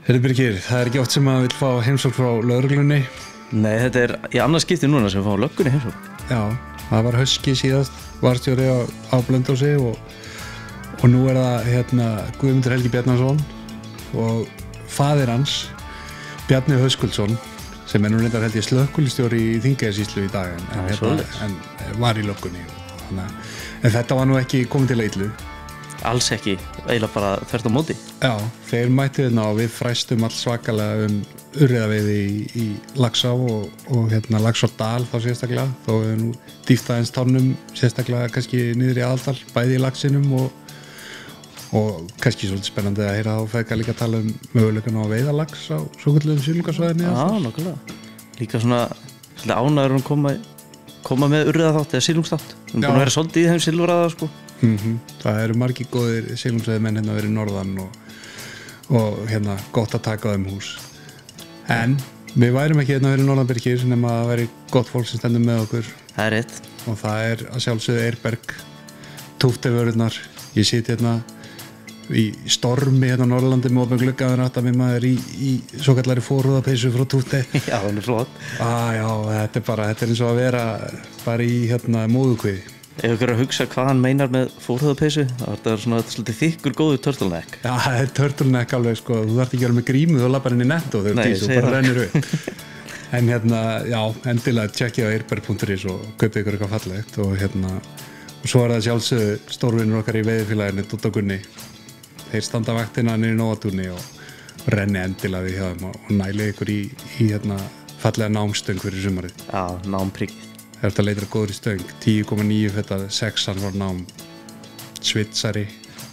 Heyrðu Birgir, það ekki oft sem maður vill fá heimsókn frá lögreglunni. Nei, þetta í annað skipti núna sem við fáum löggunni heimsókn. Já, það var Husky síðast, varstjóri á Blönduósi og nú það Guðmundur Helgi Bjarnason og faðir hans, Bjarni Höskuldsson, sem nú reyndar held ég slökkvilistjóri í Þingeyjarsýslu í dag en var í löggunni. En þetta var nú ekki komið til illu. Alls ekki, eiginlega bara þvert á móti. Já, þeir mættu og við fræstum alls svakalega urriðaveiði í Laxá og Laxárdal þá sérstaklega, þó við nú dýft aðeins tánum sérstaklega kannski niður í Aðaldal, bæði í laxinum og kannski svolítið spennandi að heyra þá feðga líka að tala möguleikann á að veiða lax á svokölluðum silungasvæðinni. Já, nokkulega. Líka svona ánægður koma með urriðaþátt eða silungsþátt. Við búin að vera svolítið í þeim silfraða sko. Það eru margir góðir silungsveiðimenn verið norðan og gott að taka á þeim hús. En við værum ekki verið norðanbyrgir nema að það væri gott fólk sem stendur með okkur. Það er rétt. Og það að sjálfsögðu Eirberg, Túftervörurnar. Ég sit í stormi Norðurlandi með opinn glugga að rátta með maður í svokallari forhúðapeysu frá Túfte. Já, hún er flott. Já, þetta er eins og að vera bara í móðukviði. Ef ykkur að hugsa hvað hann meinar með forhúðapeysu, þá er þetta svona svolítið þykkur góður turtleneck. Já, það er turtleneck alveg sko, þú þarft ekki að vera með grímu, þú lappar inn í netto þegar þú bara rennir upp. En já, endilega tjekkið á eirberg.is og kaupið ykkur eitthvað fallegt og svo það sjálfsögðu stórvinur okkar í veiðifélaginu Dúdda og Gunni. Þeir standa vaktina niður í Nóatúni og renni endilega við hjá þeim og nælið ykkur í fallega námstöng fyrir sumarið. Já, námprikið. Það að leitra góður í stöng, 10,9 feta 6 var nám, svitsari,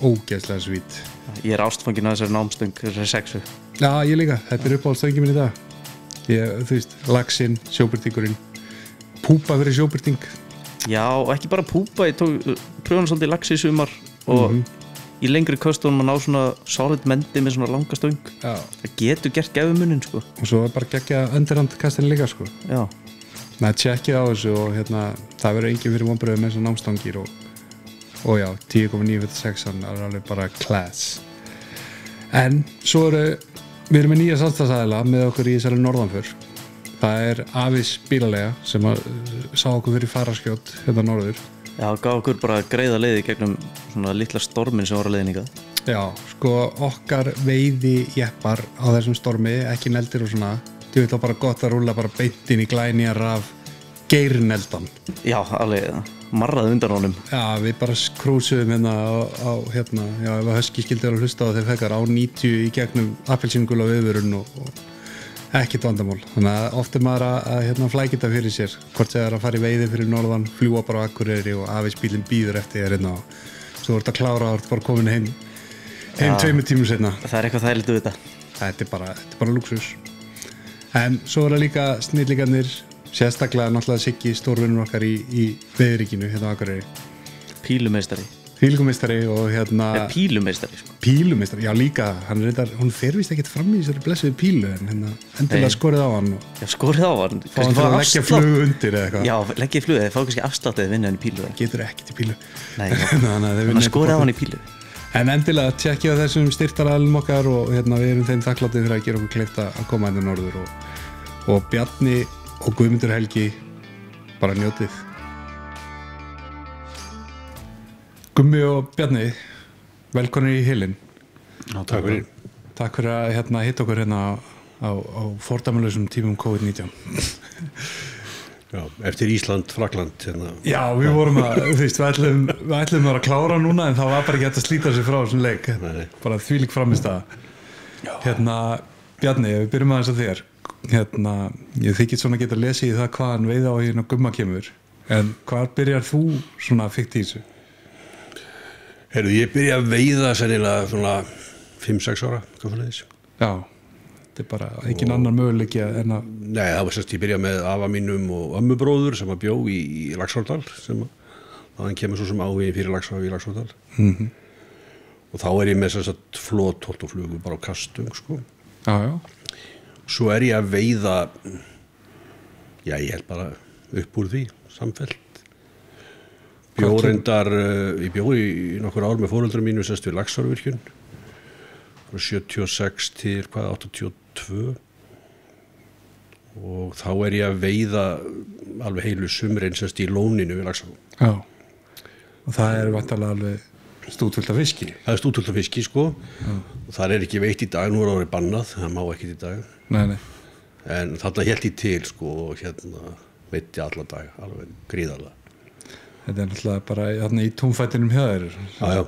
ógeðslega svít. Ég er ástfanginn af þessari námstöng, þessari 6. Já, ég líka, þetta er uppáhaldsstöngin minn í dag. Þú veist, laxinn, sjóbirtingurinn, púpa fyrir sjóbirting. Já, ekki bara púpa, ég pröfum svolítið laxi í sumar og í lengri köstunum að ná svona solid mendi með svona langa stöng. Já. Það getur gert gæfumuninn, sko. Og svo bara geggja underhandkastin líka, sko. Já. Tjekkið á þessu og það verður engin fyrir vonbrigði með þessar námstangir og já, 10,956 er alveg bara class. En svo við erum með nýja samstarfsaðila með okkur í þessari norðanför. Það Avis bílalega sem sá okkur fyrir faraskjót norður. Já, gaf okkur bara greiða leiði gegnum svona litla stormin sem var á leiðinni. Já, sko okkar veiði jeppar á þessum stormi, ekki neldir og svona. Ég vil bara gott að rúlla bara beint inn í glænýjar af geirneldan. Já, alveg marraði undan honum. Já, við bara krúsuðum ef Husky skildi að hlusta á þeir fekkar á 90 í gegnum appelsínugula viðvörun og ekkert vandamál. Þannig að oft maður að flækita fyrir sér. Hvort það að fara í veiði fyrir norðan, fljúa bara á Akureyri og Avis bílinn bíður eftir þér svo voru þetta klára og bara komin heim 2 tímum seinna. Það er eitthvað þægilegt við þetta. Þetta er bara luxus. En svo það líka snillingarnir, sérstaklega náttúrulega Siggi, stórvinnur okkar í veiðiríkinu á Akureyri. Pílumeistari og Pílumeistari, sko. Pílumeistari, já líka, hún fer víst ekkert fram í þessari blessuðu pílu en endilega skorið á hann. Já, skorið á hann. Fá hann til að leggja flugu undir eða eitthvað. Já, leggja flugu, þeir fá kannski afslátt eða vinna hann í pílu. Það getur ekkert í pílu. Nei, þannig að skorið á hann í pílu. En endilega tjekkið á þessum styrktaraðilum okkar og við erum þeim þakkláttir fyrir að gera okkur kleift að koma norður og Bjarni og Guðmundur Helgi bara njótið. Gummi og Bjarni, velkonir í Hylinn. Já, takk fyrir. Takk fyrir að hitta okkur á fordæmalausum tímum COVID-19. Já, eftir Ísland, Frakkland Já, við vorum við ætlum að vera klára núna en það var bara ekki hægt að slíta sig frá þessum leik. Nei. Bara þvílík frammistaða. Bjarni, við byrjum aðeins að þér. Ég þykist svona geta lesið í það hvaðan veiða á Gumma kemur. En hvar byrjar þú svona fikt í þessu? Ég byrja að veiða sennilega svona 5-6 ára, hvað fyrir þessu. Já. Þetta er bara engin annar möguleiki en að... Nei, það var ég byrja með afa mínum og ömmubróður sem bjó í Laxárdal sem hann kemur svo sem áhugi fyrir Laxá í Laxárdal. Og þá ég með flotholt og flugu bara á kastung, sko. Já. Svo ég að veiða, já, ég held bara upp úr því, samfellt. Ég bjó í nokkur ár með foreldrum mínu við Laxárvirkjun. frá 76 til 82 og þá ég að veiða alveg heilu sumrin semst í lóninu við Laxá. Já, og það vantarlega alveg stútfullt af fiski. Það stútfullt af fiski sko og það ekki veitt í dag, nú orðið bannað, það má ekki í dag. Nei. En þarna hélt ég til sko og veitti alla dag, alveg gríðarlega. Þetta náttúrulega bara í túnfætinum hjá þér. Já,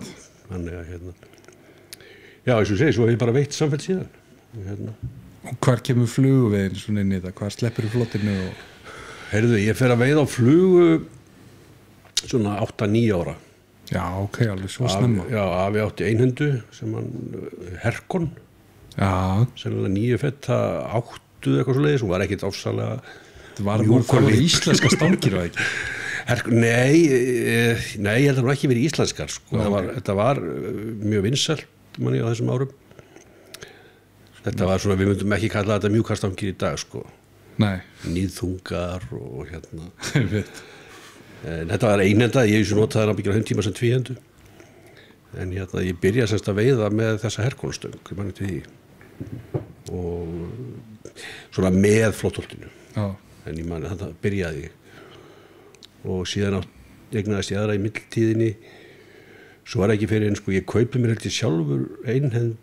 þannig að já, eins og segi, svo hef ég bara veitt samfellt síðan. Og hvar kemur fluguveiðin svona inn í þetta? Hvar sleppur flotinu? Heyrðu, ég fer að veiða á flugu svona 8-9 ára. Já, ok, alveg svo snemma. Já, afi átti einhendu sem Herkon. Já. Sennilega 9 fetta 8 eitthvað svo leiðis, hún var ekkit ofsalega. Það var íslenska stangir og ekki? Nei, ég held að það ekki verið íslenskar sko. Þetta var mjög vinsælt manni á þessum árum. Þetta var svona, við myndum ekki kalla þetta mjúkastangir í dag sko. Nei. Nýðþungar og en þetta var einhenda, ég notaði það náttúrulega þeim tíma sem tvíhendu. En ég byrjaði semst að veiða með þessa Herkonstöng, ég manni til því. Og svona með flottholtinu. Já. En ég manni þetta byrjaði ég. Og síðan eignaðist ég aðra í milltíðinni. Svo var ekki fyrir sko, ég kaupi mér held ég sjálfur einhendu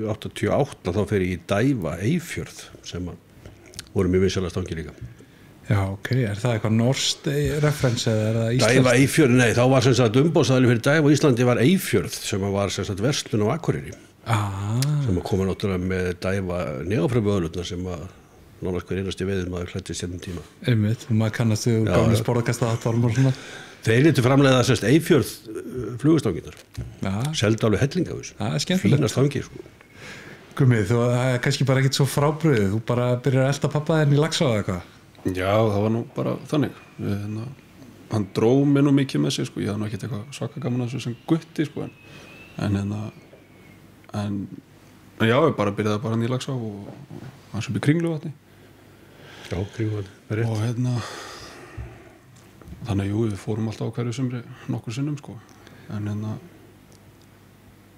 88, þá fer ég í Dæfa Eyfjörð sem voru mjög vinsælar stangir líka. Já, ok, það eitthvað norskt referens eða það íslenskt? Dæfa Eyfjörð, nei, þá var sem sagt umbóðsæðli fyrir Dæfa Íslandi var Eyfjörð sem var sem sagt verslun á Akureyri. Sem koma náttúrulega með Dæfa neðafröfuöðlutna sem nánast hver einasti veiðmaður klæddist hérna tíma. Einmitt, og maður kannast við gamla sporðkastaðatorm og svona. Þeir litu framleiða þessast Eyfjörð flugustanginnar. Seldu alveg helling af þessu. Það skemmtilegt. Fína stangir sko. Gummi, það kannski bara ekkert svo frábrugðið. Þú bara byrjar að elta pappa þenni í Laxá eða eitthvað? Já, það var nú bara þannig. Hann dró mig nú mikið með sig sko. Ég hafði nú ekkert eitthvað svaka gaman að þessu sem gutti sko. En já, ég bara byrjaði bara hann í Laxá og hans upp í Kringluvatni. Já, Kringluvatni, það rétt. Þannig jú, við fórum alltaf á hverju sumri nokkur sinnum sko.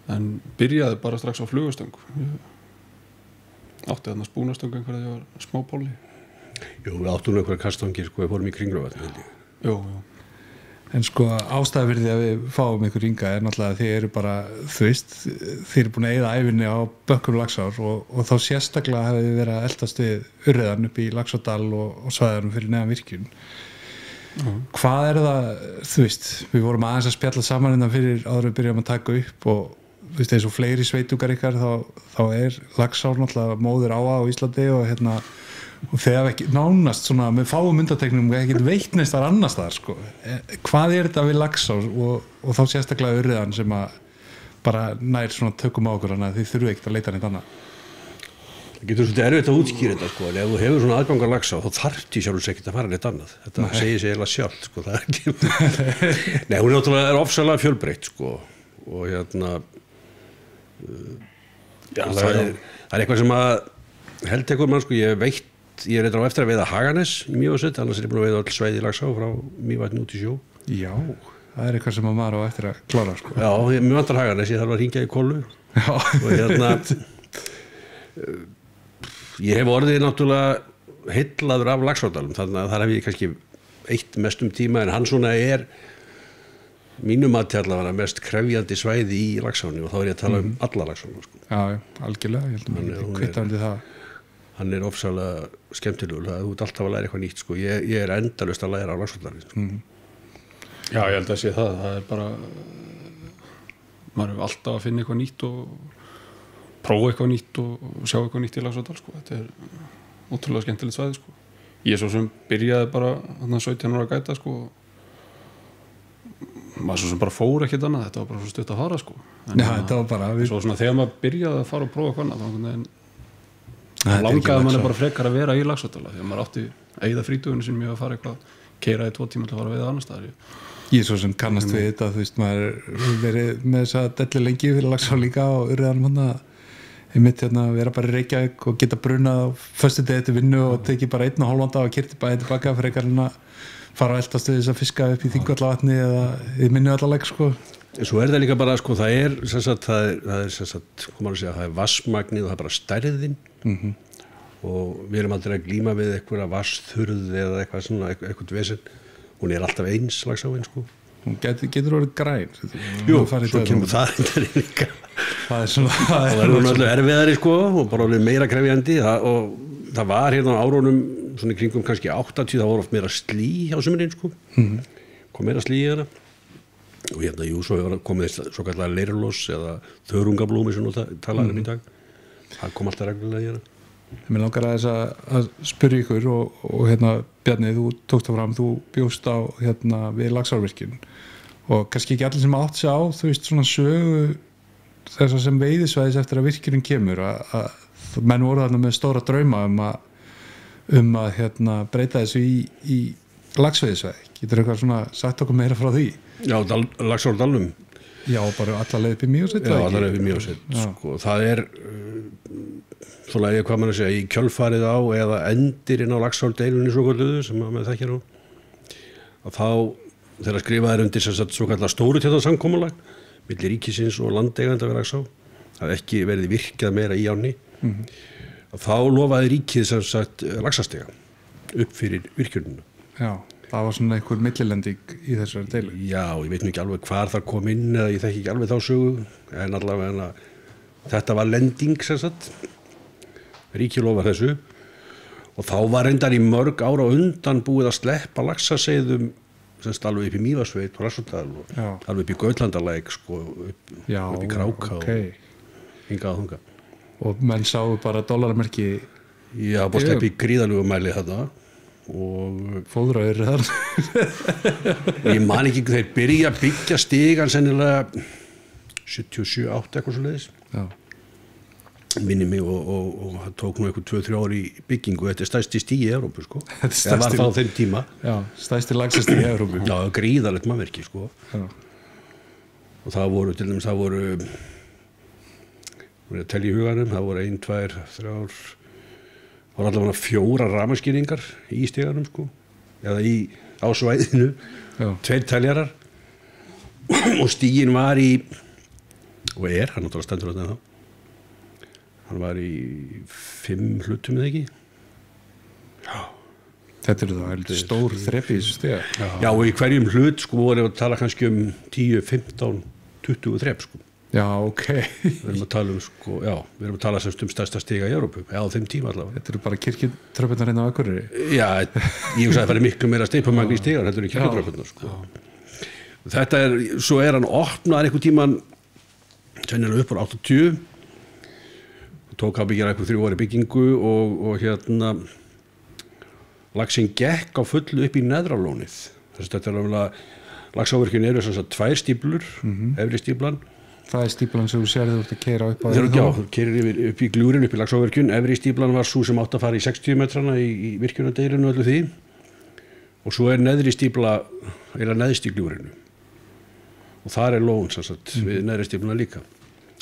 En byrjaði bara strax á flugustöng. Átti þarna spúnastöng einhverja þegar ég var smápóli. Jú, við áttum einhverja kastangir sko, við fórum í Kringluvatni held ég. Jú. En sko ástæða fyrir því að við fáum ykkur hingað náttúrulega að þið eru bara, þú veist, þið eru búin að eyða ævinni á bökkum Laxár og þá sérstaklega hafið þið verið að eltast við urriðan upp í Laxárdal og svæðanum fyrir neðan virkjun. Hvað það, þú veist, við vorum aðeins að spjalla saman innan fyrir áður við byrjum að taka upp og þú veist, eins og fleiri sveitugar ykkar þá Laxár náttúrulega móðir á Íslandi og og þegar ekki nánast svona með fáum undantekningum ekki veitt neistar annars þar sko. Hvað þetta við Laxár og þá sérstaklega urriðan sem að bara nær svona tökum á okkur þannig að þið þurfu ekkert að leita neitt annað? Það getur svolítið erfitt að útskýra þetta sko, en ef þú hefur svona aðgangar Laxá þá þarftu sjálfur ekkert að fara neitt annað. Þetta segir sig eiginlega sjálft sko, það ekki. Nei, hún náttúrulega ofsalega fjölbreytt sko og það eitthvað sem að held ekkur mann sko, ég reyndar á eftir að veiða Haganes í Mývatnssveit, annars ég búin að veiða öll svæði í Laxá frá Mývatni út í sjó. Já, það eitthvað sem að maður á eftir að klára sko. Já, mér vantar Haganes, ég þarf að hringja í Kollu og ég hef orðið náttúrulega heillaður af Laxárdalum, þannig að þar hef ég kannski eitt mestum tíma en hann svona mínum að allavega mest krefjandi svæði í Laxáni og þá ég að tala alla Laxáni sko. Já, algjörlega, ég held að maður kvittandi það. Hann ofsalega skemmtilegur, þú ert alltaf að læra eitthvað nýtt sko. Ég endalaust að læra á Laxárdalinn sko. Já, ég held að sé það er bara maður er alltaf að finna eitthvað nýtt og prófa eitthvað nýtt og sjá eitthvað nýtt í Laxárdal sko. Þetta ótrúlega skemmtilegt svæði sko. Ég svo sem byrjaði bara 17 ára að gæta sko. Maður svo sem bara fór ekkert annað, þetta var bara svo stutt að fara sko. Þetta var bara svo svona þegar maður byrjaði að fara og prófa eitthvað annað þá langaði manni bara frekar að vera í Laxárdal því að maður átti eyða frítugunni sem ég að fara eitthvað keira í 2 tíma til að fara að veiða annars staðar. Ég svo sem kannast við þetta, þú veist, maður verið með þess að delli lengi fyrir Laxár líka og urriðanum hann að einmitt vera bara í Reykjavík og geta brunað á föstudegi eftir vinnu og tekið bara 1,5 dag og kyrti bæði tilbaka frekar en að fara að eltast við þess að fiska upp í Þingvallavatni eða í Minnuvallalæk sko. Svo það líka bara, sko, það er vassmagnið og það er bara stærðin og við erum aldrei að glíma við einhverja vassþurð eða eitthvað svona, eitthvað vesen. Hún er alltaf eins Laxáin, sko. Hún getur orðið græn. Jú, svo kemur það líka. Það er svona... Það er hún alltaf erfiðari, sko, og bara orðið meira krefjandi og það var hérna á árunum svona í kringum kannski 80, það voru oft meira slí á sumrin, sko. Kom meira slí í hana. Og hérna, jú, svo hefur komið svo kallar leirlós eða þörungablómi sem nú talaður í dag. Það kom alltaf reglulega í hana. Mér langar að spyrja ykkur og hérna, Bjarni, þú tókst það fram, þú bjóst á hérna við Laxárvirkjun og kannski ekki allir sem átt sig á, þú veist, svona sögu þess að sem veiðisvæðis eftir að virkjunin kemur að menn voru þarna með stóra drauma um að hérna breyta þessu í laxveiðisvæði. Getur eitthvað svona sagt okkur meira frá því? Já, Laxárdalnum. Já, bara alla leið upp í Mývatnssveit. Já, alla leið upp í Mývatnssveit. Sko, það er svona, hvað maður að segja, í kjölfarið á eða endirinn á Laxárdeilunni svo kalluðu sem maður þekkir á. Að þá, þegar skrifað er undir svo kallar stórutjálfarsamkomulag milli ríkisins og landeiganda við Laxá, það ekki verið virkjað meira í ánni. Þá lofaði ríkið sem sagt laxastega upp fyrir virkjunina. Já. Það var svona einhver millilending í þessari deilu. Já, ég veit nú ekki alveg hvar það kom inn eða ég þekki ekki alveg þá sögu en allavega þetta var lending sem sagt. Ríkið lofar þessu og þá var reyndar í mörg ára undan búið að sleppa laxaseiðum sem sagt alveg upp í Mývatnssveit og Laxárdal og alveg upp í Gautlandalæk sko, upp í Kráka og hingað og þangað. Og menn sáu bara dollarmerki. Já, búið að sleppa í gríðalegu mæli þetta. Og fóðraður þar ég man ekki, þeir byrja að byggja stigan sennilega 77-8 eitthvað svo leiðis minni mig og það tók nú eitthvað 2-3 ári í byggingu. Þetta er stærsti stígi í Evrópu sko. Það var þá á þeim tíma. Já, stærsti laxastígi í Evrópu. Já, gríðalegt mannverki sko. Og það voru til dæmis að telja í huganum, það voru 1, 2, 3 það var allavega 4 rafmagnsskýringar í stiganum sko, eða á svæðinu, 2 teljarar og stígin var í, og hann náttúrulega stendur þetta þá, hann var í 5 hlutum eða ekki. Já. Þetta þá heldur stór þrepi í þessu stiga. Já, og í hverjum hlut sko voru að tala kannski 10, 15, 20 þrep sko. Já, ok. Við erum að tala sko, við erum að tala semst stærsta stiga í Evrópu, á þeim tíma allavega. Þetta eru bara kirkjutröppurnar hérna á Akureyri? Já, ég hugsa að það færi miklu meira steipamagn í stigar, þetta eru kirkjutröppurnar sko. Þetta svo hann opnaði einhver tíman, sennilega upp á 80, tók að byggja eitthvað 3 ári byggingu og hérna, laxinn gekk á fullu upp í Neðralónið. Þetta er alveg, Laxárvirkjun eru sem sagt 2 stíflur, efri stíflan. Það er stíflan sem þú sér þú ert að keyra upp á því? Já, þú keyrir upp í gljúrin upp í Laxárvirkjun. Efri stíflan var svo sem átt að fara í 60 metrana í virkjunadeilinu og öllu því. Og svo er neðri stífla, eða neðst í gljúrinu. Og þar er lón sem sagt við neðri stífluna líka.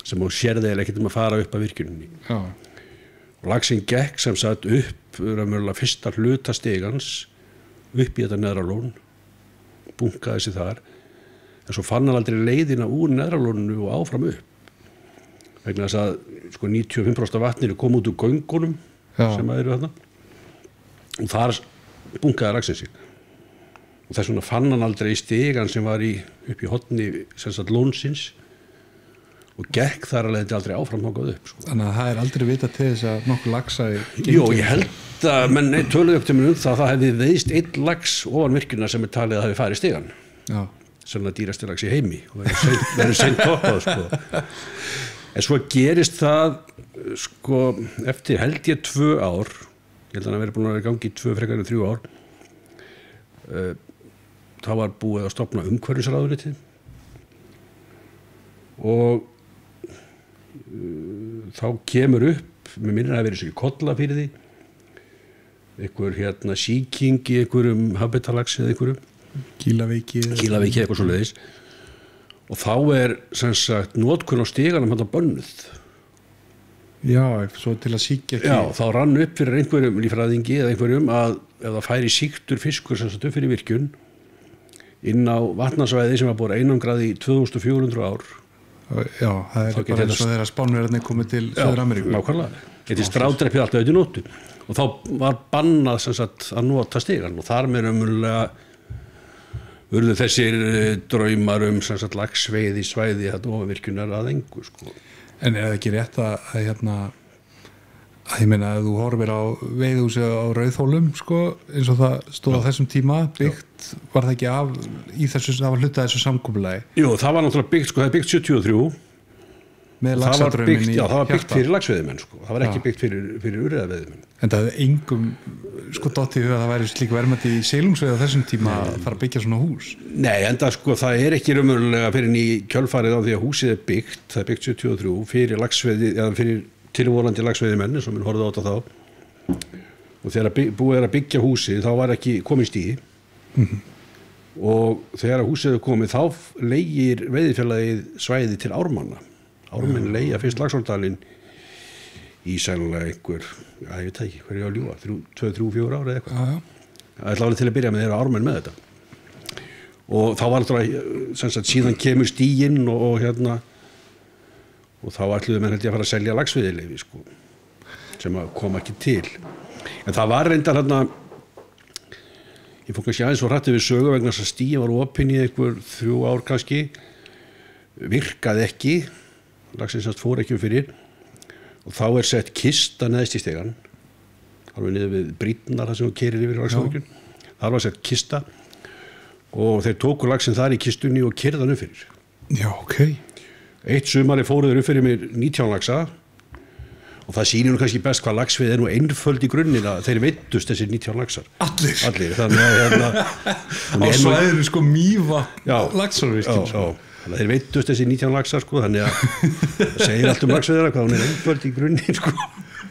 Sem þú sérði eða ekkert að fara upp að virkjuninni. Já. Og laxinn gekk sem sagt upp, raunverulega fyrsta hluta stigans upp í þetta neðra lón. Bunkaði sig þar. En svo fann hann aldrei leiðina úr Neðralóninu og áfram upp. Vegna þess að sko 95% af vatninu kom út úr göngunum sem eru þarna. Og þar bunkaði laxinn sig. Og þess vegna fann hann aldrei stigan sem var upp í horni sem sagt lónsins og gekk þar að leiði aldrei áfram þangað upp. Sko. Þannig að það er aldrei vita til þess að nokkuð laxa Jú, ég held að menn töluðu upp til mér það hefði veiðst 1 lax ofan virkjuna sem talið að hafi farið stigan. Já. Sennilega dýrasti lax í heimi og verður seint toppað sko. En svo gerist það sko eftir held ég 2 ár, ég held að hann verið búin að vera í gangi í 2 frekar en 3 ár, þá var búið að stofna umhverfisráðuneytið og þá kemur upp, með minnir að verið svo í Kollafirði, einhver hérna sýking í einhverjum habitatlax eða einhverjum, Kílaveiki eitthvað svo leiðis og þá er sem sagt notkun á stiganum hann bönnuð. Já, svo til að sýkja ekki. Já, þá rann upp fyrir einhverjum líffræðingi eða einhverjum að ef það færi sýktur fiskur sem sagt upp fyrir virkjun inn á vatnasvæði sem var búið einangrað í 2400 ár. Já, það er bara eins og þeirra Spánverjarnir komið til Suður-Ameríku. Nákvæmlega. Getið strádreppið alltaf auðvitað nóttu og þá var bannað sem sagt að nota stigann og þar með umurlega urðu þessir draumar sem sagt laxveiði svæði þetta ofanvirkjunar að engu sko. En er það ekki rétt að ég meina að þú horfir á veiðhúsi á Rauðhólum sko, eins og það stóð á þessum tíma byggt, var það ekki í þessu, það var hluta þessu samkomulagi? Jú, það var náttúrulega byggt, sko, það er byggt 73 með laxadraumin í hjarta. Já, það var byggt fyrir laxveiðimenn sko, það var ekki byggt fyrir urriðaveiðimenn. En það hefði engum sko dottið að það væri slík verðmæti í silungsveiði á þessum tíma að fara að byggja svona hús? Nei, enda sko, það er ekki raunverulega fyrir í kjölfarið á því að húsið er byggt, það er byggt 73 fyrir laxveiði, eða fyrir tilvonandi laxveiðimenn sem við horfum á þetta þá og þegar búið er að byggja húsið þá var ekki komið stigi og þegar húsið er komið þá leigir veiðifélagið svæði til ármanna. Ármenn leigja fyrst Laxárdalinn í sænlega einhver, ég veit ekki hverju ég á að ljúga, 2, 3, 4 ára eða eitthvað. Það er alveg til að byrja með þeirra ármenn með þetta og þá var alltaf síðan kemur stíginn og þá ætluðu menn held ég að fara að selja laxveiðileyfi sko, sem kom ekki til. En það var reyndar ég fór kannski aðeins og hrætti við sögu vegna þess að stíginn var opinn í einhver 3 ár kannski, virkaði ekki, laxinn fór ekki fyrir og þá er sett kista neðst í stegan, alveg niður við brýnnar þar sem hún keyrir yfir laxárvirkjun, þar var sett kista og þeir tóku laxinn þar í kistunni og keyrðu hann upp fyrir. Já, ok. Eitt sumari fóruður upp fyrir mér 19 laxa og það sýnir nú kannski best hvað laxveiði er nú einföld í grunninn að þeir veiddust þessir 19 laxar. Allir. Þannig að á svæðinu sko Mývatn laxárvirkjun. Já. Þannig að þeir veiddust þessir 19 laxar sko, þannig að það segir allt laxveiðina hvað hún er einföld í grunninn sko.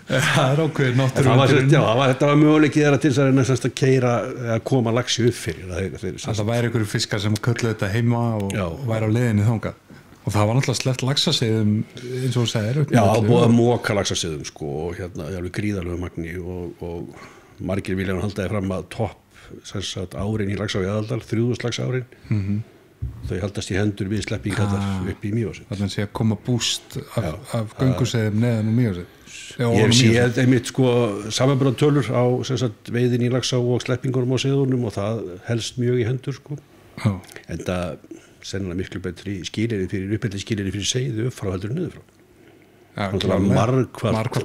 Það er ákveðið náttúrulega. Þetta var möguleikið þeirra til þess að keyra að koma laxi upp fyrir. Það væri einhverju fiskar sem kölluðu þetta heima og væri á leiðinni þangað. Og það var náttúrulega sleppt laxaseiðum eins og þú segir. Já, búið að moka laxaseiðum sko og alveg gríðarlegu magni og margir vilja halda þið fram að topp árin í Laxá í Aðaldal, 3000 laxárin. Þau haldast í hendur við sleppingarnar upp í Mývatnssveit. Þannig að sé að koma búst af gönguseiðum neðan úr Mývatnssveit. Ég hef séð einmitt sko samanburðartölur á veiðin í Laxá og sleppingunum á seiðunum og það helst mjög í hendur sko. En það sennilega miklu betri uppeldi fyrir seiðu upp frá heldur niður frá. Margfalt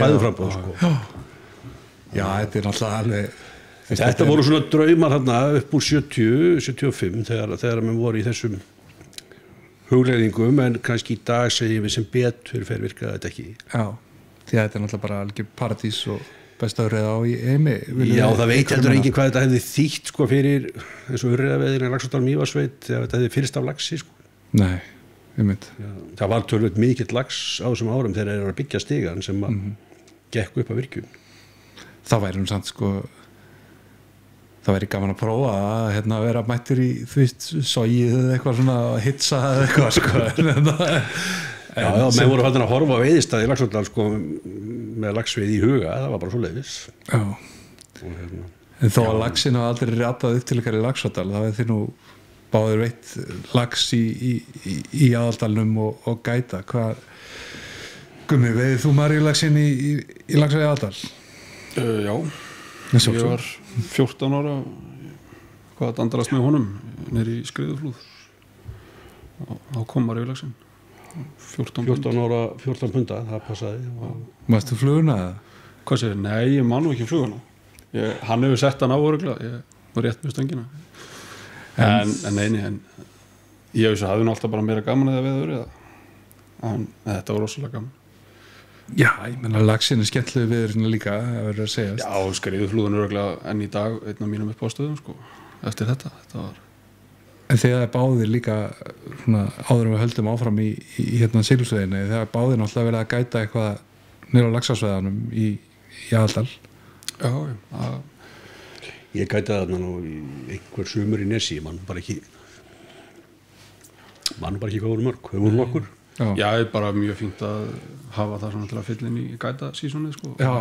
fæðuframboð sko. Já, þetta er náttúrulega alveg. Þetta voru svona draumar þarna upp úr 70-75 þegar menn voru í þessum hugleiðingum en kannski í dag segjum við sem betur fer virkaði þetta ekki. Já, því að þetta er náttúrulega bara algjör paradís og besta urriða á í heimi. Já, það veit heldur enginn hvað þetta hefði þýtt sko fyrir eins og urriðaveiðin í Laxárdal Mývatnssveit þegar þetta hefði fyrst af laxi sko. Nei, einmitt. Það var tölvöld mikill lax á þessum árum þegar þeir eru að byggja stigann sem gekk upp að virkjun. Það væri samt sko það væri gaman að prófa að vera mættur í sogið eða eitthvað svona hitsa eða eitthvað sko. Já, menn voru að horfa á veiðistað í Laxárdal sko, með laxveiði í huga, það var bara svo leiðis. Já, en þó að laxinn hafa aldrei ratað upp til ykkar í Laxárdal, þá er þið nú báðir veitt lax í Aðaldalnum og gæta. Hvað, Gummi, veiðið þú maríulaxinn í Laxá í Aðaldal? Já, ég var 14 ára hvað að andalast með honum nýri í Skriðuflúð á kom maríulaxinn 14 ára, 14 punda, það passaði. Varstu fluguna eða? Hvað segir? Nei, ég man nú ekki fluguna. Hann hefur sett hann á örugglega, ég var rétt með stöngina. En ég veist að hafði nú alltaf bara meira gaman eða við öðru en þetta var rosalega gaman. Já, ég menna laxinn er skemmtileg við líka, það verður að segjast. Já, Skriðuflúðin örugglega enn í dag einn af mínum uppástöðum sko, eftir þetta var. En þegar það báðir líka svona, áður en við höldum áfram í Siglusveiðinni, þegar báðir náttúrulega verið að gæta eitthvað niður á Laxársveiðanum í Aðaldal. Já. Ég gæti þarna nú í einhver sumur í Nesi, mann bara ekki hvað voru mörg, þau voru nokkur. Já, það er bara mjög fínt að hafa það svona til að fylla inn í gæta sísonið sko. Já,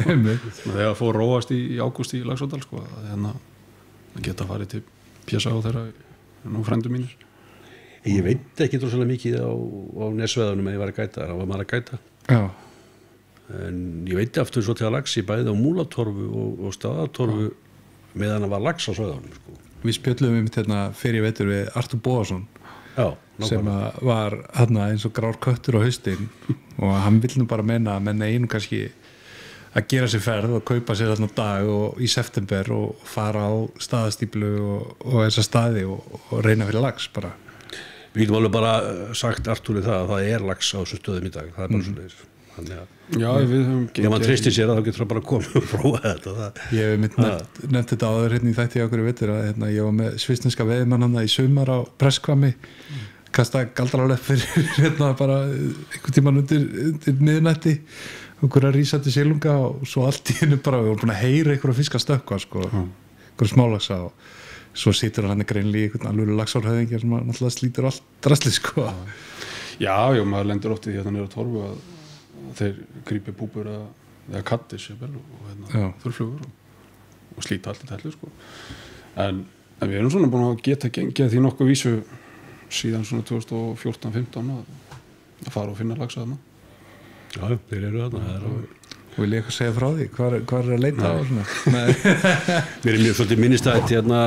þegar fór róast í ágúst í Laxárdal sko, það geta farið til pjasa á þeirra nú frændu mínir. Ég veit ekki droslega mikið á Nesveðunum að ég var að gæta, það var maður að gæta. Já. En ég veit aftur svo til að laxi bæði á Múlatorfu og Staðatorfu meðan það var lax á Sveðunum, sko. Við spjöllum hérna fyrir vetur við Artur Bóasson. Já, sem var hérna eins og grár köttur á haustin og hann vill nú bara menna að menn einu kannski að gera sér ferð og kaupa sér þarna dag og í september og fara á staðastíplu og þessa staði og reyna fyrir lax bara. Við getum alveg bara sagt Artúri það að lax á þessu stöðum í dag, það bara svoleiðis. Já, við höfum ef maður treystir sér þá getur það bara komið og prófa þetta. Ég hef nefnt þetta áður hérna í þætti okkur í vetur að hérna, ég var með svissneska veiðimann hann í sumar á Presskvammi kasta galdralöf fyrir hérna bara einhvern tímann undir miðnætti okkur að rísa til silunga og svo allt í hennu bara við vorum búin að heyra einhverja fiska stökkva sko, einhverja smálagsa og svo situr hann greinlega í einhvern alveg laxárhöfðingjar sem náttúrulega slítur allt drasli sko. Já, maður lendur oft í hérna niður á torfu að þeir grípi búbur eða kattis og þurrflugur og slíta allt í tellu sko. en við erum svona búin að geta gengið því nokkuð vísu síðan svona 2014-15 að fara og finna laxa þarna. Já, þeir eru þarna. Vil ég eitthvað segja frá því? Hvar að leita á svona? Við erum mjög svolítið minnistætt hérna,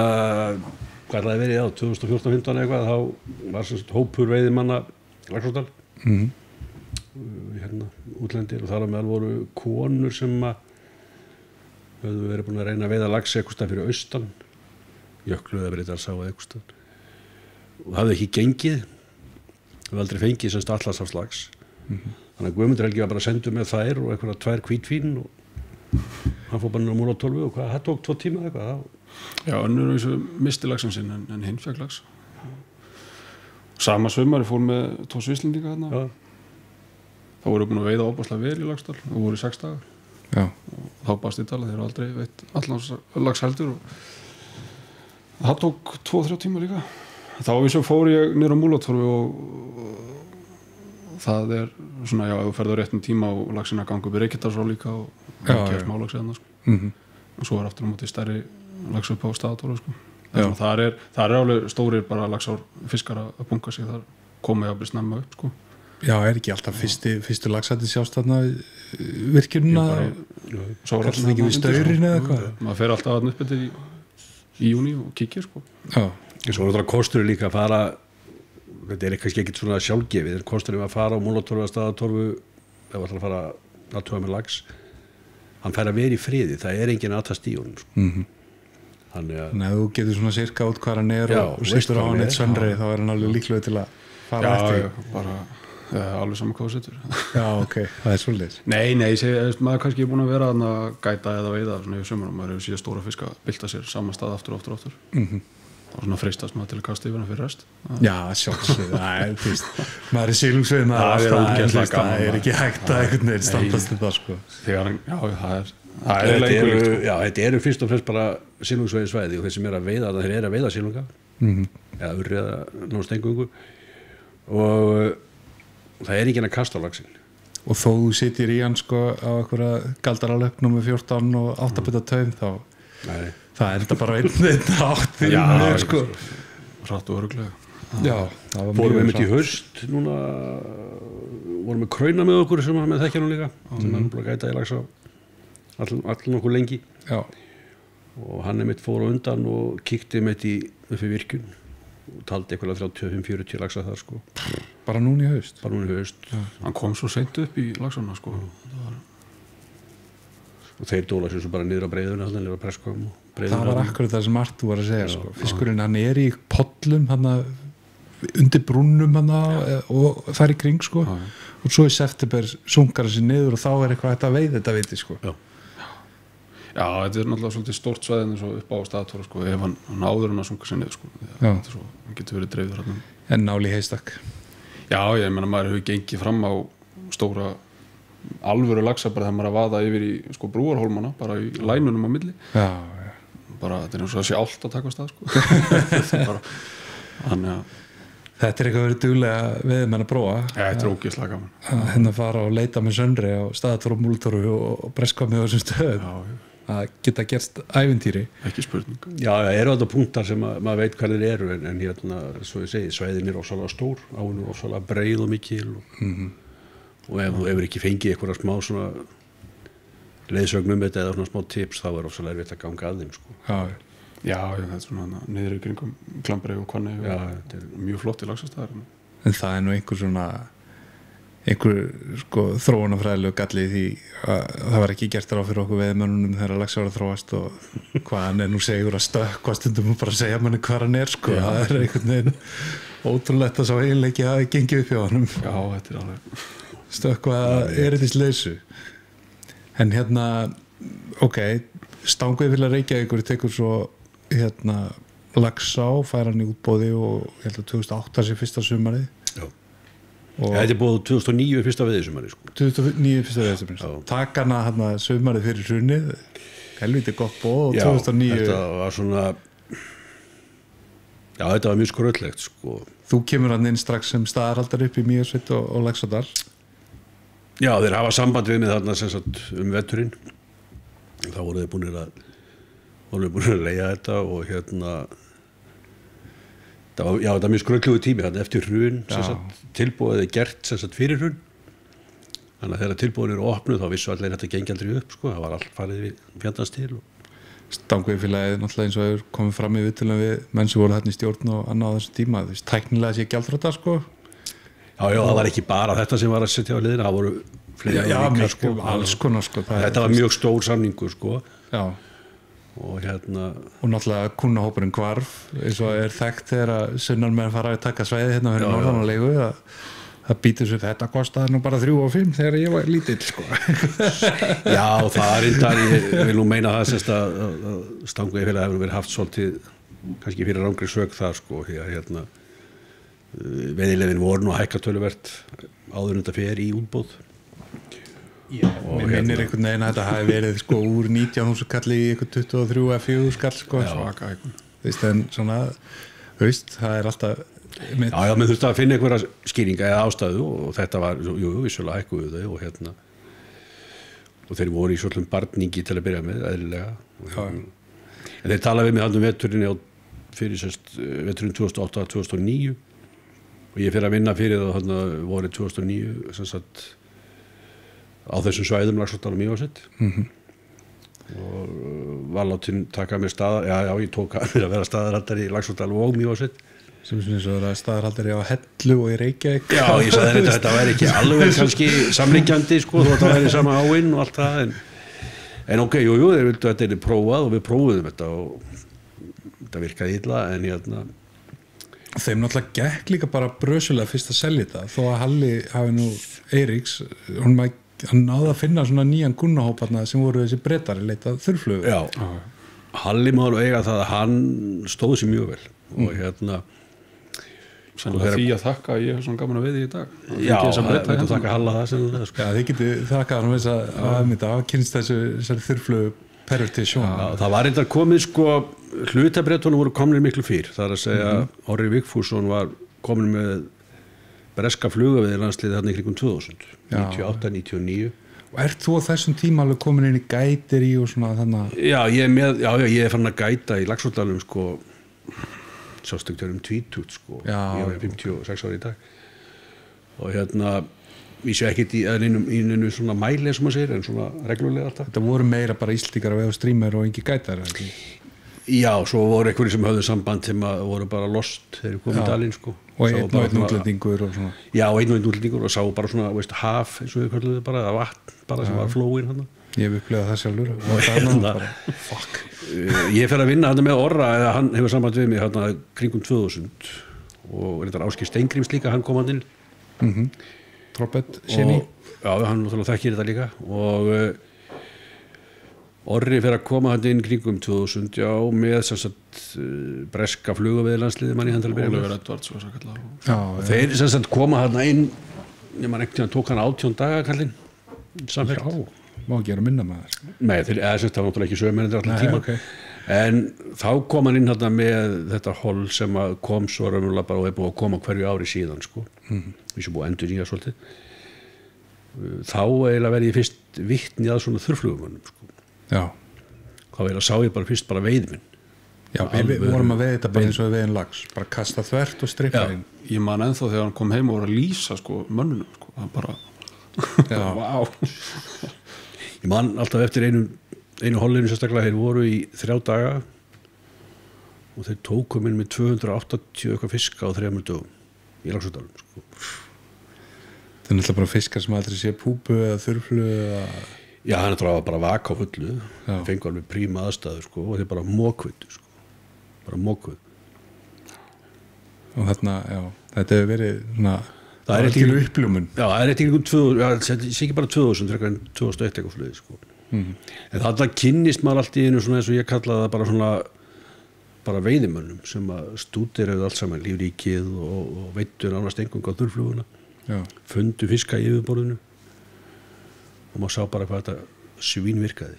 hvað er það verið á 2014-15 eitthvað, þá var svona hópur veiðimanna Laxárdal hérna útlendir og þar að meðal voru konur sem höfðu verið búin að reyna að veiða lax eitthvað stað fyrir austan jökluða verið að sá eitthvað stað og hafði ekki gengið við aldrei fengið semst Atlantsafslax þannig að Guðmundur Helgi var bara sendur með þær og eitthvað 2 hvítvín og hann fór bara inn á Múlatorfu og það tók 2 tíma eitthvað. Já, önnur þessu misti laxan sinn en hinn fekk lax. Sama sumari fór með 2 svislendinga þarna. Já. Þá voru búin að veiða óbáslega vel í Laxdal og voru í 6 daga. Já. Og þá baðst í tala, þeir eru aldrei veitt allan lax heldur og það tók 2-3 tíma líka. Þá fór ég niður á Múlatorfu og það svona, já, þú ferð á réttum tíma og laxinn að ganga upp í Reykjadalsá líka og ekki smálax eða sko. Og svo var aftur á móti stærri lax upp á Staðatorfu sko. Það er alveg stórir bara laxár fiskar að bunga sig þar komið að bli snemma upp sko. Já, ekki alltaf fyrstu laxætti sjást þarna virkjununa kallast það ekki við staurin eða eitthvað? Maður fer alltaf þarna upp eftir í júní og kíkir sko. Já. Svo er það kostur líka að fara, þetta kannski ekkert svona sjálfgefið, en kostur að fara á Múlatorfu eða Staðatorfu ef það ætlar að fara að tuga með lax, hann fær að vera í friði, það er enginn aðtast í honum sko. Þannig að þú getur svona sirka út hvað hann er og setur á hann eitt söndri þá er hann alveg líklega til að fara eftir. Já, bara alveg saman hvað þú setur. Já, ok, það er svolítið. Nei, maður kannski er búin að vera að gæta eða veiða svona í sömur og maður hefur síðan stóra fisk að bylta sér saman stað aftur. Það var svona freistast maður til að kasta yfir hann fyrir rest. Já, sjálfsög, maður er silungsveiðin það er ekki hægt að einhvern veginn standast þetta sko. Þetta eru fyrst og fremst bara silungsveiðisvæði og þeir sem er að veiða þeir eru að veiða silunga eða urri eða náttúrulega stengungu og það er enginn að kasta á laxinn. Og þó þú sitir í hann sko á einhverja galdaralöp nr. 14 og 8 bita taum þá það er þetta bara einn átt sko. Hratt og öruglega. Já, fórum við mitt í haust núna vorum við Krauna með okkur sem með þekkja nú líka sem er búin að gæta í laxa allir nokkuð lengi. Já. Og hann mitt fór á undan og kíkti mitt í fyrir virkun og taldi eitthvað 35-40 laxa þar sko. Bara núna í haust? Bara núna í haust. Hann kom svo seint upp í laxana sko. Og þeir dóla sér svo bara niður á breiðuna niður á Presskvam það var akkurat það sem Artur var að segja sko. Fiskurinn hann er í pollum hann undir brúnum hann og þar í kring sko. Og svo í september sunkar hann sér niður og þá er eitthvað þetta veið þetta viti sko. Já, þetta er náttúrulega svolítið stórt svæðin svo upp á Staðatorfu sko, ef hann áður hann að sunka sér niður sko. Þetta er svo, hann getur verið dreifður hann. En náli í heistakk. Já, ég meina maður hefur gengið fram á stóra alvöru laxa bara þegar maður að vaða yfir í sko brúarhólmana bara í lænunum á milli. Já. Bara þetta er eins og að sé allt að taka á stað sko. Þannig að þetta er eitthvað verið duglega veiðmenn að prófa. Þetta er ógeðslega gaman. Að fara og leita með söndri á Staðatorfu og Múlatorfu og Presskvammi á þessum stöðum. að geta gerst ævintýri. Ekki spurning. Já, eru þetta punktar sem maður veit hvað þeir eru en hérna, svo ég segi, svæðin ofsalega stór, áinu ofsalega breið og mikil og ef þú hefur ekki fengið eitthvað smá svona leiðsögnum eða svona smá tips, þá ofsalega erfitt að ganga að þeim, sko. Já, það er svona niður í kringum Klambrey og Hvanney og þetta er mjög flott í Laxárstaðar. En það er nú einhver sko þróunarfræðilegu galli því að það var ekki gert ráð fyrir okkur veiðmönnunum þegar Laxár að þróast og hvað hann er nú segur að stökkva stundum og bara segja manni hvað hann er, sko. Það er einhvern veginn ótrúlegt að sá eiginleiki að það gengi upp hjá honum. Já, þetta er alveg stökkva erindisleisu. En hérna, ok, Stanguði vilja Reykjavíkur tekur svo hérna Laxá, fær hann í útboði og ég held að 2008 sé fyrsta sumarið. Já. Þetta er búið 2009 fyrsta veiðisumarið, sko. 2009 fyrsta veiðisumarið. Takk hana hérna sumarið fyrir hrunið, helviti gott bóð og 2009. Já, þetta var svona, já, þetta var mjög skröllegt, sko. Þú kemur hann inn strax sem staðarhaldari upp í Mývatnssveit og Laxárdal. Já, þeir hafa samband við mig þarna sem sagt veturinn. Þá voru þeir búinir að leigja þetta og hérna þetta var mjög skrögglugu tími þannig eftir hrun tilbúið er gert fyrir hrun þannig að þegar tilbúin eru opnuð þá vissu allir þetta gengi aldrei upp, sko. Það var allt farið við fjandans til Stanguðfélagið náttúrulega eins og hefur komið fram í viðtölum við menn sem voru þarna í stjórn og annað á þessum tíma, þú veist, tæknilega sé gjaldþrota, sko. Já, það var ekki bara þetta sem var að setja á liðina, það voru fleiri líka, sko. Alls konar, sko. Þetta var mjög stór samningur, sko. Já. Og náttúrulega kunnahópurinn hvarf eins og er þekkt þegar að sunnanmenn fara að taka svæði hérna fyrir norðan og leigu það býtur sér þetta kostaði nú bara 3 og 5 þegar ég var lítill, sko. Já, það er reyndar, ég vil nú meina það semst að Stanguðfélagið hefur verið haft svolítið kannski fyrir rangri sök þar, sko, því að hérna veiðileyfin voru nú að hækka töluvert áður en þetta fer í útboð. Já, mér minnir einhvern veginn að þetta hafi verið, sko, úr 19.000 kalli í einhvern 23 eða 4 skall, sko. Svaka einhvern. Þú veist, en svona, þú veist, það er alltaf Já, menn þurfti að finna einhverja skýringa eða ástæðu og þetta var, vissulega hækkuðu þau og hérna og þeir voru í svolum barningi til að byrja með, eðlilega. En þeir talaði við mig hann veturinn fyrir veturinn 2008-2009 og ég fyrir að vinna fyrir það hann vorið 2009 sem sagt á þessum svæðum Laxárdal og Mývatnssveit og var látin taka mér ég tók að mér að vera staðarhaldari í Laxárdal og Mývatnssveit sem eins og það staðarhaldari á Hellu og í Reykjavík. Já, ég sagði þetta væri ekki alveg kannski samlíkjandi, sko, þó þetta væri sama áinn og allt það en ok, jú, þeir vildu að þetta er prófað og við prófuðum þetta og þetta virkaði illa en hérna þeim náttúrulega gekk líka bara brösulega fyrst að selja þetta þó að Halli hafi nú Eiríks hann náði að finna svona nýjan kunnahóp sem voru þessi Bretar í leitað þurrflugu. Já, Halli má alveg eiga það að hann stóð sér mjög vel og hérna Sannlega því að þakka að ég hef svona gaman að veiði í dag. Já, það þakka Halla það sennilega, sko. Já, þið getið þakkað hann að kynst þessari þurrflugu pervertisjón. Já, það var reyndar komið, sko, hlutabrétunum voru komin miklu fyrr. Það er að segja Orri Vigfússon var komin með breska flugaveði landsliði þarna í kringum 2000, 98, 99. Og ert þú á þessum tíma alveg komin inn í gætir í og svona þannig? Já, ég er farin að gæta í Laxárdalum, sko, sástöktur tvítugt, sko. Ég var 56 ára í dag og hérna ég sé ekkert í einu svona mæli sem maður segir, en svona reglulega alltaf. Þetta voru meira bara Íslendingar að veiða streamer og engi gætar, ekki? Já, svo voru einhverjir sem höfðu samband sem voru bara lost þegar komið dalinn, sko. Og einn útlendingur og svona. Já, einn útlendingur og sá bara svona, veist, haf, eins og við kölluðu bara, eða vatn bara sem var flóin hann. Ég hef upplegað það sjálfur og hérna, fuck. Ég fer að vinna hann með Orra, eða hann hefur samband við mig hérna kringum 2000 og reyndar Ásgeir Steingríms líka, hann kom hann inn. Troppet, Sinni. Já, hann náttúrulega þekkir þetta líka og Orri fer að koma hann inn kringum 2000, já, með sem sagt breska flugaveðilandsliði manni hann til að byrja með. Oliver Edwards var svo kallar. Og þeir sem sagt koma hann inn, ég man ekkert tók hann 18 daga kallinn, samfélg. Má ekki vera að minna maður. Nei, það var náttúrulega ekki sögumennir allir tíma. Okay. En þá kom hann inn hérna með þetta hol sem kom svo raunverulega bara og er búið að koma hverju ári síðan, sko. Við sem búið að endur nýja svolítið. Þá eiginlega verði ég fyrst vitni að svona þurrflugumönnum, sko. Já. hvað vel að sá ég bara fyrst bara veiðminn. Já, við vorum að veiða þetta bara eins og við veiðum lax, bara kasta þvert og strikka inn. Ég man ennþá þegar hann kom heim og voru að lýsa sko mönnunum sko, það bara vá. Ég man alltaf eftir einu hollinu sérstaklega, þeir voru í 3 daga og þeir tóku minn með 280 eitthvað fiska á 3 dögum í Laxárdalum sko. Það er náttúrulega bara fiskar sem aldrei sé púpu eða þurflu eða... Já, hann er bara vaka á fullu, fengu alveg príma aðstæður sko, og þeir bara mókvöldu sko. Bara mókvöld. Og þarna, já, þetta hefur verið svona, það er ekki uppljómun. Já, það er ekki bara 2000, frekar en 2001 eitthvað flugi sko. En þarna kynnist maður allt í einu svona eins og ég kallaði það bara svona bara veiðimönnum sem að stúderaðu allt saman, lífríkið og veittu nánast engung á þurrfluguna, fundu fiska í yfirborðinu og maður sá bara hvað þetta svín virkaði.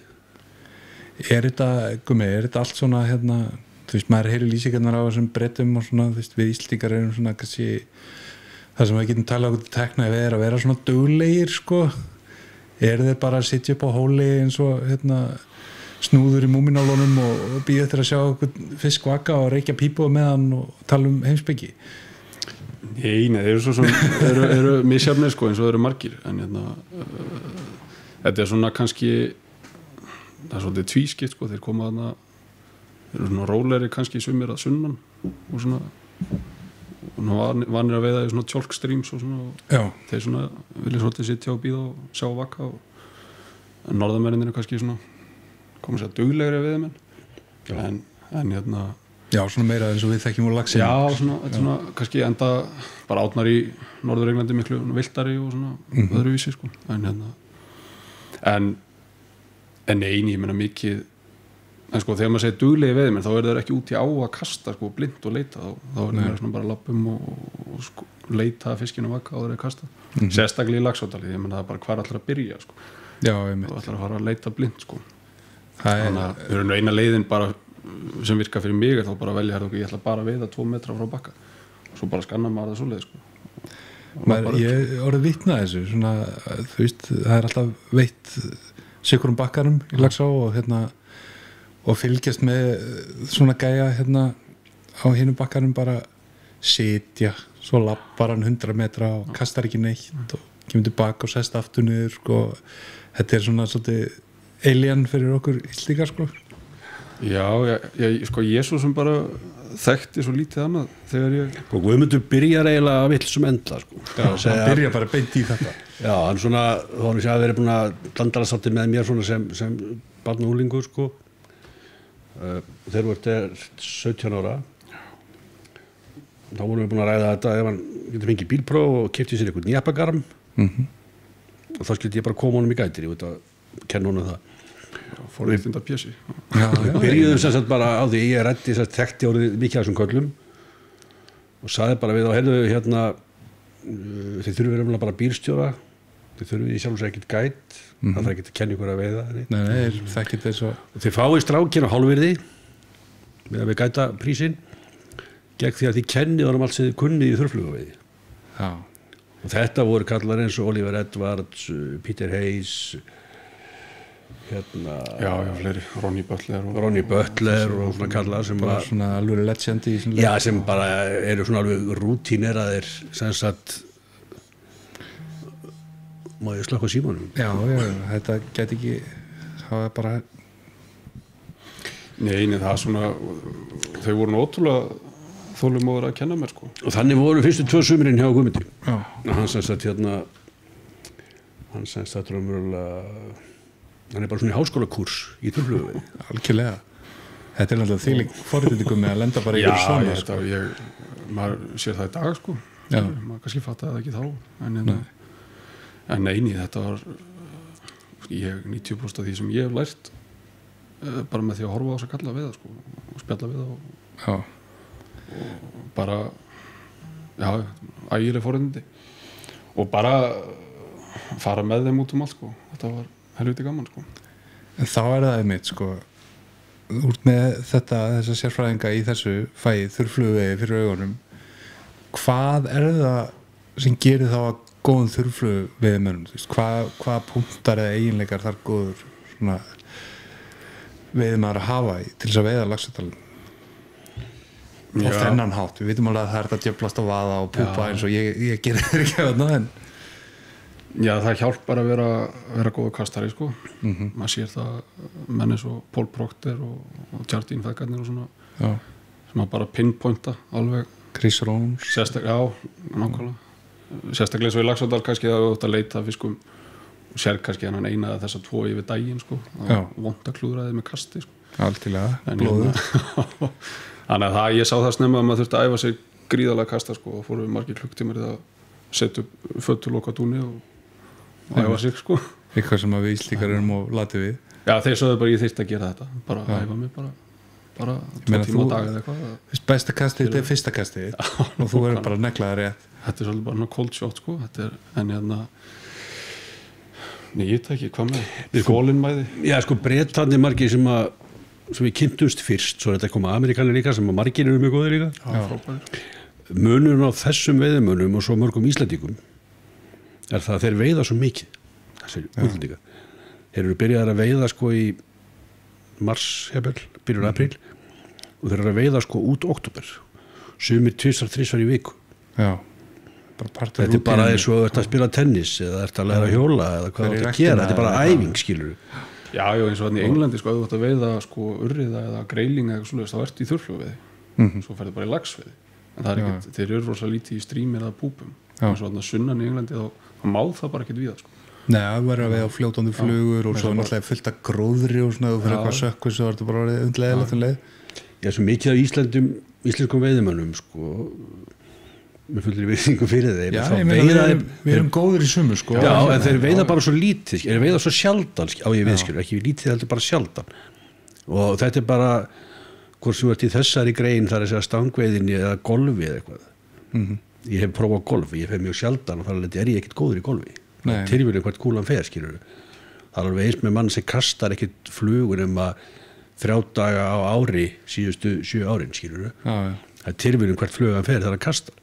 Er þetta allt svona hérna, þú veist, maður heyrir lýsingarnar á þessum brettum og svona, þú veist, við Íslendingar erum svona kannski, það sem við getum talað okkur tekna ef að vera svona duglegir sko, þeir bara að sitja upp á hóli eins og hérna snúður í múminálunum og býða eftir að sjá okkur fisk vaka og reykja pípu með hann og tala heimspeki? Nei, þeir eru svo sem eru misjafnir sko eins og þeir eru margir en hérna þetta er svona kannski það er svolítið tvískipt sko, þeir koma þarna þeir eru svona rólegri kannski sumir að sunnan og svona vanir að veiða í svona tjólkstreams og svona og þeir svona vilja svolítið sitja og býða og sjá vaka og norðamennir eru kannski svona koma sér duglegri að veiða menn en hérna Já, svona meira eins og við þekkjum úr laxinu. Já, svona kannski enda bara átnar í Norður-Englandi miklu viltari og svona öðruvísi sko. En hérna en eini, ég meina mikið en sko þegar maður segir duglegi veiðmenn þá er það ekki út í á að kasta sko blind og leita þá er það svona bara lappum og sko, leita fiskinu vaka og það er kasta. Sérstaklega í Laxárdali, ég meina það er bara hvar allar að byrja sko. Já, einmitt. Og allar að fara að leita blind sko. Þannig að við erum eina leiðin bara sem virka fyrir mig er þá bara að velja ég ætla bara að veiða 2 metra frá bakka og svo bara skanna maður það svoleið sko. Ég orðið vitna þessu svona, þú veist, það er alltaf veitt sikurum bakkanum í Laxá og hérna og fylgjast með svona gæja hérna á hinum bakkanum bara sitja, svo lappar hann 100 metra og kastar ekki neitt og kemur tilbaka og sest aftur niður sko. Þetta er svona svolítið alien fyrir okkur Íslendingar sko. Já, sko Jesús sem bara þekkti svo lítið annað þegar ég og Guðmundur byrjar eiginlega að villsum enda sko. Já, hann byrjar bara beint í þetta. Já, hann svona þá hann sé að verið búin að blandara sátti með mér svona sem barn og unglingur sko. Þeir voru 17 ára þá vorum við búin að ræða þetta ef hann getur fengið bílpróf og keypti sér einhvern nýjapagarm og þá skildi ég bara koma honum í gætir ég veit að kenna honum það forréttinda pjessi. Við byrjuðum sem sagt bara á því ég ræddi þess að þekkti orðið mikið af þessum köllum og sagði bara við á heyrðu hérna þið þurfum við bara bílstjóra þið þurfum við í sjálfsög ekkert gæt það þarf ekkert að kenna ykkur að veiða Nei, þekkit þess og þið fáið strákinn á hálfvirði með að við gæta prísinn gegn því að þið kennið honum allt sem þið kunnið í þurrflugaveiði og þetta voru kallar eins og Oliver Edwards, Peter Hayes hérna fleiri, Ronnie Butler og svona kallar sem bara svona alveg legend í sem bara eru svona alveg rútíneraðir sem sagt má ég slökka símanum já, þetta get ekki það er bara Nei, það er svona þau voru ótrúlega þolinmóðir að kenna mér sko og þannig voru fyrstu 2 sumrin hjá Guðmundi og hann sem sagt hérna hann sem sagt raunverulega hann er bara svona í háskólakurs í þurrflugaveiði. Algjörlega. Þetta er náttúrulega þvílík forréttindi með að lenda bara í svona sko. Maður sér það í dag sko maður kannski fattaði það ekki þá en neini þetta var ég 90% af því sem ég hef lært bara með því að horfa á þess að kalla við það sko og spjalla við það og bara ægileg forréttindi og bara fara með þeim út allt sko þetta var helviti gaman sko. En þá er það einmitt sko út með þessa sérfræðinga í þessu fæði þurrflugvegi fyrir augunum hvað er það sem gerir þá að góðum þurrflugvegi mönnum hvað punktar eða eiginleikar þar góður svona veiðum maður að hafa til þess að veiða laxadalinn á þennan hátt, við vitum alveg að það er þetta djöflast að vaða og púpa eins og ég gerir þér ekki að það en Já, það hjálpar að vera góðu kastari sko. Maður sér það menn eins og Paul Proctor og Jardine feðgarnir og svona sem að bara pinpointa alveg Chris Rones nákvæmlega sérstaklega svo í Laxárdal kannski það er auðvitað að leita fiskum og sér kannski hann eina eða þessa 2 yfir daginn sko, vont að klúðra þið með kasti sko. Alltilega, blóður Þannig að ég sá það snemma að maður þurfti að æfa sig gríðarlega að kasta sko, og fóru margir klukktímar í það að setja upp föttuloka dúni og æfa sig sko. Eitthvað sem að við íslíkar erum og lati við Já, þeir sögðu bara ég þyrfti að gera þetta bara að æfa mig bara 2 tíma á dag eða eitthvað Besta kastið, þetta er fyrsta kastið og þú verður bara að negla það rétt Þetta er svolítið bara cold shot sko. En ég veit ekki hvað með þólinmæði Já, sko, Bretandi margir sem við kynntumst fyrst svo þetta koma Amerikanir líka sem að margir eru mjög góðir líka munurinn á þessum veiðimönnum og svo mörgum Íslendingum er það að þeir veiða svo mikið þessir útlendingar þeir eru byrjaðar að veiða sko í mars, byrjur apríl og þeir eru að veiða sko út október sumir 2-3 í viku þetta er bara eins og þú ert að spila tennis eða ert að læra að hjóla eða hvað þú ert að gera, þetta er bara æfing skilur Já, eins og þannig í Englandi sko, ef þú ert að veiða sko urriða eða greiling eða eitthvað svoleiðis, þá ert í þurrflugveiði svo ferðu bara í laxveiði en það er ekkert, þeir eru rosa lítið í strímir eða púpum eins og þannig sunnan í Englandi þá má það bara ekkert víða sko. Nei, það verður að veiða á fljótandi flugur og svo náttúrulega fullt af gróðri og svona, þú fyrir eitthvað sökkur svo er þetta bara undlega Já, svo mikið af íslenskum veiðimönnum sko með fullir virðingu fyrir þeim Já, ég meina við erum góður í sumu sko Já, en þeir veiða bara svo lítið þeir veiða svo sjaldan á ég viðskilur ekki lítið heldur bara sjaldan og þetta er bara hvort sem þú ert í þessari grein þar að segja stangveiðinni eða golfi eða eitthvað ég hef prófað golf, ég hef mjög sjaldan og þar er ég ekkert góður í golfi tilvíðin hvert kúlan fer skilur það er alveg eins með mann sem kastar ekkert flugur 3 daga á ári síðustu 7 árin skilur það er tilvíðin hvert flugan fer þar að kasta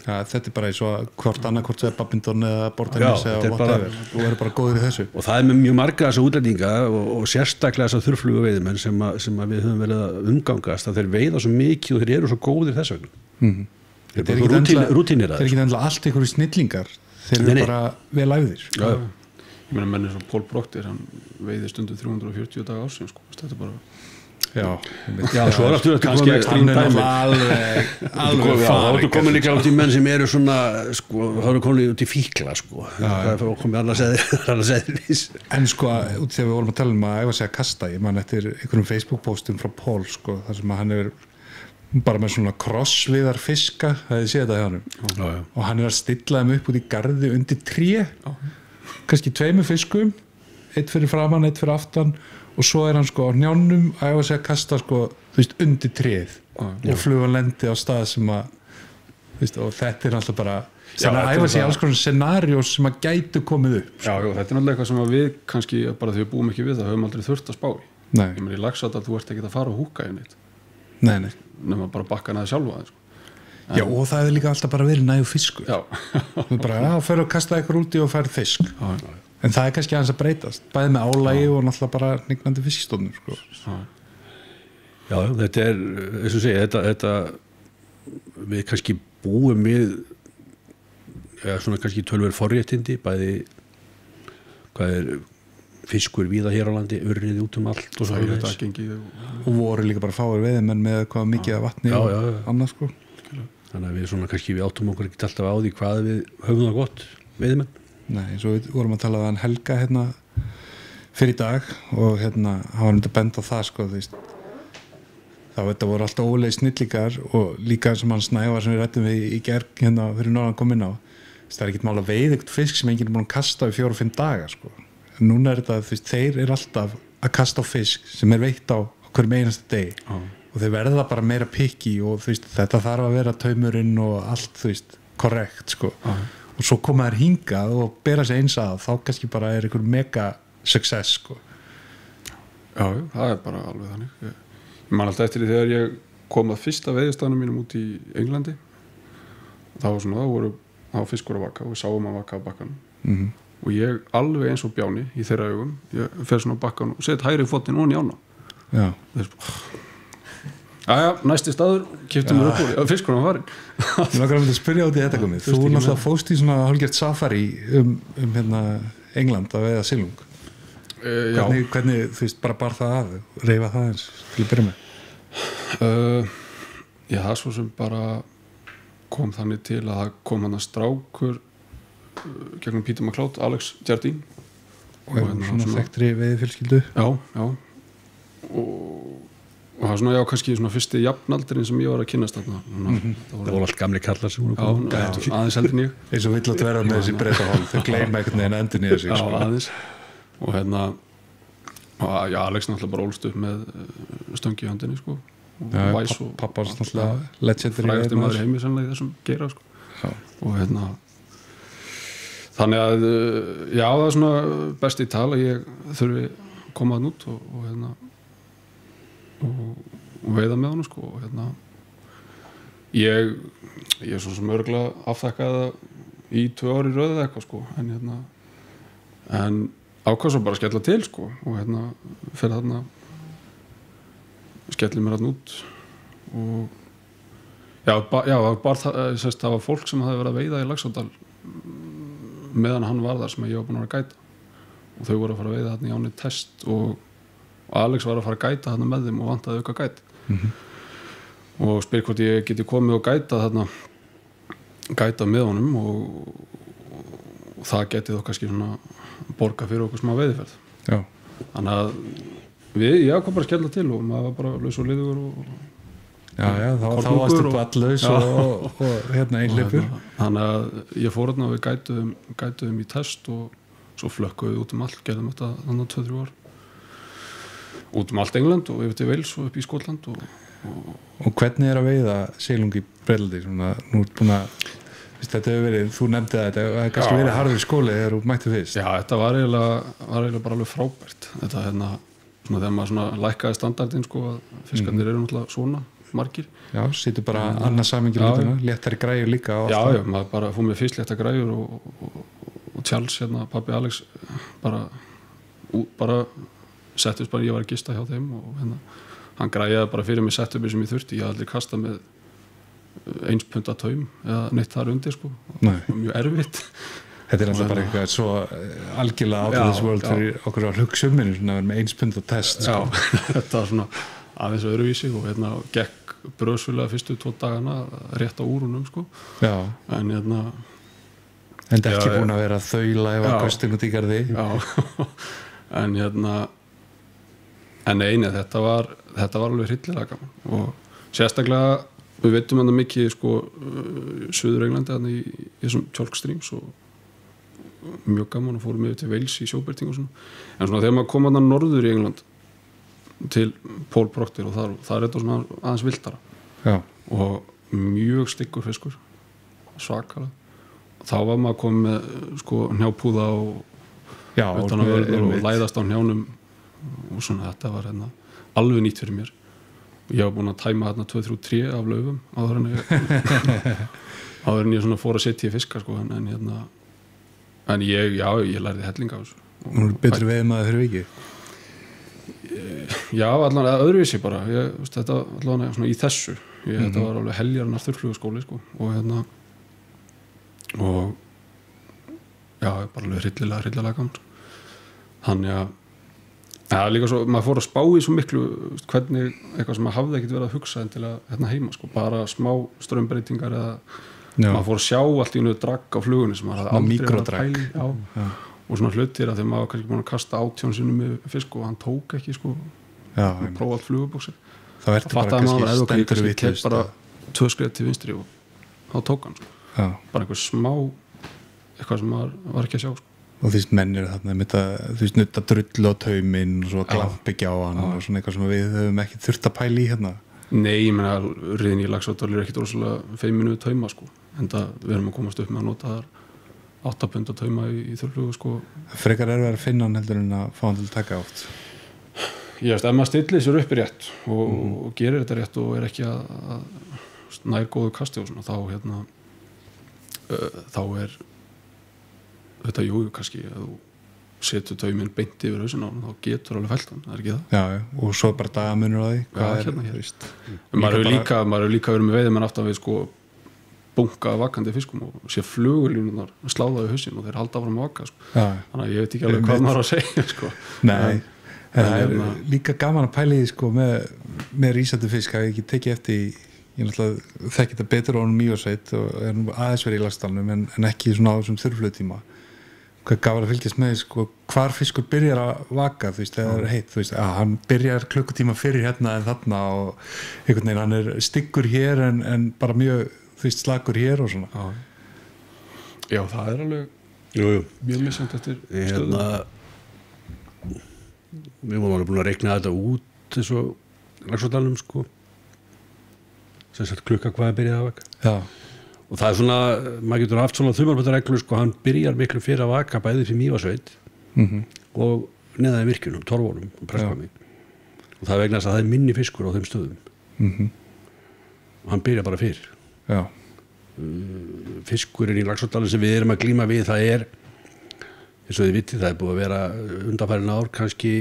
þetta er bara eins og hvort sem er badminton eða bortennis eða whatever og verður bara góður í þessu og það er með mjög marga þessa útlendinga og sérstaklega þessa þurrflugu veiðimenn sem við höfum verið að umgangast að þeir veiða svo mikið og þeir eru svo góðir þess vegna þeir eru rútínir þeir eru ekki endla allt einhverju snillingar þeir eru bara vel æfðir ég meina menn eins og Paul Proctor hann veiði stundu 340 daga ársins sko. Þetta er bara Já, svo er aftur kannski ekstrím dæmi alveg farið komin líka út í menn sem eru svona sko, þá eru komin út í fíkla sko það er komið annars eðlis en sko, út þegar við vorum að tala um að æfa sig að kasta, ég man eftir einhverjum Facebook postum frá Paul sko, þar sem hann er bara með svona krossviðar fiska, það hefði séð þetta hjá hann og hann er að stilla þeim upp út í garði undir tré kannski 2 fiskum 1 fyrir framan, 1 fyrir aftan og svo er hann sko á njánum að æfa sig að kasta sko, þú veist, undir tréð og flugan lendi á stað sem að þú veist, og þetta er alltaf bara þannig að æfa sig alls konar scenariós sem að gætu komið upp sko. Já, þetta er náttúrulega eitthvað sem að við kannski bara því við búum ekki við það, höfum aldrei þurft að spá í ég meina í Laxárdal, þú ert ekki að fara og húka í neitt nema bara bakka neða sjálfa sko. Já, og það er líka alltaf bara verið nægu fiskur þú bara, fyrir að kasta eitthvað úti og færð fisk en það er kannski aðeins að breytast bæði með álægi og náttúrulega bara nignandi fiskstofnur sko. Já, þetta er eins og segja, þetta við kannski búum við svona kannski tölver forréttindi bæði hvað er fiskur víða hér á landi, urriði út allt og svo og voru líka bara fáir veiðimenn með hvað mikið af vatni og annað sko þannig að við svona kannski við áttum okkur ekki alltaf á því hvað við höfum það gott veiðimenn Nei, eins og við vorum að tala um Helga hérna fyrir í dag og hérna hann var að benda á það sko þú veist þá þetta voru alltaf ólega snillingar og líka sem hann Snævar sem við rættum við í gerð hérna fyrir norðan kom inn á það er ekkert mál að veiða eitthvað fisk sem enginn er búin að kasta í 4-5 daga sko en núna er þetta þú veist þeir eru alltaf að kasta á fisk sem er veitt á hverjum einasta degi og þeir verða bara meira pikki og þú veist þetta þarf að vera taumurinn og allt þú veist korrekt sko og svo koma þær hingað og bera sig eins að þá kannski bara er einhver mega success sko. Já, það er bara alveg þannig ég man alltaf eftir því þegar ég kom að fyrsta veiðistaðnum mínum út í Englandi þá var svona, það var fiskur að vaka og við sáum að vaka á bakkanum og ég alveg eins og bjáni í þeirra augum ég fer svona á bakkanum og set hægri fótinn onni ána næsti staður keypti mér upp úr, fiskurinn var farin. Ég langar að spyrja út í þetta komið. Þú náttúrulega fóst í svona hálfgert safari hérna England að veiða silung. Hvernig þú veist, bara bar það að, reyfa það eins til að byrja með? Já, það svo sem bara kom þannig til að það kom hann að strákur gegnum Peter McLeod, Alex Jardine og svona þekktri veiðifjölskyldu. Já og það var svona, kannski svona fyrsti jafnaldurinn sem ég var að kynnast þarna. Það voru allt gamli kallar sem voru aðeins heldur en ég. Eins og vill að vera með þessi breytahól, þau gleyma einhvern veginn endur nýja sig. Já, aðeins. Og Alex náttúrulega bara ólst upp með stöngi í handinni, sko. Pappans náttúrulega legendary frægasti maður í heimi sannlega í þessum geira, sko. Og þannig að, það er svona best í tala, ég þurfi að koma þann út og veiða með hann, sko. Ég er svona sem örgulega afþakkaði í 2 ári röðu eitthvað, sko. En ákvað svo bara að skella til, sko. Og fyrir þarna skelli mér þarna út og það var fólk sem hafði verið að veiða í Laxárdal meðan hann var þar sem ég var búin að vera að gæta og þau voru að fara að veiða þarna í ánni Test og Alex var að fara að gæta þarna með þeim og vantaði auka gæt og spyr hvort ég geti komið og gæta með honum og það geti þá kannski svona borga fyrir okkur smá veiðiferð. Þannig að ég ákvað bara að skella til og maður var bara laus og liður og þá varst þetta allaus og einhleipur. Þannig að ég fór þarna og við gætuðum í Test og svo flökkuðum út allt, gerðum þetta þannig 2-3 ár út allt England og yfir til Wales og upp í Skotland og hvernig að veiða silung í Bretlandi? Nú er búin að þetta hefur verið, þú nefndi þetta hefur kannski verið harður skóli þegar þú mætti fyrst. Já, þetta var eiginlega bara alveg frábært. Þetta svona þegar maður svona lækkaði standardinn, sko, að fiskarnir eru náttúrulega svona margir. Já, situr bara annað samingi hlutina, léttari græjur líka. Já, maður bara fór með fyrst létta græjur og Charles, pabbi Alex, bara settist bara, ég var að gista hjá þeim og hann græjaði bara fyrir mig setupi sem ég þurfti. Ég hafði aldrei kastað með 1 punda taum eða neitt þar undir, sko. Mjög erfitt. Þetta er alltaf bara eitthvað svo algjörlega out of this world fyrir okkur á hugsumminu svona að vera með 1 punda test, sko. Já, þetta var svona aðeins öðruvísi og gekk bröðsfulega fyrstu 2 dagana rétt á úrunum, sko. Já. En en ekki búin að vera að þaula ef að kostin út í garði. Já. En þetta var alveg hryllilega gaman og sérstaklega við veitum mikið, sko, Suður Englandi í þessum Chalk Streams og mjög gaman og fórum yfir til Wales í sjóbirting og svona. En svona þegar maður kom norður í England til Paul Proctor og það er þetta svona aðeins vildara. Já. Og mjög styggur fiskur, svakalega. Þá var maður komið með, sko, hnjápúða og utanavörður og læðast á hnjánum og svona þetta var alveg nýtt fyrir mér. Ég var búin að tæma 2-3 tré af laufum áður en ég svona fór að setja í fiska, sko, en ég lærði helling af þessu. Nú er betri veiðmaður fyrir vikið? Já, allan öðruvísi bara. Þetta allan svona í þessu. Þetta var alveg heljarinnar þurrflugaskóli, sko, og bara alveg hryllilega gaman. Þannig að líka svo, maður fór að spá í svo miklu hvernig eitthvað sem maður hafði ekkert verið að hugsa en til að heima, sko, bara smá strömbreytingar eða maður fór að sjá allt í dragg á flugunni sem maður hafði aldrei verið að pæla og svona hlutir að þegar maður var kannski búin að kasta 18 sinnum með fisk og hann tók ekki, sko, prófa allt flugubóksir þá ertu bara kannski stendur vitlaust bara 2 skref til vinstri og þá tók hann, sko. Bara einhver smá eitthvað sem maður var ekki að sjá, sko. Og því mennir þarna nutta drull á tauminn og svo glampbyggja á hann og svona eitthvað sem við höfum ekki þurft að pæla í hérna. Nei, ég meina riðin í Laxárdal er ekkit rosalega feiminu tauma, sko, en við erum að komast upp með að nota þar 8 punda tauma í þurrflugu, sko. Frekar að finna hann heldur en að fá hann til að taka oft. Ég veist, ef maður stillir sér upp í rétt og gerir þetta rétt og er ekki að nær góðu kasti og svona, þá er þetta kannski setur tauminn beint yfir hausinn á hann, þá getur alveg fælt hann, það ekki það? Já, og svo bara dagamunur á því. Maður hefur líka verið með veiðimenn aftan við sko bunga vakandi fiskum og sé flugulínunar sláða við hausinn og þeir halda áfram að vaka sko. Þannig að ég veit ekki alveg hvað maður að segja sko. Nei, en það er líka gaman að pæla í sko með rísandi fisk, að ég ekki tekið eftir ég náttúrulega þekki þetta betur á honum Mývatnssveit og er nú aðeins verið í Laxdalnum en ekki svona á þessum þurrflugtíma. Hvað gafur að fylgjast með sko, hvar fiskur byrjar að vaka, þú veist, það er heitt, þú veist, hann byrjar klukkutíma fyrir hérna en þarna og einhvern veginn, hann er styggur hér en bara mjög, þú veist, slagur hér og svona. Já, það er alveg mjög misjant eftir stöðu. Við vorum alveg búin að reikna þetta út eins og Laxárdalnum sko, sem sagt klukka hvað byrjaði að vaka. Já. Og það er svona, maður getur haft svona þumalputtareglu sko, hann byrjar miklu fyrir að vaka bæði fyrir Mývatnssveit og neðaði virkjunum, torfunum og Prestbakka. Og það vegna þess að það er minni fiskur á þeim stöðum. Og hann byrjar bara fyrr. Já. Fiskurinn í Laxárdalnum sem við erum að glíma við, það er, eins og þið vitið, það er búið að vera undanfærin ár kannski,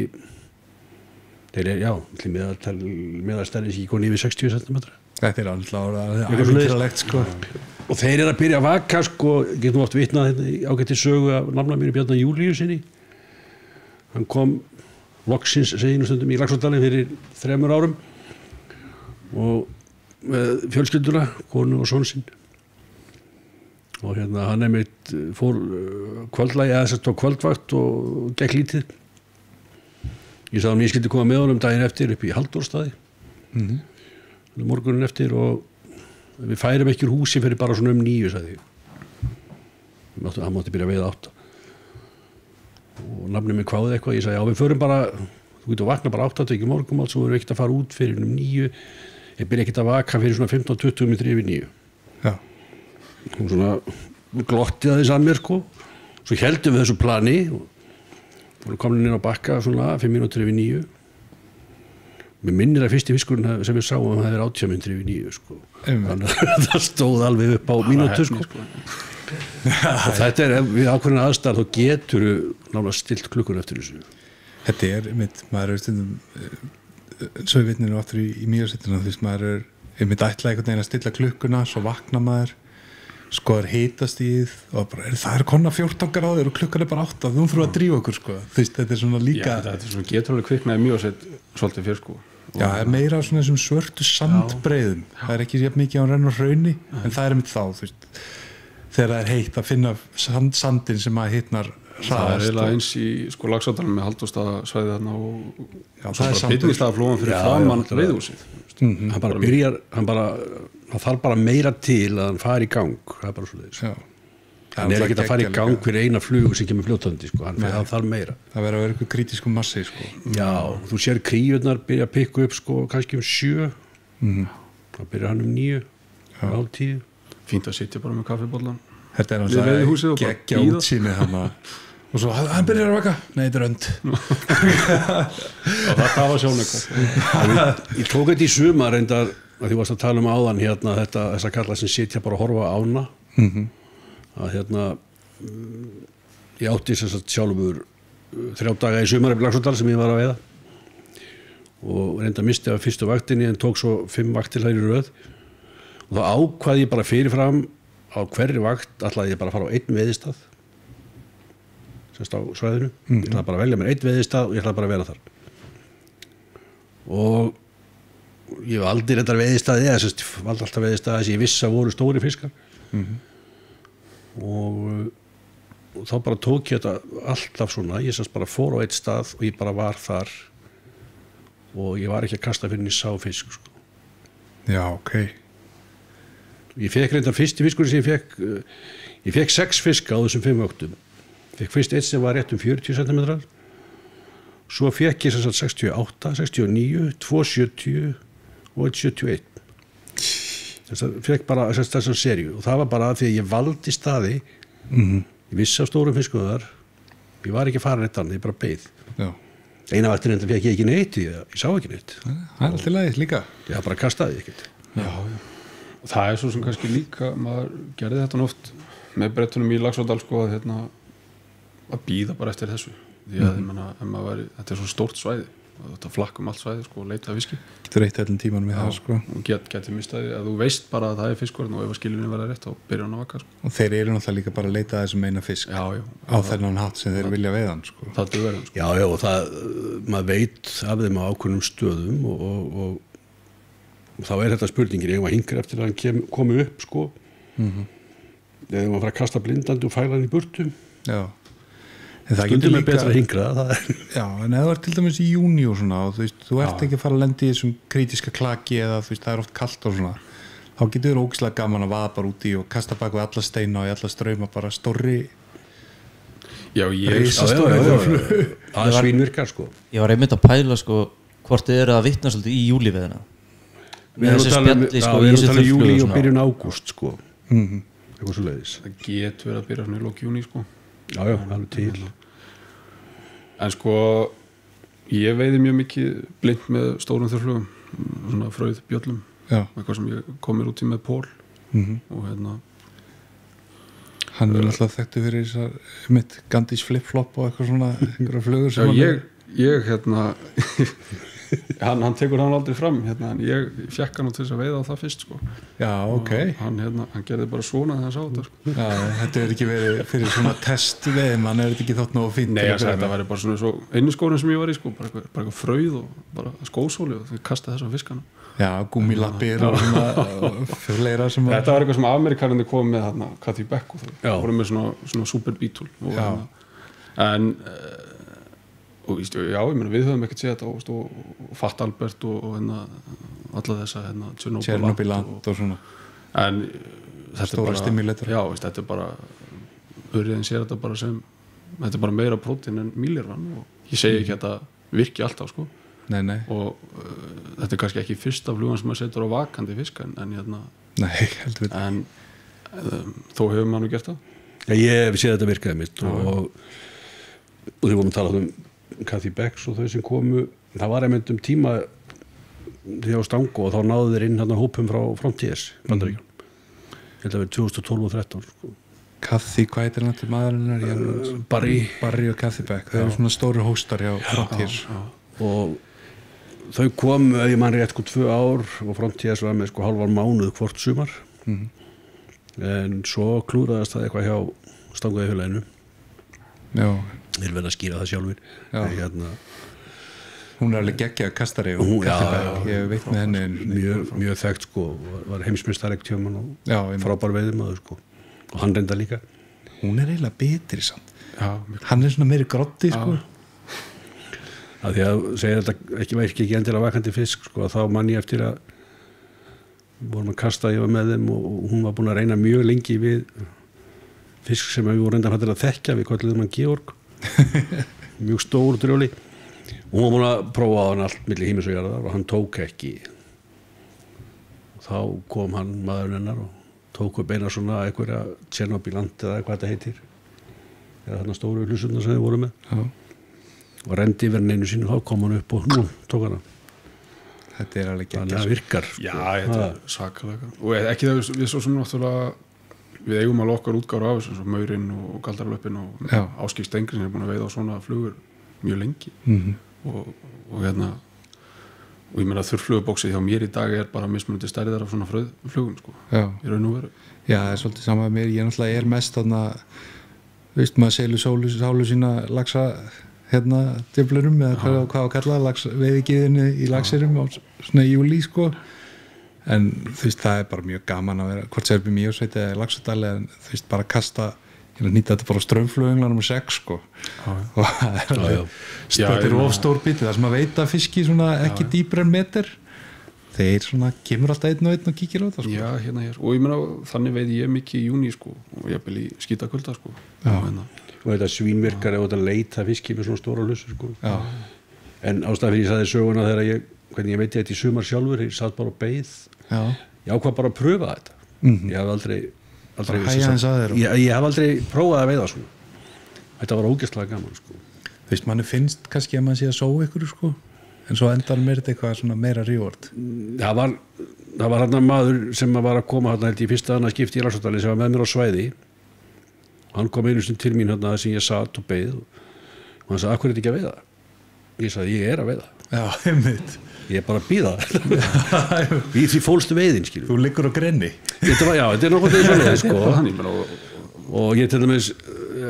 þeir er, já, meðalstærri ekki konið yfir 60 cm. Þetta er alveg sko. Og þeir eru að byrja að vaka sko, getum oft vitnað ágætti sögu af nafna mínu Bjarna Júlíusinni. Hann kom loksins seginu stundum í Laxárdalinn fyrir 3 árum og með fjölskylduna, konu og son sinn. Og hérna hann einmitt fór kvöldlagi eða sett á kvöldvakt og gekk lítið. Ég sagði hann ég skyldi koma með honum daginn eftir upp í Halldórsstaði. Morgunin eftir og við færum ekki úr húsi fyrir bara svona 9 sagði ég. Hann mátti byrja að veiða 8 og nafnið mig hváði eitthvað, ég sagði já við förum bara, þú getur að vakna bara 8 ekki morgumál, svo erum við ekkert að fara út fyrir 9, ég byrja ekkert að vaka fyrir svona 15-20 minútur yfir 9. Já. Hún svona glotti aðeins að mér sko, svo héldum við þessu plani og vorum komin inn á bakka svona 5 mínútur yfir 9. Mér minnir að fyrsti fiskurinn sem við sáum það er 80 mínútur yfir 9 sko. Þannig að það stóð alveg upp á mínútu sko. Og þetta er við ákveðna aðstæður þá getur náttúrulega stilt klukkur eftir þessu. Þetta er mitt, maður er stundum svo við vitnum aftur í Mývatnssveitina, þú veist maður er mitt ætla einhvern veginn að stilla klukkuna, svo vakna maður sko er hitastíð og bara, það er konna 14 gráður og klukkan er bara 8, þú þurfum að drífa okkur sko. Þú veist, þetta er svona líka þetta er svona getur alveg kviknaði Mývatnssveit svolítið fyrr sko. Já, það er meira svona þessum svörtu sandbreiðum. Það er ekki jafn mikið á renn og hrauni, en það er einmitt þá, þú veist, þegar það er heitt að finna sandin sem að hitnar hraðast. Það er eiginlega eins í sko Laxárdalnum með Halldórsstaðasvæði þarna og það er Birningsstaðaflóan fyrir framan veiðhúsið. Hann bara byrjar, hann þarf bara meira til að hann fari í gang, það er bara svoleiðis. Já. Hann er ekki að fara í gang fyrir eina flugu sem kemur fljótandi sko, hann þarf meira. Það verður að vera eitthvað kritísku massi sko. Já, þú sér kríurnar byrja að pikka upp sko kannski 7. Þá byrjar hann 9, 9:30. Fínt að sitja bara með kaffibollan. Þetta er náttúrulega geggja útsýni og svo hann byrjar að vaka, nei þetta er önd. Og það var sjónleikar. Ég tók þetta í sumar reyndar að því varst að tala áðan hérna þessa kalla sem sitja bara að horfa á ána. Að hérna ég átti sem sagt sjálfur 3 daga í sumar í Laxárdal sem ég var að veiða og reynda misti af fyrstu vaktinni en tók svo 5 vaktir þær í röð og þá ákvað ég bara fyrirfram á hverri vakt ætlaði ég bara að fara á einn veiðistað semst á svæðinu ég ætlaði bara að velja mér einn veiðistað og ég ætlaði bara að vera þar og ég hef aldrei reyndar veiðistaði eða semst valdi alltaf veiðistaði sem ég vissi að voru stóri fiskar og þá bara tók ég þetta alltaf svona, ég semst bara fór á eitt stað og ég bara var þar og ég var ekki að kasta fyrir en ég sá fisk sko. Já, ok. Ég fekk reyndar fyrsti fiskur sem ég fekk 6 fiska á þessum 5 vöktum. Fekk fyrst eitt sem var rétt 40 cm svo fekk ég semst 68, 69, 270 og 171 það fekk bara þessar seríu og það var bara því að ég valdi staði ég vissi á stórum fiskum þar ég var ekki að fara réttan, ég bara beið eina vaktin enda fekk ég ekki neitt ég sá ekki neitt það er alltaf lagið líka ég bara kastaði ekkert og það er svo sem kannski líka maður gerði þetta oft með brettunum í Laxárdal sko að bíða bara eftir þessu því að þetta er svo stórt svæði og þetta flakkum allt svæði sko, og leita fiski getur eitt allan tíman með það sko. og getur mistaði að þú veist bara að það er fiskur og ef að skiljunni verða rétt þá byrjar hann að vaka sko. og þeir eru náttúrulega líka bara að leita að þessum eina fisk á þennan hatt sem þeir vilja veiðan sko. það dugar hann sko. Já og það maður veit af þeim á ákveðnum stöðum og þá er þetta spurningir ég var hingur eftir að hann komi upp sko eða maður fara að kasta blindandi og fæla hann í burtu stundum er betra að hingra það já, en ef það er til dæmis í júní og svona og þú ert ekki að fara að lenda í þessum krítiska klaki eða það er oft kalt og svona þá getur þér ógeðslega gaman að vaða bara úti og kasta bak við alla steina og í alla strauma bara stórri það svínvirkar sko ég var einmitt að pæla sko hvort þið eru að vitna svolítið í júlíveðina við erum að tala um júlí og byrjun ágúst sko eitthvað svo leiðis það getur verið að byrja svona í lok júní sko já, alveg til en sko ég veiði mjög mikið blind með stórum þurrflugum svona fröð bjöllum eitthvað sem ég kom mér út í með pól og hann er alltaf þekktu fyrir þessar mitt Gandhis flip-flop og eitthvað svona einhverja flugur sem ég hann tekur hann aldrei fram en ég fekk hann til þess að veiða á það fyrst sko. Já, ok hann gerði bara svona þegar hann sá þetta sko. Já, þetta er ekki verið fyrir svona testveið mann er þetta ekki þótt nógu fínt nei, þetta var bara svona svo einu skórin sem ég var í sko, bara eitthvað frauð og bara skósóli og þau kastaði þess að fiskana já, gúmilappir og fleira sem þetta var eitthvað sem Amerikanandi kom með þarna Cathy Beck og þau voru með svona super bítúl en já, við höfum ekkert séð þetta og Fatt Albert og alla þessa Tjernobyland og svona en stóra stimuletur já, þetta er bara Urriðin sér þetta bara sem þetta er bara meira prótín en mýlirvan og ég segi ekki að þetta virki alltaf sko nei. Og þetta er kannski ekki fyrsta flugan sem maður setur á vakandi fisk en nei, heldur við en þó hefur maður nú gert það ég hef séð þetta virkaði mitt og þegar vorum að tala um Cathy Becks og þau sem komu það var einmitt tíma því á Stango og þá náðu þeir inn hópum frá Frontiers Bandaríkjum ég held að vera 2012 og 13 sko. Cathy, hvað heitir hann til maðurinn Barry og Cathy Beck þau eru svona stóri hóstar hjá Frontiers og þau komu ef ég man rétt 2 ár og Frontiers var með hálfan mánuð hvort sumar en svo klúraðast það eitthvað hjá Stango í hulaginu þeir verða að skýra það sjálfur hún er alveg geggjað kastari og ég veit með henni mjög þekkt sko var heimsmeistari ekkert hjá mann og frábær veiðimaður sko og hann reynda líka hún er eiginlega betri samt hann er svona meiri grotti sko að því að segja þetta ekki endilega vakandi fisk sko þá mann ég eftir að vorum að kasta ég var með þeim og hún var búin að reyna mjög lengi við fisk sem við vorum reyndan hættir að þekkja við kölluðum hann Georg mjög stór drjóli og hún var búin að prófa á hann allt milli hímis og jarðar og hann tók ekki þá kom hann maðurinn hennar og tók upp eina svona einhverja Tjernobyland eða eitthvað þetta heitir eða þarna stóru hlusundar sem við vorum með og rendi yfir hann einu sínu þá kom hann upp og nú tók hann þetta er alveg geggjað það virkar já, þetta er svakalega og ekki það við svo sem náttúrulega við eigum alveg okkar útgáru af þessu eins og Maurinn og Galdarlöppin og Áskil Stengriðsson er búin að veiða á svona flugur mjög lengi og og ég meina þurrflugubóksið hjá mér í dag er bara mismunandi stærðar af svona flugum sko í raun og veru já, það er svolítið sama með mér ég náttúrulega er mest þarna maður selur sálu sína laxa djöflurum eða hvað að kalla veiðigiðinu í laxirum á svona í júlí sko en það er bara mjög gaman að vera hvort sem er við Mývatnssveit eða Laxardal en bara kasta nýta þetta bara strömmflugöngla nr. 6 sko og það er of stór biti það sem að veita fiski svona ekki dýpra en meter þeir svona kemur alltaf einn og kíkir á þetta sko. Já, hér og ég meina þannig veið ég mikið í júní sko og ég vil í skítakvölda sko og þetta svínvirkar ef þetta leita fiski með svona stóra hlussur sko en ástæðan fyrir ég sagði söguna þegar hvernig ég veit þetta í sumar sjálfur ég satt bara og beið ég ákvað bara að pröfa þetta ég hef aldrei ég hef aldrei prófað að veiða svona þetta var ógeðslega gaman sko manni finnst kannski að maður sé að sóa ykkur sko en svo endar mér þetta eitthvað svona meira reward það var hann maður sem var að koma hann held í fyrsta annað skipti í Laxárdali sem var með mér á svæði hann kom einu stund til mín hann sem ég satt og beið og og hann sagði, akkur er þetta ekki að veiða? Ég sagði, ég er að veiða. Já, einmitt. Ég er bara að bíða. Í því fólstu veiðin, skilur. Þú liggur á grenni. Þetta er nokkuð þegar sko. Og ég til dæmis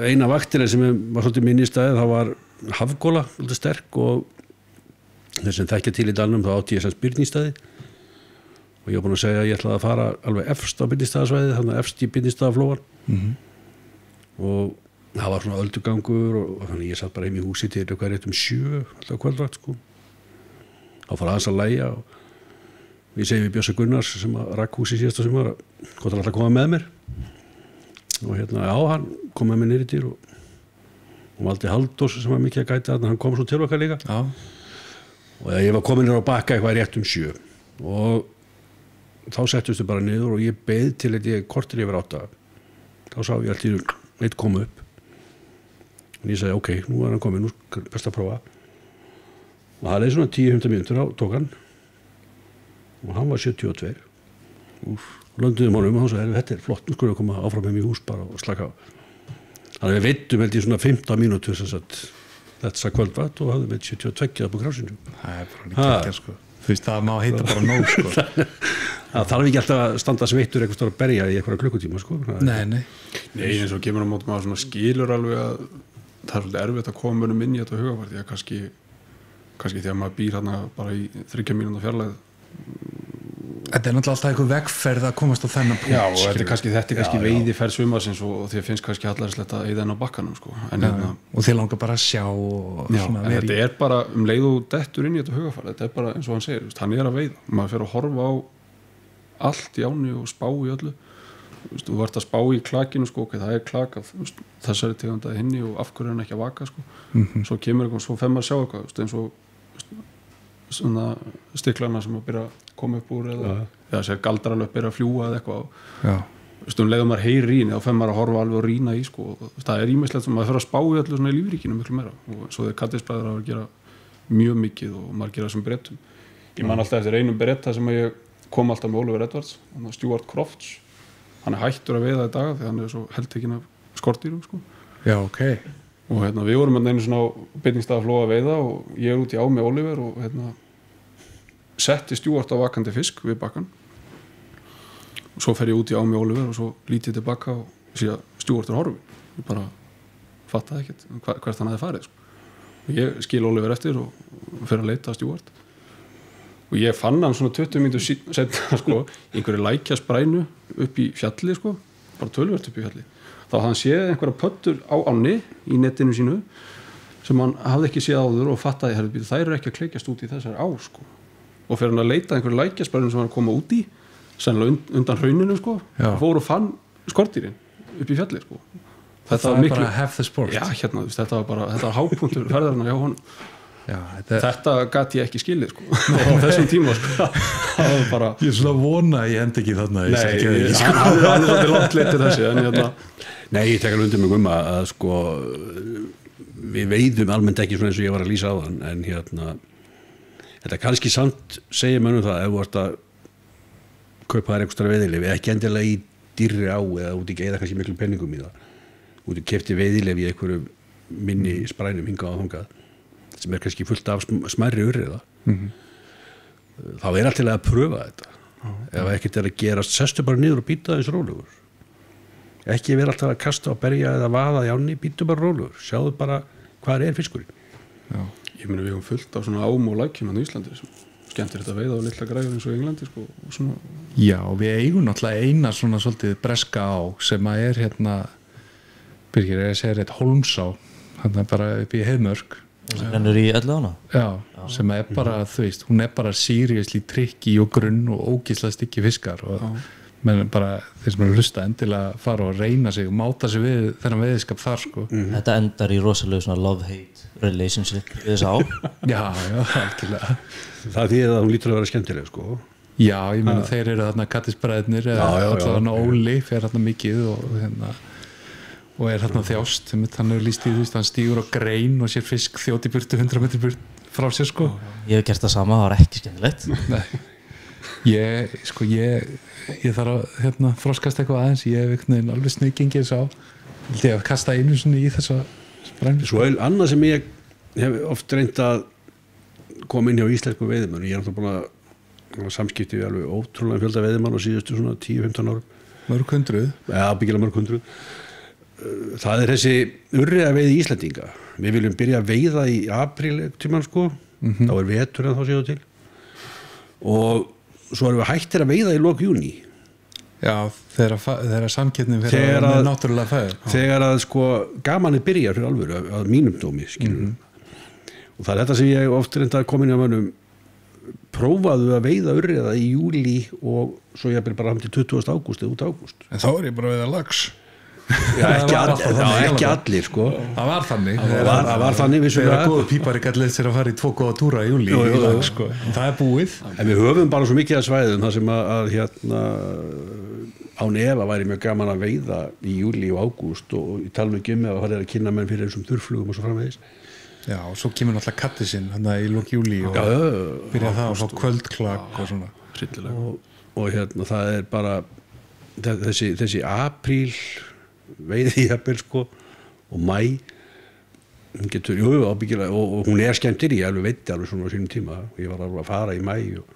eina vaktina sem var svolítið minnistæði, það var hafgóla, svolítið sterk, og þess sem þekkja til í dalnum þá átti ég þess að byrnistæði og ég var búin að segja að ég ætlaði að fara alveg efst á byrnistæðasvæði, þannig að efst í byrnistæðaflóan og það var svona öldugangur og þannig ég satt bara heim í húsi til eitthvað rétt 7 alltaf kvöldvakt sko. Þá fór aðeins að lægja og við segjum við Bjössa Gunnars sem að rakk húsi síðasta sem var hvort hann alltaf koma með mér og hérna, já, hann kom með mér niður í dýr og Valdi Halldórs sem var mikið að gæta þarna, hann kom svo til okkar líka já. Og ég var komin niður á bakka eitthvað rétt 7 og þá settustu bara niður og ég beið til þetta kortir yfir 8 þá sá ég alltaf eitt koma upp og ég sagði, ok, nú er hann komin, nú er best að prófa og það er svona 10-15 mínútur á tókan og hann var 72 og lönduðum honum og hann sagði, þetta er flott, nú skulum við koma áfram með mér í hús bara og slaka á þannig við veittum held ég svona 15 mínútur þetta kvöldvætt og hafðum við 72 upp á krásinu það er bara líka sko. Þú veist, það má heita bara nóg sko. Það þarf ekki alltaf að standa sveittur eitthvað stóra að berja í eitthvað klukkutíma sko. Nei, eins og kemur á mótum að skilur alveg að það er svolítið erfitt að koma inn í þetta hugafært því að kannski þegar maður býr hérna bara í 3 mínúna fjarlægð þetta er náttúrulega alltaf eitthvað vegferð að komast á þennan punkt. Já, og þetta er kannski veiðiferð sumarsins og þér finnst kannski hallarslegt að eyða inn á bakkanum sko. Og þér langar bara að sjá og já, en þetta er bara leið og dettur inn í þetta hugafært þetta er bara eins og hann segir, hann er að veiða maður fer að horfa á allt í áni og spá í öllu þú vart að spá í klakinu sko, okay, það er klak af þessari tegunda hinni og af hverju hann ekki að vaka sko. Svo kemur eitthvað, svo fer maður að sjá eitthvað eins og svona stiklarna sem að byrja að koma upp úr eða sér galdralöp byrja að fljúa eða eitthvað leiðum maður heyri rýni þá fer maður að horfa alveg og rýna í sko. Það er ímislegt sem maður fer að spá í öllu svona í lífríkinu miklu meira og svo þeir kattisbræður að gera mjög mikið og maður gera þessum brettum ég man alltaf eftir einum bretta sem ég kom alltaf með Oliver Edwards Stuart Crofts hann er hættur að veiða í dag því hann er svo heldtekinn af skordýrum sko. Já, ok og við vorum einu svona á byrningstaflóa að veiða og ég er út í á með Oliver og setti Stuart á vakandi fisk við bakkan og svo fer ég út í á með Oliver og svo lítið tilbaka og sé að Stuart er horfin ég bara fattaði ekkert hvert hann hafði farið sko. og ég skil Oliver eftir og fer að leita að Stuart og ég fann hann svona 20 mínútur setna sko, einhverju lækjasprænu upp í fjalli sko, bara tölvert upp í fjalli þá hafði hann séð einhverja pöttur á ánni í netinu sínu sem hann hafði ekki séð áður og fattaði þær eru ekki að kleikjast út í þessari á sko. og fyrir hann að leita einhverju lækjasprænu sem hann koma út í sennilega undan hrauninu sko, og fór og fann skordýrin upp í fjalli sko. Þetta var bara half the sport já, þetta var hápunktur ferðarna hjá honum Já, þetta gat ég ekki skilið sko. á þessum tíma sko. bara... ég er svona að vona ég endi ekki þarna hann er svolítið langt leitt þessi Nei, ég tek alveg undir mig að sko við veiðum almennt ekki svona eins og ég var að lýsa á þann en þetta kannski samt segir mönnum það ef þú ert að kaupa þær einhverstara veiðilefi ekki endilega í dýrri á eða út í geiða kannski miklu penningum í það út í keypti veiðilefi í einhverju minni sprænum hingað á þangað sem er kannski fullt af smærri urriða þá er alltaf að pröfa þetta ef ekkert er að gerast sestu bara niður og býta eins rólegur ekki vera alltaf að kasta og berja eða vaða í ánni, býtu bara rólegur sjáðu bara hvað er fiskurinn ég meina við höfum fullt af svona ám og lækjum á Íslandi sem skemmtir þetta veiða á litla græður eins og í Englandi sko, og svona... Já, við eigum náttúrulega eina svona svolítið breska á sem að er Birgir, ég segir þetta Holmsá hérna bara upp í Heiðmörk sem rennur í Elliðána sem er bara, þú veist, hún er bara seriously trikki og grunn og ógeðslega stykki fiskar og menn bara þeir sem eru hlusta endilega fara og reyna sig og máta sig við þennan veiðskap þar sko. Þetta endar í rosalega svona love-hate relationship við þess á Já, algjörlega Það því að hún lítur að vera skemmtileg sko. Já, ég meina þeir eru þarna kattisbræðnir eða þarna Óli fer þarna mikið og er þarna þjást hann hefur líst í því, hann stígur á grein og sér fisk þjóti burtu 100 metri burt frá sér sko. Ég hef gert það sama, það var ekki skemmtilegt Nei Ég þarf að froskast eitthvað aðeins ég hef alveg sniggingið sá ég hef kastað einu svona í þessa Svo annað sem ég hef oft reynd að koma inn hjá íslensku veiðimann, ég er alltaf búin að samskipti við alveg ótrúlega fjölda veiðimann á síðustu svona 10-15 árum. Mörg hundruð? Ja, byggilega mörg hundruð. Það er þessi urriða veiði Íslendinga. Við viljum byrja að veiða í apríl tímann sko, þá er vetur en þá séu til. Og svo erum við hættir að veiða í lok júní. Já, þegar samkeppnin fyrir að náttúrulega fæður. Þegar að sko gamanið byrjar fyrir alvöru að mínum dómi, skilur. Og það er þetta sem ég oft reynda að koma inn á mönnum, prófaðu að veiða urriða í júlí og svo ég bara fram til 20. ágúst eða út ágúst. En þá er ég bara að veiða lax. Já, ekki allir sko. Það var þannig. Það var þannig vissulega. Þegar góðu pípari gæti sér að fara í 2 góða túra í júlí í lag sko. Það er búið. En við höfum bara svo mikið að svæðum þar sem að hérna án efa væri mjög gaman að veiða í júlí og ágúst og ég tala ekki að það er að kynna menn fyrir þessum þurrflugum og svo framvegis. Já, og svo kemur náttúrulega katti sinn hann í lok júlí og byrja það og fá kvöldklakk og svona. Og hérna það er bara þessi apríl veiði ég að sko og mæ hún getur, ábyggilega og hún er skemmtir ég alveg veitti alveg svona á sínum tíma og ég var alveg að fara í mæ og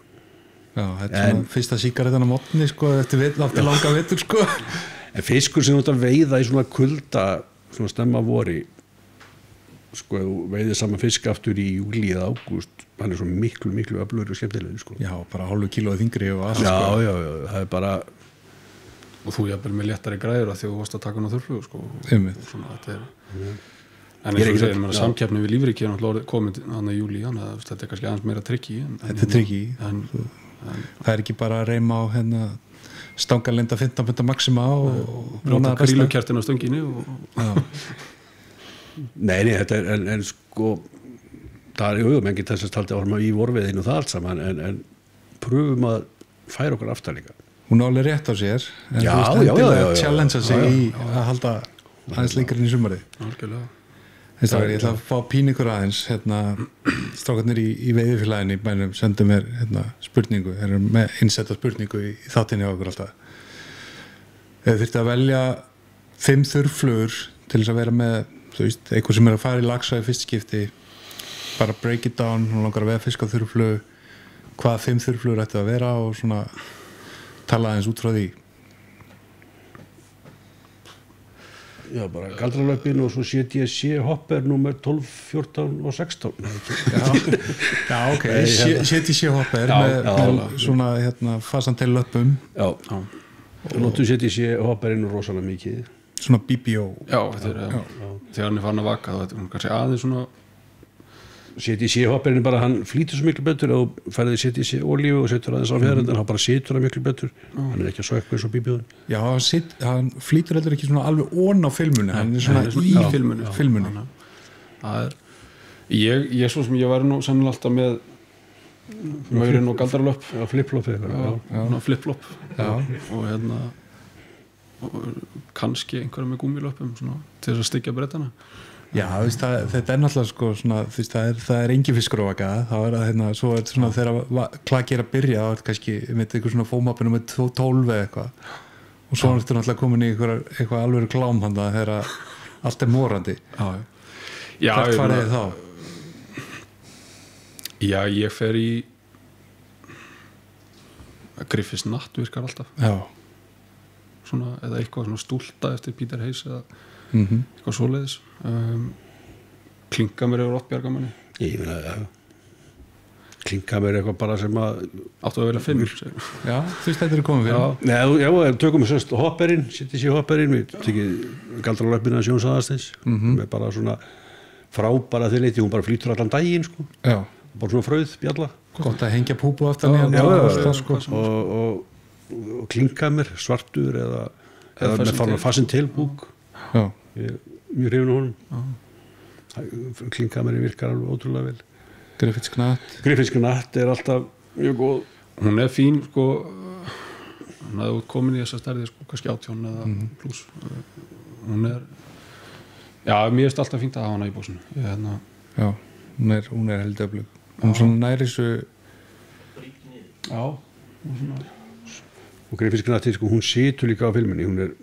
já, þetta er svona fyrsta sígarettan á mótni sko, eftir langa vetur sko. En fiskur sem þú ert að veiða í svona kulda svona snemma vori sko, veiðið saman fisk aftur í júlí eða ágúst, hann er svo miklu öflugur og skemmtilegur sko. Já, bara hálfu kílóið þyngri og allt já, sko. Já, það er bara og þú jafnvel með léttari græður að því þú varst að taka hann á þurrflug sko, og svona þetta er en eins og segir mér að samkeppni við lífríki er náttúrulega komið hann í júlí þannig að þetta er kannski aðeins meira trikki þetta er trikki það er ekki bara að reyma á hérna stangarlinda 15 punda maxima og brjóta krílukertin á stönginni Nei, þetta er en sko það er menn ekki þess að taldi árum í vorveiðinu og það allt saman en pröfum að færa okkur aftar líka hún er alveg rétt á sér en já, þú veist endilega að challengea sig í að halda aðeins lengur inn í sumari ég ætla að fá pín ykkur aðeins hérna, strákarnir í veiðifélaginu í bænum sendu mér hérna, spurningu þeir eru með innsetta spurningu í þáttinni á okkur alltaf þeir þurfti að velja 5 þurrflugur til þess að vera með þú veist, eitthvað sem er að fara í laxa í fyrst skipti bara break it down hún langar að veiða fisk á þurrflug hvað 5 þurrflugur ætti að vera og svona tala aðeins út frá því Já, bara galdralöpin og svo CTC hopper nummer 12, 14 og 16 Já, ok CTC hopper með svona hérna fasantel löpum Já, notum CTC hopperinn rosalega mikið svona BBO Já, þegar hann er farin að vaka þá er kannski aðeins svona CTC hopperinn bara, hann flýtur svo miklu betur og færði CTC olíu og setur aðeins á fjæðrand en hann bara situr það miklu betur hann er ekki að sökka eins og bíbjóðun Já, hann flýtur heldur ekki svona alveg ón á filmunni, hann er svona í filmunni Það er ég svo sem ég væri nú sennilega alltaf með maurinn og galdralöp flip-flop og hérna og kannski einhverja með gúmmilöpum til þess að styggja brettana Já, þetta er náttúrulega sko svona, það er engin fiskur á vaka þá er það hérna, svo er þetta svona þegar klakki er að byrja, þá er þetta kannski með eitthvað svona fómapinu með 12 eða eitthvað og svo er þetta náttúrulega komin í eitthvað alveg klám hann þegar allt er morandi Hvert farið þið þá? Já, ég fer í Griffiths natt virkar alltaf Já svona, eða eitthvað svona stúlta eftir Peter Hayes eða eitthvað svoleiðis Klinka mér yfir ottbjarga manni Ég meina, Klinka mér eitthvað bara sem að áttu að velja 5 Já, þú veist þetta er komið fyrir Já, tökum við sérst hopperinn CTC hopperinn, við tekið galdralöpina Sjón Saðarsteins með bara svona frábara þeir leiti, hún bara flýtur allan daginn sko. Bara svona fröð, bjalla Gott að hengja púpu aftan og Klinka mér svartur eða með fann fasin tilbúk ég er mjög hrifin á honum Klinkameri virkar alveg ótrúlega vel Griffiths knatt er alltaf mjög góð hún er fín sko hún hefði komin í þessa stærði sko kannski 18 eða pluss hún er já, mér er alltaf fínt að hafa hana í bóksinu hérna. Já, hún er heldur öflug hún svona næri þessu já og Griffiths knatt sko, hún situr líka á filminni hún er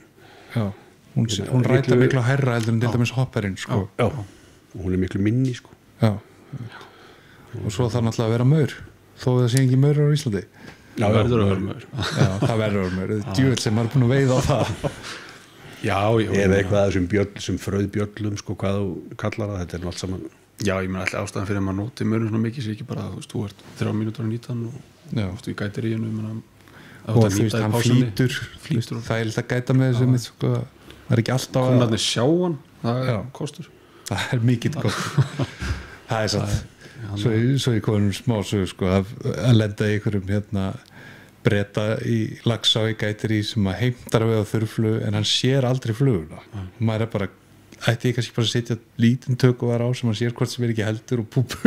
hún ræta miklu hærra heldur en til dæmis hopperinn sko. Já, og hún miklu minni sko. Já, og svo það náttúrulega að vera maur þó það sé ekki maur á Íslandi. Já, verður að vera maur. Já, það verður að vera maur, djúvill sem maður er búin að veiða á það. Já, eða eitthvað af þessum fröðbjöllum sko, hvað þú kallar það, þetta er nú allt saman. Já, ég menn alltaf ástæðan fyrir að maður noti mörgum svona mikið sem ekki bara, þú ert 3 mínútur að nýta hann og þú gætir í hennu og þú veist, hann flýtur það er alltaf gæta með þessu sko, það er ekki alltaf að konarnir sjá hann, það er kostur. Það er mikið kostur. Það er satt. Svo ég komum smá sögur sko, að lenda í einhverjum breta í Laxá í gætir í sem að heimtar að veða þurrflug en hann sér aldrei fluguna. Maður er bara ætti ég kannski bara að setja lítinn tökuvar á sem hann sér hvort sem er ekki heldur og púpu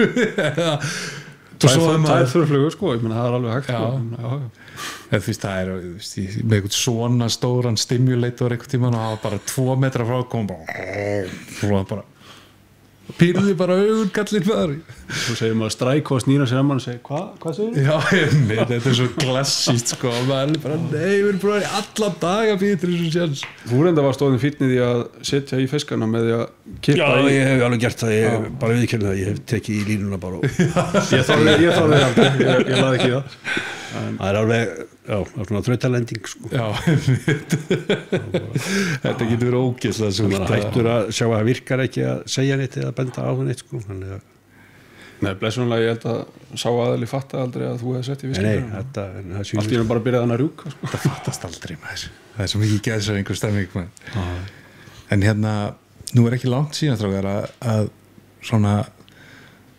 það er þurrflugur sko, ég menna það er alveg hægt sko. Þú veist, það er með eitthvað svona stóran stimulator eitthvað tíman og það var bara 2 metra frá kom bara pýrði bara augun kallinn maður. Svo segir maður stræk og snýra sér að mann og segir, hvað segir þú? Já, þetta er svo klassíst sko, maður er bara, nei, við erum bara allan dag að býða til þessu sjans. Þú reynda var stóðin fínni því að setja í fiskana með því að kippa í. Já, ég hef alveg gert það, ég bara viðkjörði það, ég hef tekið í línuna bara Ég þarf aldrei, ég laði ekki það. Það er alveg, já, það er svona þrautalending sko. Já, þetta getur verið ógeðslega svo. Það hættur að sjá að það virkar ekki að segja neitt eða benda á það neitt sko. Nei, blessunlega ég held að sá aðeili fatta aldrei að þú hefði sett í fiskina. Nei, þetta allt í hennu bara byrjaði hann að rjúka sko. Þetta fattast aldrei maður. Það er svo mikið geðsar einhver stemming maður. En nú er ekki langt síðan strákar að svona,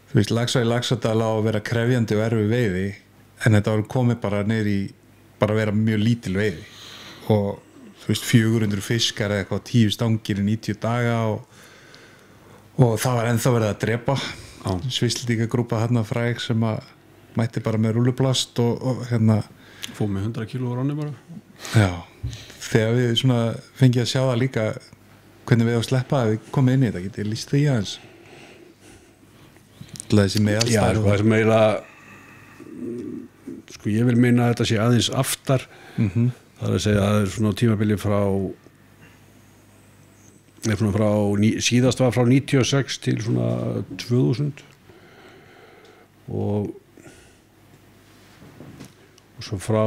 þú veist, Laxá í Laxárdal á að vera krefjandi og erfi veiði en þetta var komið bara niður í bara að vera mjög lítil veiði og þú veist 400 fiskar eða eitthvað 10 stangir í 90 daga og það var ennþá verið að drepa svislíka grúpa fræg sem að mætti bara með rúlluplast og fóð með 100 kíló á ranni bara. Já, þegar við svona fengið að sjá það líka hvernig við á sleppa að við komum inn í þetta, getið líst því aðeins þessi með Já, sko, það sem eiginlega sko ég vil meina að þetta sé aðeins aftar það er að segja að það er svona tímabili frá síðast var frá 96 til svona 2000 og svo frá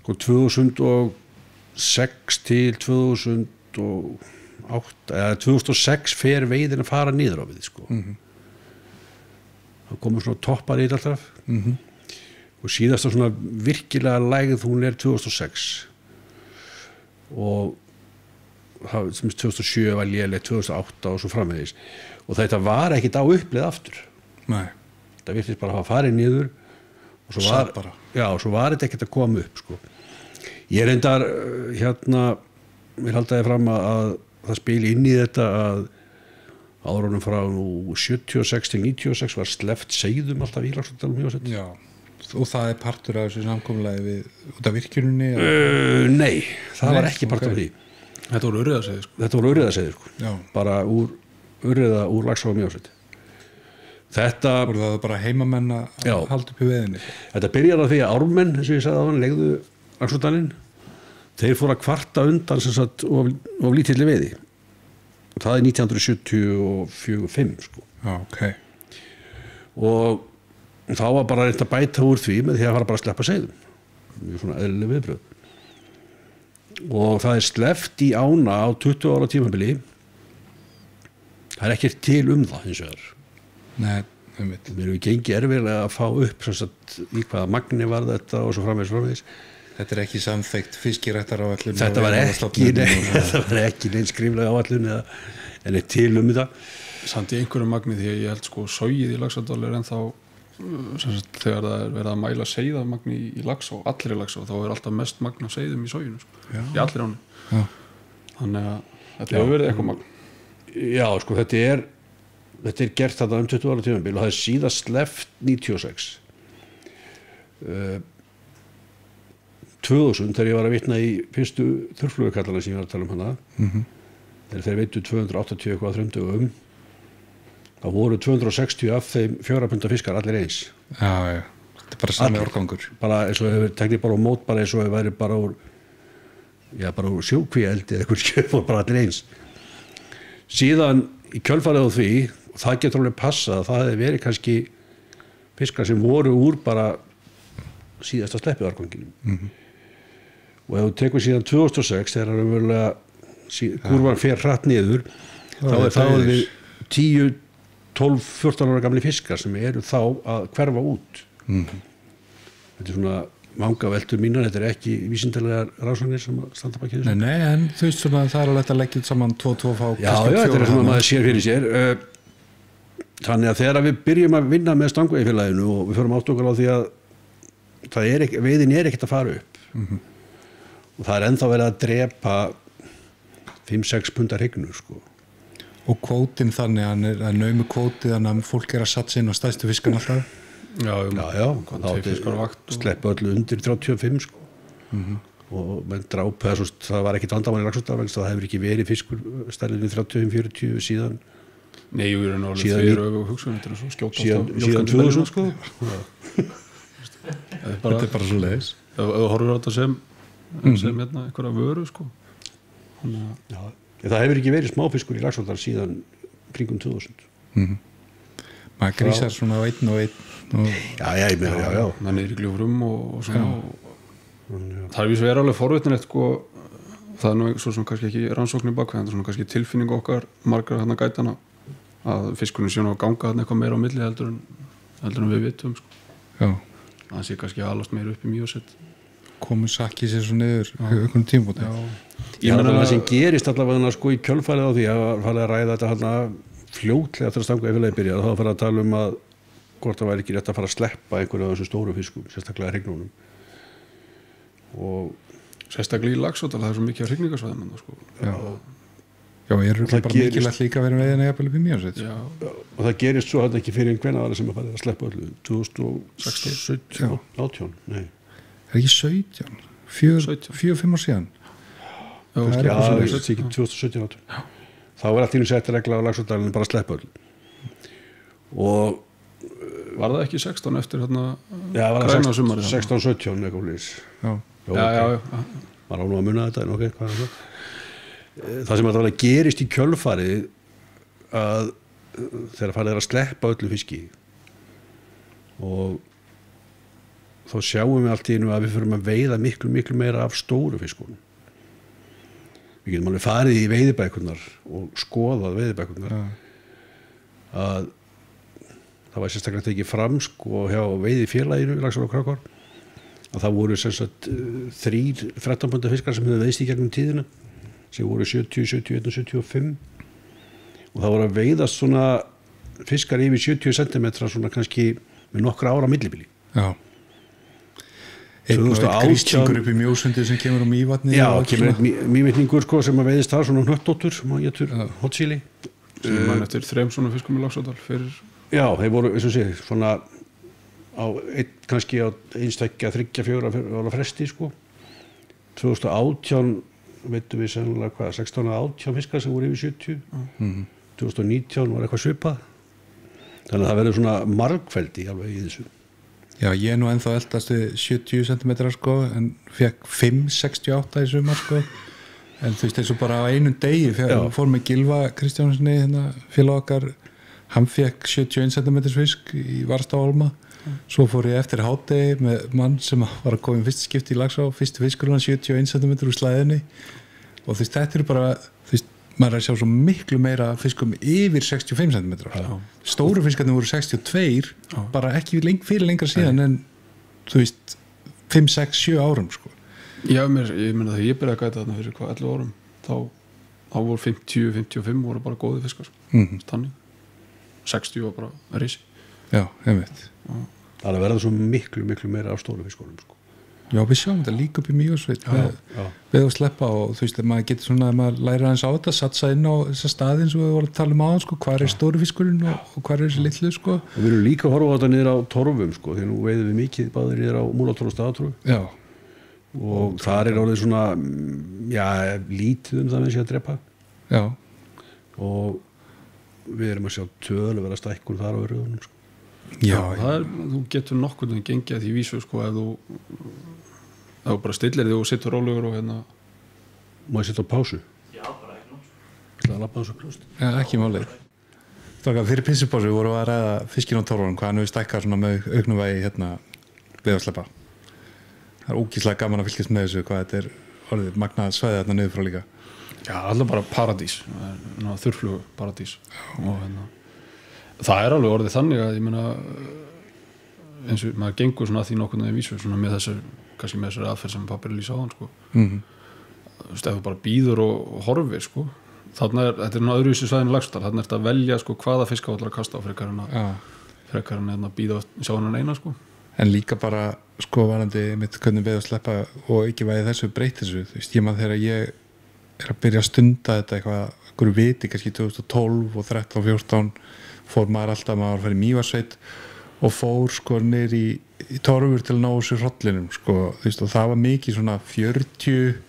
sko 2006 til 2008 eða 2006 fer veiðin að fara niður á við sko það komur svona toppar í þetta alltaf og síðast svona virkilega lægð hún er 2006 og það, 2007 var lélegt 2008 og svo framvegis og þetta var ekkit á uppleið aftur. Nei. Það virtist bara að hafa farið niður og svo var þetta ekkit að koma upp sko. Ég reyndar mér haldaði fram að það spili inn í þetta að árunum frá 76 til 96 var sleppt seiðum alltaf í Laxárdalum Mjósveit. Já, og það er partur af þessu samkomulagi út af virkjuninni? Nei, það var ekki partur af því. Þetta voru urriðaseiðir sko. Þetta voru urriðaseiðir sko. Já. Bara urriða úr Laxá og Mjósveit. Þetta voru það bara heimamenn að halda upp í veiðinni? Þetta byrjar á því að ármenn, eins og ég sagði á hann, legðu Laxárdalinn. Þeir fóru að kvarta undan sem sagt of lítilli veiði. Það er 1974-5 sko. Já, ok. Og þá var bara reynt að bæta úr því með því að fara bara að sleppa seiðum. Mjög svona eðlileg viðbrögð. Og það er sleppt í ána á 20 ára tímabili. Það er ekkert til það hins vegar. Nei, einmitt. Við erum gengið erfiðlega að fá upp sem sagt í hvaða magni var þetta og svo framvegis. Þetta er ekki samþykkt fiskirættaráætlun. Þetta var ekki neins skriflega áætlun en er til þetta. Samt í einhverju magni því að ég held sko sogið í Laxárdal er ennþá þegar það er verið að mæla seiðamagni í Laxá, allri Laxá, þá er alltaf mest magn af seiðum í soginu sko. Í allri áni. Þannig að þetta hefur verið eitthvað magn. Já, sko þetta er gert þetta 20 ára tímabil og það er síðast sleppt 96. 2000 þegar ég var að vitna í fyrstu þurrflugukallana sem ég var að tala um hana þegar þeir veitu 280 eitthvað þröndugum þá voru 260 af þeim 4 punda fiskar allir eins. Já, þetta er bara sami árgangur. Bara eins og hefur teknir bara á mót bara eins og hefur verið bara úr já, bara úr sjókvíeldi eða eitthvað skjöf og bara allir eins. Síðan í kjölfarið á því, og það getur alveg passað að það hefði verið kannski fiskar sem voru úr bara síðasta sleppiárganginum. Og ef þú tekur síðan 2006 þegar kurvan fer hratt niður, þá er það 10, 12, 14 ára gamli fiskar sem eru þá að hverfa út. Þetta er svona vangaveltur mínar, þetta er ekki vísindalegar rannsóknir sem standa baki þessu. Nei, en þú veist svona það er alveg að leggja saman 2 fá. Já, þetta er svona maður sér fyrir sér. Þannig að þegar við byrjum að vinna með stangveiðifélaginu og við förum átt okkur á því að veiðin er ekkert að fara upp. Og það er ennþá verið að drepa 5-6 pundar hrygnu, sko. Og kvótinn þannig að naumu kvóti þannig að fólk er að satsa inn á stærstu fiskan alltaf. Já, þá sleppa öllu undir 35, sko. Og menn drápa það var ekkit vandamál í Laxárdal, það hefur ekki verið fiskur stærri við 35-40 síðan. Nei, ég er náttúrulega fyrir hugsun, þetta er svo skjóta síðan 2000, sko. Þetta er bara svo leiðis. Ef þú horfir á þetta sem einhverja vöru, sko. Já, það hefur ekki verið smáfiskur í Laxárdal síðan kringum 2000. Maður grísar svona á einn og einn. Já, ég meina, já. Það er niður í gljúfrum og svona. Það er vísið alveg forvitinlegt, sko. Það er nú svo sem kannski ekki rannsóknir bakveð, en það er svona kannski tilfinning okkar margra þarna gætana að fiskurinn sé nú að ganga þarna eitthvað meira á milli heldur en við vitum, sko. Já. Það sé kannski alast meira upp í Mývatnssveit. Komur sakki sér svo niður einhvern tímabúti. Já, það sem gerist allavega sko í kjölfarið á því að fara að ræða þetta hérna fljótlega eftir að stangveiðifélagið byrja, þá fara að tala að hvort það væri ekki rétt að fara að sleppa einhverju af þessum stóru fiskum, sérstaklega hrygnunum. Og sérstaklega í Laxárdal, það er svo mikið af hrygningarsvæðum, sko. Já, ég er bara mikilvægt líka að vera með veiðina jafnvel upp í Mývatnssveit. Já, og það gerist svo hann ekki fyrir hvenær var það sem að fara að sleppa öllu 2016, 18, nei. Er ekki 17? 4-5 ár síðan? Já, það er ekki 2017. Þá er allt í nú sett regla á Laxárdalinn bara að sleppa öll. Og var það ekki 16 eftir hérna græna sumari? 16-17 eitthvað lýs. Já. Var á nú að muna þetta, en ok, hvað er það? Það sem að gerist í kjölfarið að þegar farið er að sleppa öllu fiski og þá sjáum við allt í einu að við förum að veiða miklu meira af stóru fiskunum. Við getum alveg farið í veiðibækurnar og skoðað veiðibækurnar að það var sérstaklega tekið fram sko hjá veiðifélaginu Laxár og Krákár að það voru sem sagt 3 13 punda fiskar sem hefðu veiðst í gegnum tíðina sem voru 70, 71 og 75 og það voru að veiðast svona fiskar yfir 70 cm svona kannski með nokkra ára millibili. Já. Einn og einn grískingur upp í Mjósundi sem kemur á Mývatni. Já, kemur einn mývetningur sko sem að veiðist það svona hnöttóttur sem að getur hotsíli. Sem mann eftir 3 svona fiskum í Laxárdal fyrir. Já, þeir voru, eins og sé, svona á kannski á 1-2-3-4 ára fresti sko. 2018 veitum við sennilega hvað, 16-18 fiskar sem voru yfir 70. 2019 var eitthvað svipað. Þannig að það verður svona margfeldi alveg í þessu. Já, ég er nú ennþá eldast við 70 cm sko, en fekk 5,68 í sumar sko. En þú veist, eins og bara á einum degi fór með Gylfa Kristjánssoni hérna, félag okkar, hann fekk 71 cm fisk í Varstahólma. Svo fór ég eftir hádegi með mann sem var að koma í fyrst skipti í Laxá, fyrstu fiskurinn 71 cm úr slæðinni og þú veist, þetta er bara, þú veist, maður er að sjá svo miklu meira fiskum yfir 65 cm. Stóru fiskarnir voru 62, bara ekki fyrir lengra síðan en þú veist, 5, 6, 7 árum sko. Já, ég meina þegar ég byrjaði að gæta þarna fyrir 11 árum, þá voru 50, 55 voru bara góði fiskar, þannig. 60 var bara risi. Já, einmitt. Það er að verða svo miklu meira af stóru fiskunum sko. Já, við sjáum þetta líka upp í Mývatnssveit við að sleppa og þú veist, maður getur svona að maður læra aðeins á þetta, satsa inn á þessa staðin sem við vorum að tala um áðan sko, hvar er stóru fiskurinn og hvar er þessi litlu sko. Og við erum líka að horfa á þetta niður á torfum sko, því nú veiðum við mikið báðir niður á Múlatorf og Staðatorfu. Já. Og þar er orðið svona, já, lítið það með sig að drepa. Já. Og við erum að sjá töluverða stækkun þar á rauðunum sko. Já, þú getur nokkuð en gengið að því vísu sko, ef þú bara stillir þig og sittur rólegur og hérna Má ég setja á pásu? Já, bara ekki nú. Það er að lappa þessu klúst. Já, ekki málið. Fyrir pinsupásu vorum við að ræða fiskinn og torfunum, hvað hann hefur stækkað svona með auknum vægi hérna við að sleppa. Það er ógeðslega gaman að fylgjast með þessu, hvað þetta er orðið magnað svæðið þarna niður frá líka. Já, alltaf bara paradís, þurrflugu paradís. Og það er alveg orðið þannig að ég meina eins og maður gengur svona að því nokkurnu í vísu svona með þessu, kannski með þessari aðferð sem pabbi lýsa á hann sko. Þú veist, ef þú bara býður og horfir sko, þetta er öðruvísi svæðin Laxárdal, þarna er þetta að velja sko hvaða fisk á allar að kasta á frekar en að býða og sjá hann eina sko. En líka bara sko varandi mitt hvernig við að sleppa og ekki væði þessu breytt þessu, þú veist, ég maður þegar ég er að byrja að stunda þetta einhverju viti, kannski 2012 og 13 og 14 fór maður alltaf, maður fyrir Mývatnssveit og fór sko niður í torfur til að ná þessu hrollinum sko, þú veist, og það var mikið svona 40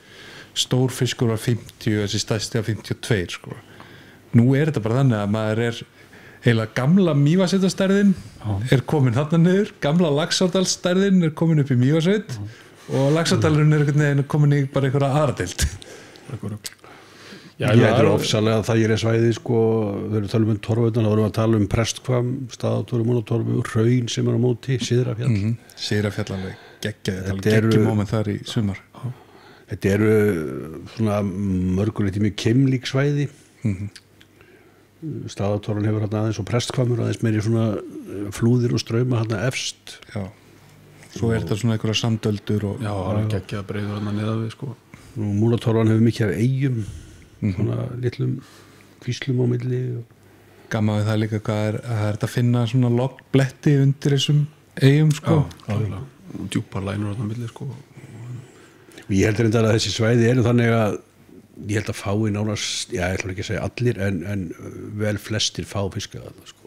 stór fiskur var 50 og þessi stærsti var 52 sko. Nú er þetta bara þannig að maður er heila gamla Mývatnssveitarstærðin er komin þarna niður, gamla Laxárdalsstærðin er komin upp í Mývatnssveit og Laxárdalurinn er einhvern veginn komin í bara einhverja aðra deild. Já, þetta er ofsalega þægilega svæði sko, við erum að tala um torfurnar, þá erum við að tala um Presthvam, Staðatorfu, Múlatorfu, Hraun sem er á móti, Syðrafjall. Syðrafjall alveg geggjum moment þar í sumar. Þetta eru svona mörgulegt mjög keimlík svæði. Staðatorfan hefur hérna aðeins og Presthvamur aðeins meiri svona flúðir og strauma hérna efst. Já, svo er þetta svona einhverja samdöldur og já, það er geggjað breiður hérna neðan við sko. Múlatorfan hefur mikið af eyjum, svona litlum kvíslum á milli. Gaman við það líka hvað er að það er að finna svona lognbletti undir þessum eyjum sko. Já, djúpar lænur hérna á milli sko. Ég heldur enda að þessi svæði eru þannig að ég held að fái nánast, já, ég ætla ekki að segja allir en vel flestir fá fiska þarna sko.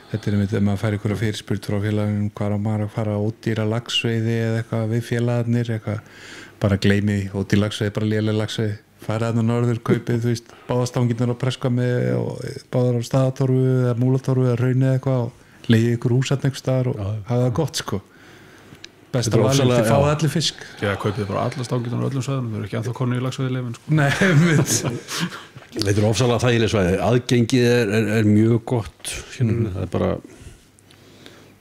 Þetta er einmitt ef maður fær einhverja fyrirspurn frá félagum hvað á maður að fara ódýra laxveiði eða eitthvað við félagarnir eitthvað, bara gleymi ódýr laxveiði, bara léleg laxveiði, fara þarna norður, kaupið, þú veist, báðastangirnar á Presthvami og báðar á Staðatorfu eða Múlatorfu eða Hrauni eða eitthvað og leiði ykkur húsatn einhvers staðar og hafa það gott sko. Besta valið til að fá allir fisk. Já, kaupið bara alla stangirnar á öllum svæðum, þau eru ekki ennþá konur í laxveiðileyfin sko. Nei, þetta er ofsalega þægileg svæði, aðgengið er mjög gott það er bara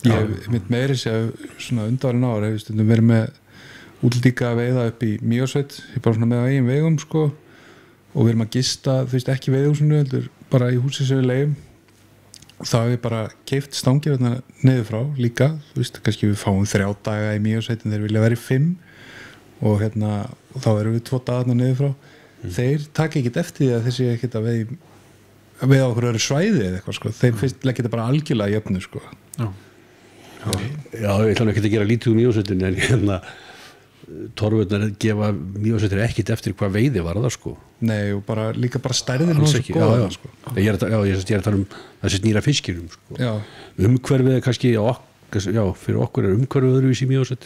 ég mitt meiri sér svona undanvarinn ára, hefur stundum verið með útlíka að veiða upp í Mývatnssveit, ég bara svona með á eigin vegum sko, og við erum að gista, þú veist, ekki veiðhúsinu heldur, bara í húsi sem við leigjum og þá hefur við bara keypt stangir niður frá líka, þú veist, kannski við fáum 3 daga í Mývatnssveit en þeir vilja vera í 5 og og þá erum við 2 dagarna niður frá. Þeir taka ekkert eftir því að þessi ekkert að veið á okkur öðru svæði eða eitthvað sko, þeim finnst leggja þetta bara algjörlega jöfnu sko. Já, ég ætla ekki að gera lítið Mývatnssveitin en torfurnar gefa Mývatnssveitin ekkert eftir hvað veiði var það sko. Nei, og bara líka bara stærðin sko. Sko. Ég er að tala um þessi nýra fiskirum sko. Umhverfið er kannski fyrir okkur er umhverfið öðruvísi í Mývatnssveit.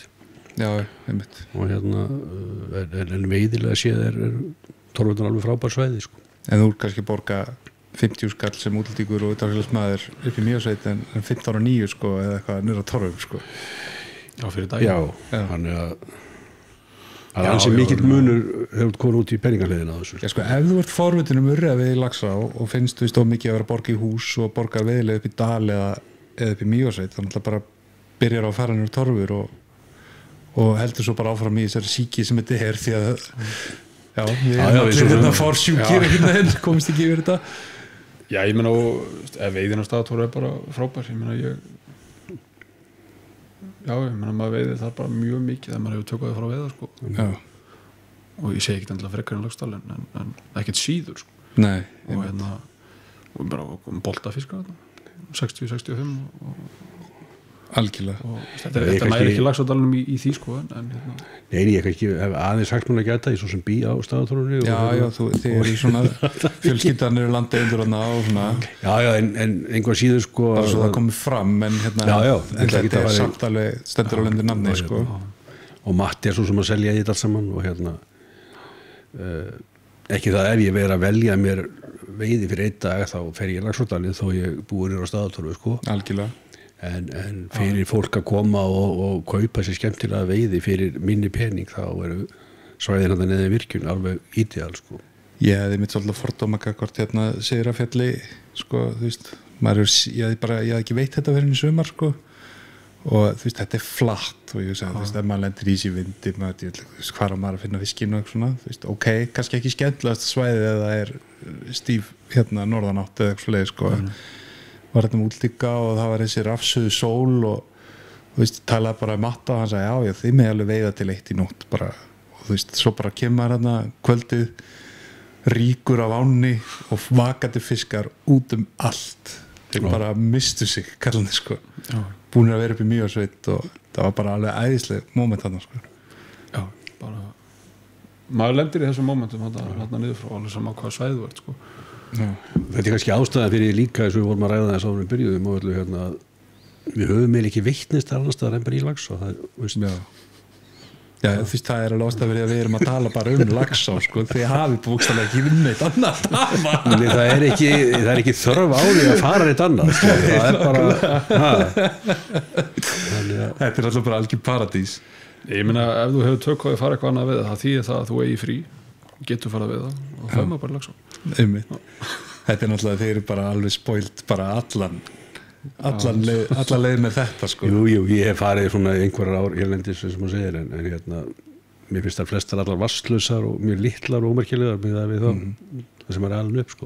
Já, einmitt. Og en veiðilega séð er torfurnar alveg frábær svæði sko. En þú kannski borga 50 skall sem útlendingur og utanfélagsmaður upp í Mývatnssveit en 15 ára 9 sko, eða eitthvað niður á torfum sko. Já, fyrir dag. Já, þannig að hansi mikill munur hefur komið út í peningarliðina þessu. Já, sko, ef þú ert forvitin urriða við í Laxá og finnst þú stóð mikið að vera að borga í hús og borga veiðilega upp í Dal eða upp í Mývatnssveit, þannig að bara byrjar á að fara niður torfur og heldur svo bara áfram í þessari síki sem þetta er því að við erum allir fórsjúkir komist ekki yfir þetta. Já, ég meina ef veiðin á Staðatorfu er bara frábær, ég meina ég meina maður veiði það bara mjög mikið þegar maður hefur tökkaði frá veiða sko. Og ég segi ekkert endilega frekar en Laxdal en ekkert síður sko. Nei, og bara boltafiska 60-65 algjörlega og þetta næri ekki Laxárdalnum í því sko Nei, ég ekki aðeins sagt mér að geta ég svo sem bý á Staðatorfunni Já, þið eru svona fjölskyldanir landeigendur og svona Já, en einhvað síður sko bara svo það komið fram en þetta er samt alveg stendur á lendur namni sko og Matti er svo sem að selja í þetta allt saman og ekki það ef ég verið að velja mér veiði fyrir 1 dag þá fer ég í Laxárdalinn þó ég búið á Staðatorfu sko algjörlega en fyrir fólk að koma og kaupa sér skemmtilega veiði fyrir minni pening þá svæðin hann neðið virkjun alveg ídeal sko. Ég hefði mitt svolítið fordóma hvort hérna Sigrafjalli sko, þú veist, ég hafði ekki veit þetta verið í sumar sko og þú veist, þetta flatt og ég sagði, þú veist, ef maður lendir í sér vindi maður, þú veist, hvað maður að finna fiskinn og eitthvað svona, þú veist, ok, kannski ekki skemmtilegast svæðið eða það stíf hérna norðanátt eða eitthvað leið sko var þetta útlíka og það var þessi rafsuðu sól og þú veist, talaði bara matta og hann sagði, já, þið með alveg veiða til 1 í nótt bara, og þú veist, svo bara kemur hérna kvöldið ríkur af ánni og vakandi fiskar út allt þeir bara mistu sig, kallandi sko búin að vera upp í Mývatnssveit og það var bara alveg æðisleg moment þarna sko. Já, bara maður lendir í þessum momentum þarna niður frá alveg sama hvað svæðu vart sko. Þetta kannski ástæða fyrir líka eins og við vorum að ræða þess áður við byrjuðum og hérna, við höfum eiginlega ekki vitnist annars staðar en bara í Laxá Já, þú veist, það alveg ástæða fyrir að við erum að tala bara Laxá sko, því hafi búkstaflega ekki neitt annað það er ekki þörf á því að fara neitt annað sko. Það er bara Þetta er alltaf bara algjör paradís. Ég meina, ef þú hefur tök á að fara eitthvað annað við það þýðir það að þú eigi frí getur farað við það og það er maður bara Laxá Þetta er náttúrulega, þeir eru bara alveg spoilt bara alla leið með þetta sko. Jú, ég hef farið svona einhverjar ár hérlendis sem maður segir en hérna, mér finnst það flestar allar vasslausar og mjög litlar og ómerkilegar með það við það sem er alveg upp sko.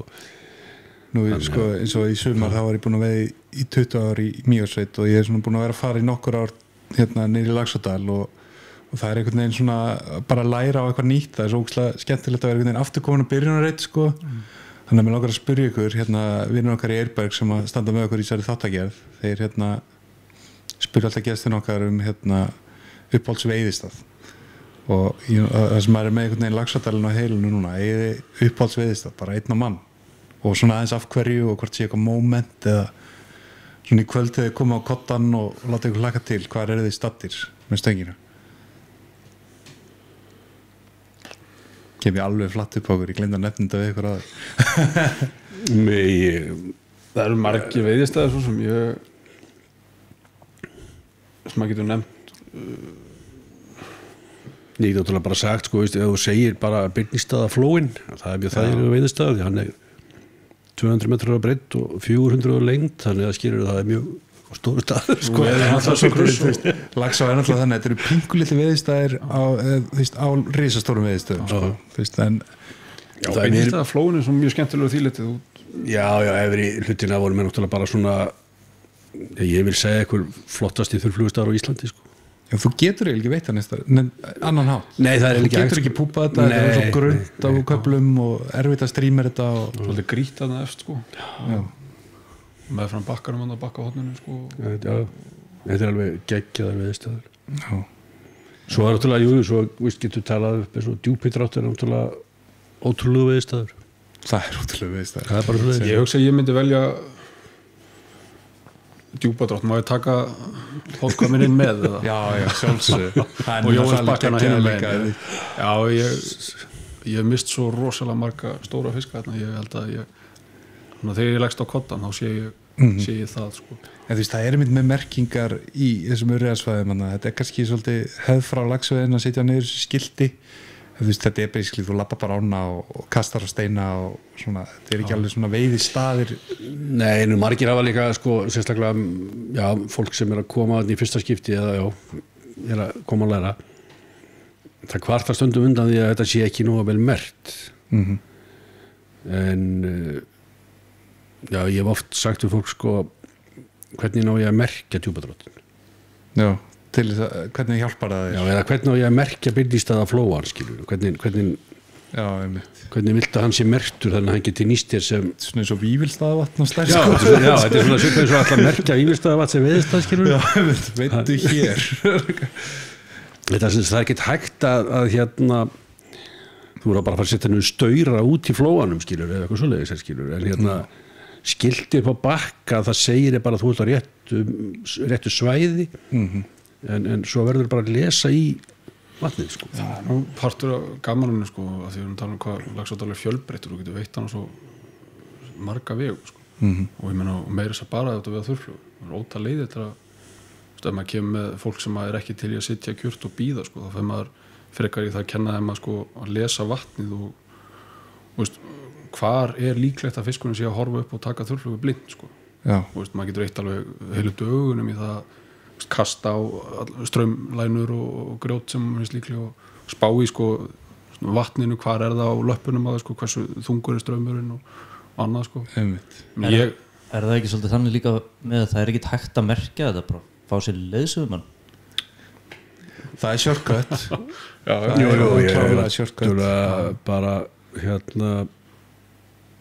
Nú sko, eins og í sumar þá var ég búin að veið í 20 ár í Mývatnssveit og ég er svona búin að vera að fara í nokkur ár hérna niður í Laxárdal og það er einhvern veginn svona bara að læra á eitthvað nýtt, það er svo ógeðslega skemmtilegt að vera einhvern veginn afturkomin að byrjunarreit sko. Þannig að mér langar að spyrja ykkur hérna, vinur okkar í Eirberg sem að standa með okkur í þessari þáttagerð þeir hérna spyrja alltaf gestin okkar hérna uppáhalds veiðistað og það sem er með einhvern veginn Laxárdalinn á heilinu núna uppáhalds veiðistað, bara einn á mann og svona aðeins af hverju og hvort sé eitthvað moment eða svona í kvöld þegar þið koma á kottan og láta ykkur hlaka til, hvar eru þið stattir með stöngina? Kem ég alveg flatt upp á okkur, ég glemdi að nefna þetta við ykkur það eru margir veiðistæðir svo sem maður getur nefnt Ég get náttúrulega bara sagt sko, ef þú segir bara Birnistaðaflóin það er mjög þægilegur veiðistæður því hann er 200 metrar á breidd og 400 á lengd þannig að skilur það er mjög stóru staður sko. Laxá er náttúrulega þannig að þetta eru pingulitli veiðistæðir á risastórum veiðistöðum sko. En Birnistaðaflóin er svona mjög skemmtilegur þýletið Já, efri hlutina voru með náttúrulega bara svona ég vil segja einhver flottasti þurrflugustar á Íslandi sko. Já, þú getur eiginlega ekki veit það annan hátt. Nei, það er ekki hægt. Þú getur ekki púpað þetta, það er svo grönt á köflum og erfitt að stríma þetta og svolítið grýtt þarna eftir sko. Já. Með fram bakkanum og bakkahotninu sko. Já, þetta er alveg geggjaðar veiðistæður. Já. Svo er náttúrulega, svo getur talað upp eins og Djúpidrátt er náttúrulega ótrúlega veiðistæður. Það er ótrúlega veiðistæður. Það er bara svona. Ég hugsa að ég myndi velja Djúpadrátt, má ég taka hóðkvæminn inn með það? Já, sjálfsög og Jónas bakkana hinn með Já, ég mist svo rosalega marga stóra fiska þarna, ég held að þegar ég leggst á kottan þá sé ég það sko. En þú veist, það er einmitt með merkingar í þessum urriðasvæðum, þetta er kannski svolítið hefð frá laxveiðin að setja niður skilti. Þú veist, þetta er basically, þú lappar bara ána og kastar á steina og svona, þetta er ekki alveg svona veiðistaðir. Nei, nú margir hafa líka sko, sérstaklega, fólk sem er að koma í fyrsta skipti eða er að koma að læra það kvartar stundum undan því að þetta sé ekki nógu vel merkt en ég hef oft sagt við fólk sko, hvernig ná ég að merkja Djúpadráttinn? Já. Til þess að, hvernig hjálpar það þér? Já, eða hvernig á ég að merkja Birnistaðaflóan, skilur hvernig vilt að hann sé merktur þannig að hann geti nýst þér sem svona eins og Vífilsstaðavatn og stærð Já, þetta er svona svipað eins og alltaf merkja Vífilsstaðavatn sem veiðistað, skilur Já, veitu hér Þetta það er ekkert hægt að hérna þú voru bara að fara að setja nú staura út í flóanum, skilur, eða eitthvað svoleiðis, skilur en hérna skilti upp á bakka það segir bara að þú ert á réttu svæði en svo verður bara að lesa í vatnið sko. Það er nú partur af gamaninu sko, að því við erum talað um hvað Laxárdal er fjölbreyttur og getur veitt hann svo marga vegu sko. Og ég meina meira þess að bara þetta við að þurrflug það er ótal leiðir til að ef maður kemur með fólk sem er ekki til í að sitja kjurt og bíða sko, þá fer maður frekar ég það að kenna þeim að sko að lesa vatnið og veist, hvar líklegt að fiskurinn sé að horfa upp og taka þurrflugu blind sko. Veist, maður getur eitt alveg heilu dögunum í það veist, kasta á strömlænur og grjót sem finnst líklega og spá í sko vatninu, hvar það á löppunum að sko, hversu þungur strömmurinn og annað sko. Er það ekki svolítið þannig líka með að það ekki hægt að merkja þetta bara, fá sér leiðsögumann? Það er shortcut. Jú, bara hérna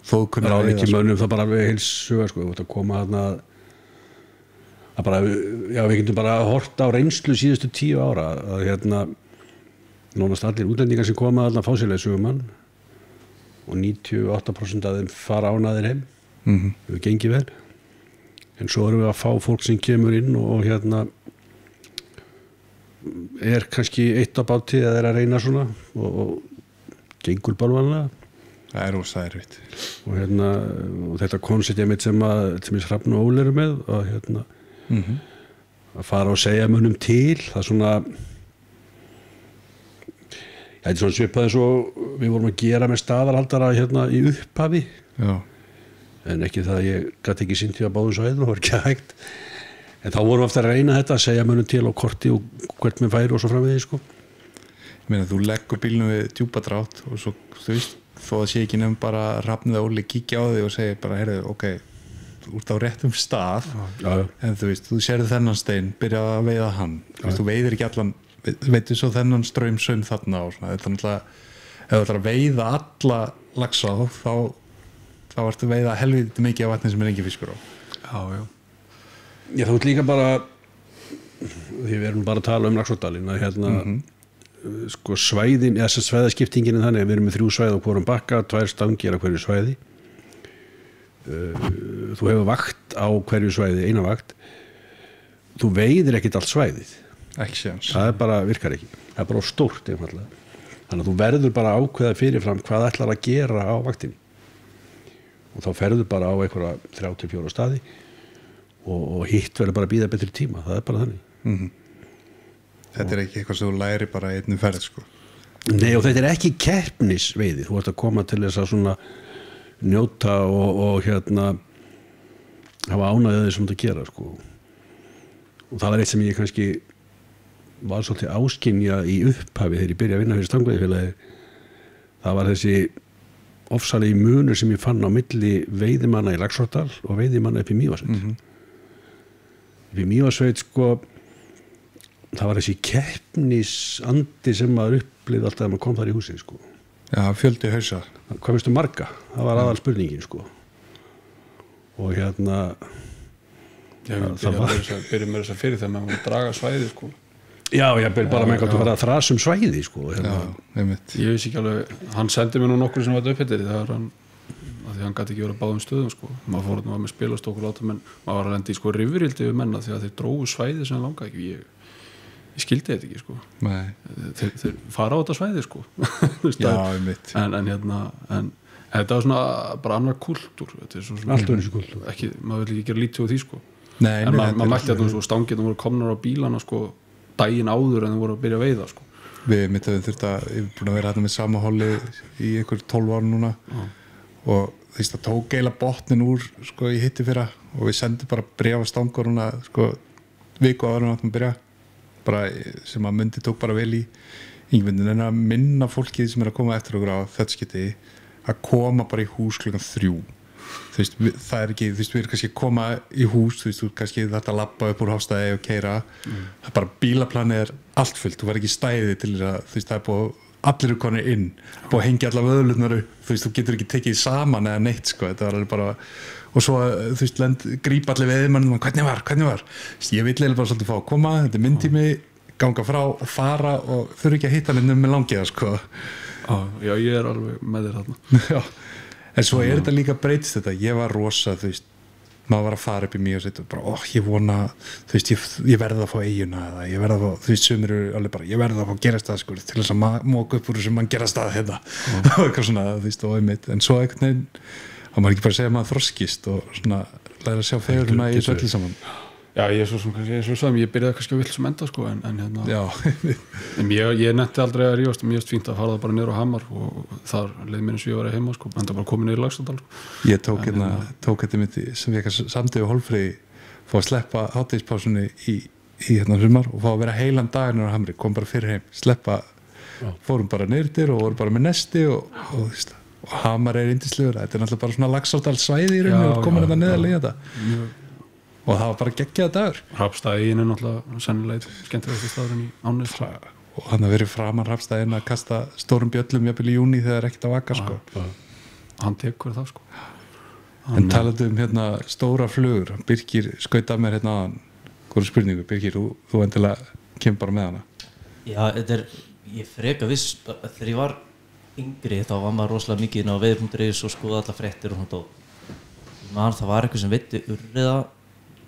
ekki mönnum það bara alveg heilsuga sko, að koma þarna að bara, við getum bara hort á reynslu síðustu 10 ára að hérna nánast allir útlendingar sem koma þarna fá sér leiðsögumann og 98% af þeim fara ánæðir heim. Við gengið vel en svo erum við að fá fólk sem kemur inn og hérna kannski eitt á báti eða að reyna svona og gengur bálvanlega. Það er rosa erfitt og hérna og þetta koncept mitt sem Hrafn og Óli eru með að hérna að fara og segja mönnum til það svona þetta er svona svipað eins og við vorum að gera með staðarhaldara hérna í upphafi en ekki það að ég gat ekki sinnt í að báðum svæðum og var ekki hægt en þá vorum við aftur að reyna þetta að segja mönnum til á korti og hvert með færi og svo framvegis sko. Ég meina þú leggur bílnum við djúpadrátt og svo þú veist þó að sé ekki nefn bara Hrafn eða Óli kíkja á þig og segja bara heyrðu, ok, þú ert á réttum stað en þú veist, þú sérðu þennan stein byrja að veiða hann þú veiðir ekki allan, veitir svo þennan straumsaum þarna og svona, þetta er náttúrulega ef þú ætlar að veiða alla laxa þá ertu að veiða helviti mikið af vatni sem er engin fiskur á Já, þú ert líka bara því við erum bara að tala Laxárdalinn að hérna sko svæðin, þess að svæðaskiptingin er þannig að við erum með 3 svæði á hvorum bakka 2 stangir á hverju svæði þú hefur vakt á hverju svæði, eina vakt þú veiðir ekkert allt svæðið ekki séns, það er bara, virkar ekki það er bara stórt einfallega þannig að þú verður bara að ákveða fyrirfram hvað ætlar að gera á vaktinni og þá ferður bara á einhverja 34 staði og hitt verður bara að bíða betri tíma, það er bara þannig Þetta er ekki eitthvað sem þú læri bara í einni ferð sko. Nei og þetta er ekki keppnisveiði þú ert að koma til þess að svona njóta og hérna hafa ánægðið því sem þetta gera sko. Og það var eitt sem ég kannski var svolítið áskynja í upphafi þegar ég byrjaði að vinna fyrir Stangveiðifélagi það var þessi ofsalegi munur sem ég fann á milli veiðimanna í Laxárdal og veiðimanna upp í Mývatnssveit upp í Mývatnssveit sko það var þessi keppnisandi sem maður upplifði alltaf að maður kom þar í húsið sko. Já, fjöldi hausa. Hvað veistu marga? Það var aðal spurningin sko. Og hérna það byrjum með þess að fyrir þegar maður draga svæði sko. Já, ég byrjum bara með að vera þrasum svæði sko. Hérna. Ég veist ekki alveg, hann sendi mér nú nokkur sem var upphettir það var hann því hann gæti ekki verið að báðum stöðum sko. Maður fór að með spilastokk og láta menn maður var að lendi í sko rifrildi við menna því að þeir drógu svæði sem langaði ekki ég skildi þetta ekki sko. Þeir fara á þetta svæði sko. Já, einmitt en hérna en þetta var svona bara annar kultúr þetta er svona allt öðruvísi kultúr ekki, maður vil ekki gera lítið úr því sko. Nei, en maður mætti að svo stangir voru komnar á bílana sko daginn áður en þeir voru að byrja að veiða sko. Við myndum þurft að ég er búin að vera hérna með sama holli í einhver 12 ára núna og þú veist það tók eiginlega botnin úr sko í hitti fyrra og við sendum bara bréf á stangur núna sko viku áður en áttum að byrja bara sem að myndi tók bara vel í yngvindin en að minna fólkið sem er að koma eftir okkur á þetta skiti að koma bara í hús klukkan 3 þú veist það er ekki þú veist við erum kannski að koma í hús þú veist þú kannski þetta að labba upp úr Hofstæði og keyra það bara bílaplanið er allt fullt þú var ekki stæði til þess að þú veist það er búið allir eru konir inn búið að hengja allar vöðlurnar upp þú veist þú getur ekki tekið saman eða neitt sko þetta var alveg bara og svo þú veist grípa allir veðimannum hvernig var ég vil eiginlega bara svolítið fá að koma þetta er minn tími ganga frá og fara og þurfi ekki að hitta hann með langiða sko já ég er alveg með þér þarna já en svo er þetta líka breytist þetta ég var rosa þú veist maður var að fara upp í mig og setja bara ég vona þú veist ég verði að fá eiguna eða ég verði að fá þú veist sumir eru alveg bara ég verði að fá gerast það sko til þess að móka upp úr sem mann gerast það hérna og eitthvað svona þú veist og einmitt en svo einhvern veginn þá maður ekki bara segja að maður þroskist og svona læra að sjá fegurina í þessu öllu saman Já, ég byrjaði kannski að vill sem enda sko, en hérna en ég netti aldrei að rífast og mér finnst fínt að fara það bara niður á Hamar og þar leið mér eins og ég var heima sko, en það bara komið niður í Laxárdal sko. Ég tók þetta mitt sem ég ekki samtöðu hólfriði fá að sleppa hádegspásunni í hérna sumar og fá að vera heilan daginn á Hamri, kom bara fyrir heim, sleppa fórum bara niður og voru bara með nesti og Hamar yndislegur, þetta náttúrulega bara svona Laxárdal svæði í rauninu og komin þetta neðarlega í þetta og það var bara geggjaða dagur. Hrafnstæðin náttúrulega sennilega skemmtilegasti staðurinn í Ánnes og hann að verið framan Hrafnstæðin að kasta stórum bjöllum jafnvel í júní þegar ekkert að vaka sko. Hann tekur það sko. En talandi hérna stóra flugur, Birkir skaut af mér hérna hverju spurningu, Birkir, þú endilega kemur bara með hana. Já, þetta ég freka viss þegar ég var yngri þá var maður rosalega mikið inn á veður.is og skoða alla fréttir og svona það var eitthvað sem veitti urriða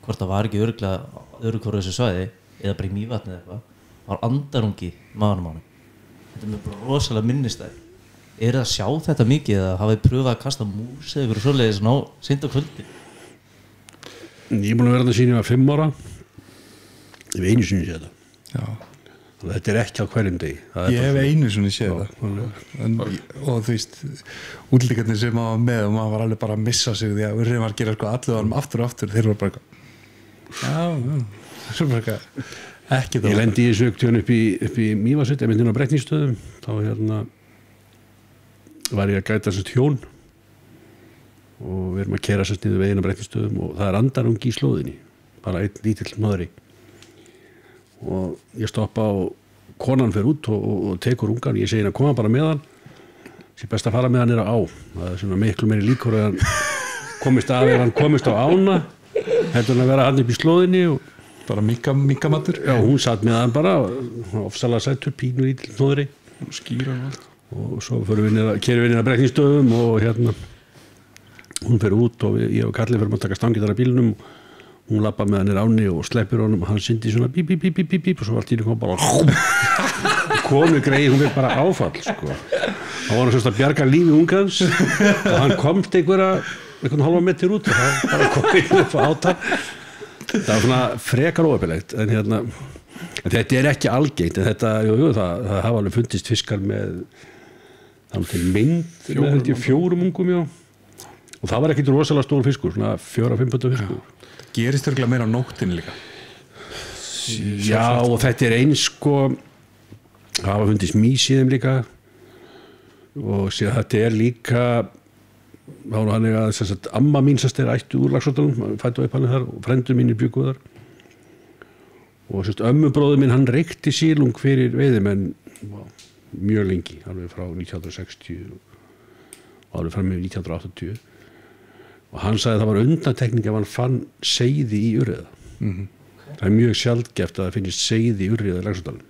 hvort það var ekki örugglega öðru hvoru þessu svæði eða bara í Mývatni eða eitthvað það var andarungi maðurinn þetta er bara rosalega minnistæð það að sjá þetta mikið eða hafið pröfað að kasta mús eða eitthvað svoleiðis ná seint á kvöldi? Ég er búin að vera þetta síðan ég var 5 ára ég hef einu sinni séð þetta þetta er ekki á hverjum degi ég hef einu sinni séð þetta og þú veist útlíkarnir sem maður var með og maður var alveg bara að missa sig því að urriðin var að gera sko allir varum aftur og aftur þeir voru bara svo bara ekki ég lendi í þessu auktíðan upp í Mývatnssveit ég myndi inn á Brekkningsstöðum þá hérna var ég að gæta þessu hjón og við erum að keyra sérst niður veginn á Brekkningsstöðum og það er andarungi í slóðinni bara einn lítill maðri og ég stoppa og konan fer út og tekur ungan ég segi að koma bara með hann sé best að fara með hann á það er svona miklu meiri líkur að hann komist af ef hann komist á ána heldur hann að vera hann upp í slóðinni og bara mikamatur já, hún satt með hann bara ofsalega sættur, pínu lítill nóðri skýra og allt og svo keyrum við inn að Brekkningsstöðum og hérna hún fer út og ég og Kalli fyrir að taka stangitar af bílnum hún lappa með hann áni og sleppir honum og hann syndi svona bíp og svo allt í kom bara konu greið, hún verið bara áfall sko. þá var hann svona að bjarga lífi ungans og hann komst einhvern halva metr út og það bara komið upp á átak það var svona frekar óöpilegt en hérna þetta er ekki algengt en þetta, það hafa alveg fundist fiskar með þannig til mynd með 4 ungum og það var ekkert rosalega stór fiskur svona 4-5 punda fiskur gerist örgulega meira á nóttinni líka já og þetta er eins sko það hafa fundist mýs í þeim líka og síðan þetta er líka þá var hann að amma mín sérst er ættu úr Laxárdalum fættu upp hann þar og frendur mínir bjuggu þar og sérst ömmubróður minn hann reykti sílung fyrir veiðimenn mjög lengi alveg frá 1960 og alveg fram með 1980 og hann sagði að það var undantekning ef hann fann seiði í urriða það er mjög sjaldgæft að það finnist seiði í urriða í Laxárdalum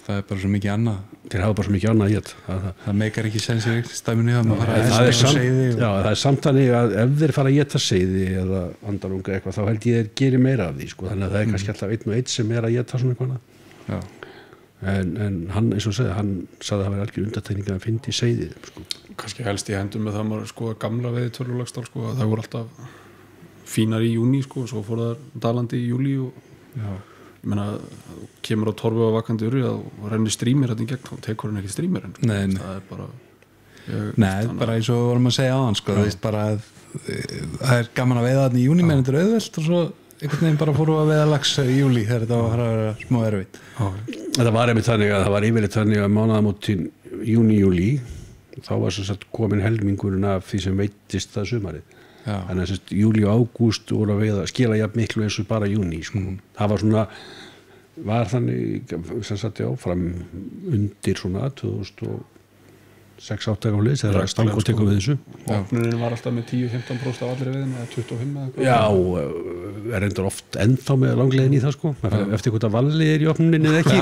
það er bara svo mikið annað þeir hafa bara svo mikið annað í þetta það meikar ekki sens í stæminu það er samt þannig að ef þeir fara að éta seiði eða andarunga eitthvað þá held ég þeir gerir meira af því sko. þannig að það er kannski alltaf einn og einn sem er að éta svona eitthvað en hann eins og segði hann sagði að það var algjör undantekning að finna í seiði sko. kannski helst í hendum með það maður sko gamla veiði Törlulaxdal sko að það voru alltaf fínar í júní sko og svo fór það dalandi í júlí og ég meina, kemur á torfu á vakandi urri og rennir strímir hérna í gegn og tekur hann ekki strímir en það er bara bara eins og vorum að segja á hann sko, það er bara það er gaman að veiða þarna í júní menn þetta er auðvelt og svo einhvern veginn bara fóru að veiða lax í júlí þegar þetta var að vera smá erfitt það var einmitt þannig að það var yfirleitt þannig að mánaðamótin júní-júlí þá var sem sagt komin helmingurinn af því sem veittist það sumarið þannig að júlí og ágúst voru að veiða skila jafn miklu eins og bara júní sko. það var svona var þannig sem sagt fram undir svona 2006-8 áflið þegar Stanko tekur við þessu opnunin var alltaf með 10-15% af allir veiðum eða 25 já er endur oft ennþá með langlegin í það sko eftir hvort að valli er í opnunin eða ekki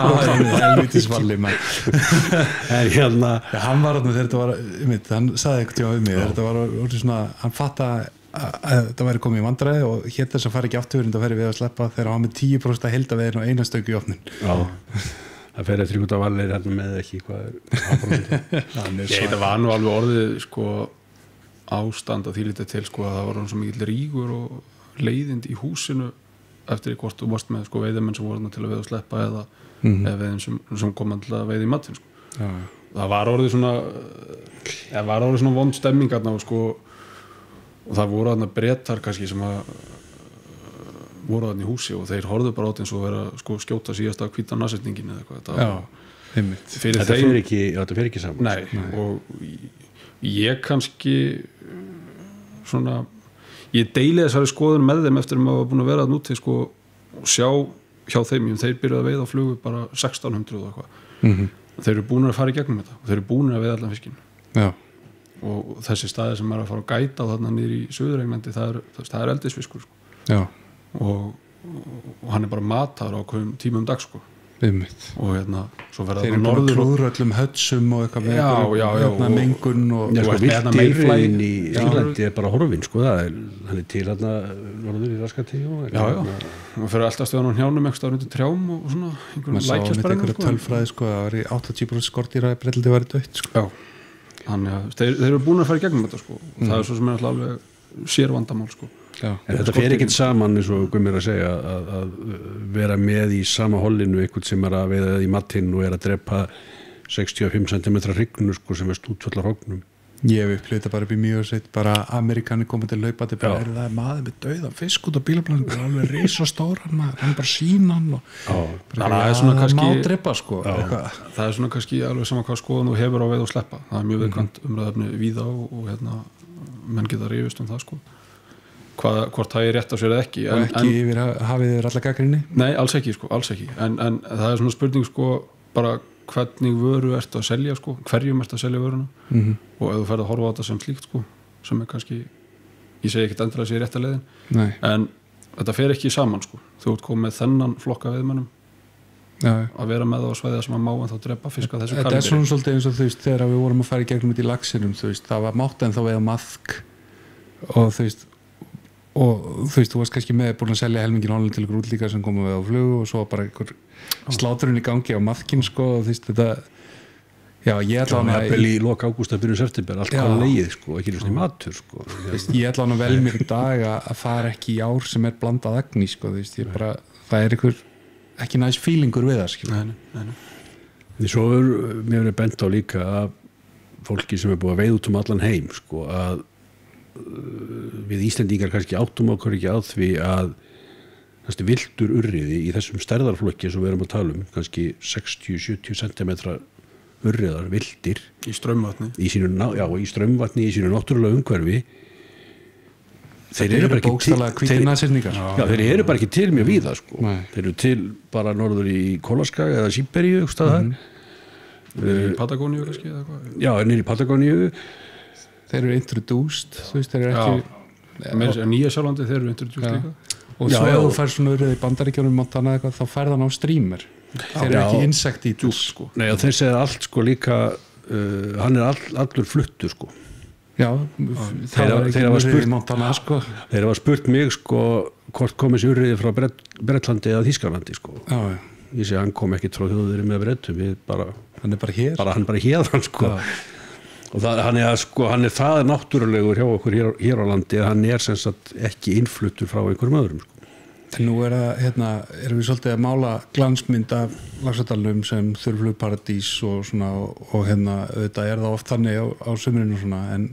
helvítisvalli en hérna hann var þarna þegar þetta var hann sagði eitthvað tíma mig þetta var svona hann fatta að þetta væri komið í vandræði og hér þess að fara ekki aftur þetta færi við að sleppa þegar hann með 10% að heildaveiðin og einastöku í opnin það fer eftir hvort að valli er hérna með ekki hvað það var nú alveg orðið sko ástand að því lítið til sko að það var svo mikill rígur og leiðind í húsinu eftir í hvort þú varst með sko veiðimenn sem voru til að veiða og sleppa eða veiðin sem kom til að veiða í matinn sko. Það var orðið svona vond stemming sko, og það voru þarna Bretar kannski sem voru þarna í húsi og þeir horfðu bara á þetta eins og vera sko skjóta síðasta hvíta nasetningin eða eitthvað. Þetta fer ekki saman. Nei. Og ég kannski svona ég deili þessari skoðun með þeim eftir að maður var búin að vera að núti sko og sjá hjá þeim, þeir byrjuðu að veiða á flugu bara 1600 og eitthvað. Þeir eru búin að fara í gegnum þetta og þeir eru búin að veiða allan fiskinn. Og þessi staði sem er að fara að gæta á þarna niður í Suður-Englandi, það er eldisfiskur sko. Og hann er bara mataður á hverjum tímum dag sko. Og svo verða þeir eru búin að klúðra öllum hötsum og eitthvað mengun og vildirinn í Englandi er bara horfinn sko, hann er til norður í Raskati og fyrir alltaf stöðan á hnjánum eitthvað undir trjám og svona maður sá með einhverju tölfræði sko, það var í 80% skortýra í Bretlandi væri dött sko. Þannig að þeir eru búin að fara í gegnum þetta sko. Það er svo sem er alveg sérvandamál sko. En þetta fer ekkert saman eins og Guðmur að segja að vera með í sama hollinu eitthvað sem er að veiða í matinn og er að drepa 65 cm hryggnur sko, sem er stútfullar hrognum. Ég hef upplýtt það bara upp í Mývatnssveit, bara Amerikani komið til hlaupandi, bara það er maður með dauðan fisk út á bílaplan, alveg risastóran maður, hann bara sína hann og það er svona kannski má drepa sko. Það er svona kannski alveg sama hvað skoðan þú hefur á veið og sleppa, það er mjög viðkvæmt umræðefni víða og menn geta rifist það sko. Hvort það er rétt á sér eða ekki og ekki yfir hafið þér alla gagnrýni? Nei, alls ekki en það er svona spurning sko bara hvernig vöru ertu að selja sko, hverjum ertu að selja vöruna og ef þú ferð að horfa á þetta sem slíkt sko, sem er kannski ég segi ekkert endilega að sé rétt að leiðin en þetta fer ekki saman sko, þú ert komið með þennan flokka veiðmönnum að vera með á svæðið sem að má en þá drepa fiska þessu kalibri. Þetta er svona svolítið eins og þú veist þegar við vorum að fara í gegnum þetta í laxinum, þú veist, það var mátt en þá veiða maðk og þú veist þú varst kannski búin að selja helmingin honum til ykkur útlíkar sem komum við á flugu og svo bara einhver sláturinn í gangi á maðkinn sko og þú veist þetta ég ætla hann að í loka ágúst að byrja september allt hvað leið sko, ekki í matur sko ég ætla hann að vel mér í dag að fara ekki í ár sem er blandað agni sko, þú veist, það er einhver ekki næst fílingur við það sko. Því svo mér verið bent á líka að fólki sem er búið að veið út allan heim sko að við Íslendingar kannski áttum okkur ekki á því að vildur urriði í þessum stærðarflokki sem við erum að tala kannski 60-70 cm urriðar vildir í straumvatni í sínu náttúrulega umhverfi þeir eru bara ekki til mjög víða sko. Þeir eru til bara norður í Kólaskaga eða Síberíu í Patagoníu kannski niður í Patagoníu. Þeir eru introduced, þú veist, þeir eru ekki Nýja-Sjálandi, þeir eru introduced líka og svo ef þú fær svona urrið í Bandaríkjunum Montana eitthvað, þá fær þann á streamer þeir eru ekki insect eaters sko. Nei, og þeir segja allt sko líka hann er allur fluttur sko það var ekki urrið í Montana sko þeir hafa spurt mig sko hvort komið sér urriði frá Bretlandi eða Þýskalandi sko ég segi hann kom ekkit frá þjóðir með Bretum hann er bara héðan sko og hann er það náttúrulegur hjá okkur hér á landi að hann er sem sagt ekki innfluttur frá einhverjum öðrum sko. En nú erum við svolítið að mála glansmynd af Laxardalnum sem þurrflugparadís og svona og auðvitað er það oft þannig á sumrinu svona en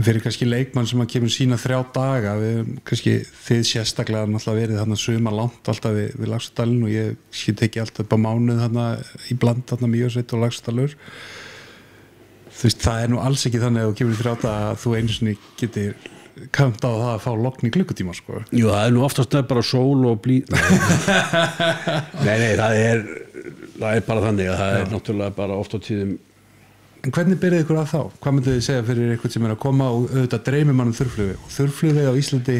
fyrir kannski leikmann sem að kemur sína 3 daga við kannski þið sérstaklega náttúrulega verið þarna sumar langt alltaf við Laxardalinn og ég teki alltaf upp á mánuð þarna í bland þarna Mývatnssveit og Laxardalur. Þú veist, það er nú alls ekki þannig að þú kemur í 3 daga að þú einu sinni getur kæmt á það að fá logn í klukkutíma sko. Jú, það er nú oftast bara sól og blí Nei, það er bara þannig að það er náttúrulega bara oft á tíðum. En hvernig byrjaði ykkur að þá? Hvað myndið þið segja fyrir eitthvað sem er að koma og auðvitað dreymir mann þurrflugi og þurrflugi á Íslandi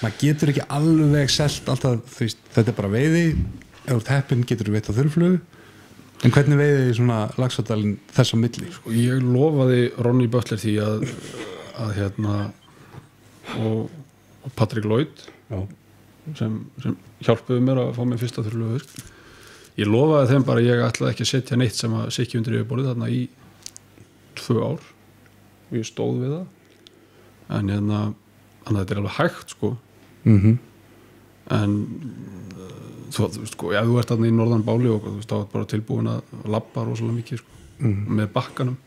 maður getur ekki alveg selt alltaf, þú veist, þetta er bara veiði ef þú ert heppinn getur þú veit á þurrflugi. En hvernig veiði þið svona Laxárdalinn þess á milli? Ég lofaði Ronny Butler því að og Patrick Lloyd sem hjálpuðu mér að fá mér fyrsta þurrflugufisk. Ég lofaði þeim bara að ég ætlaði ekki að setja neitt sem að sikki undir yfirborðið þarna í 2 ár og ég stóð við það en þannig að þetta er alveg hægt sko en þú sko, ef þú ert þarna í norðan báli og þú veist, þá er bara tilbúin að labba rosalega mikið sko, með bakkanum.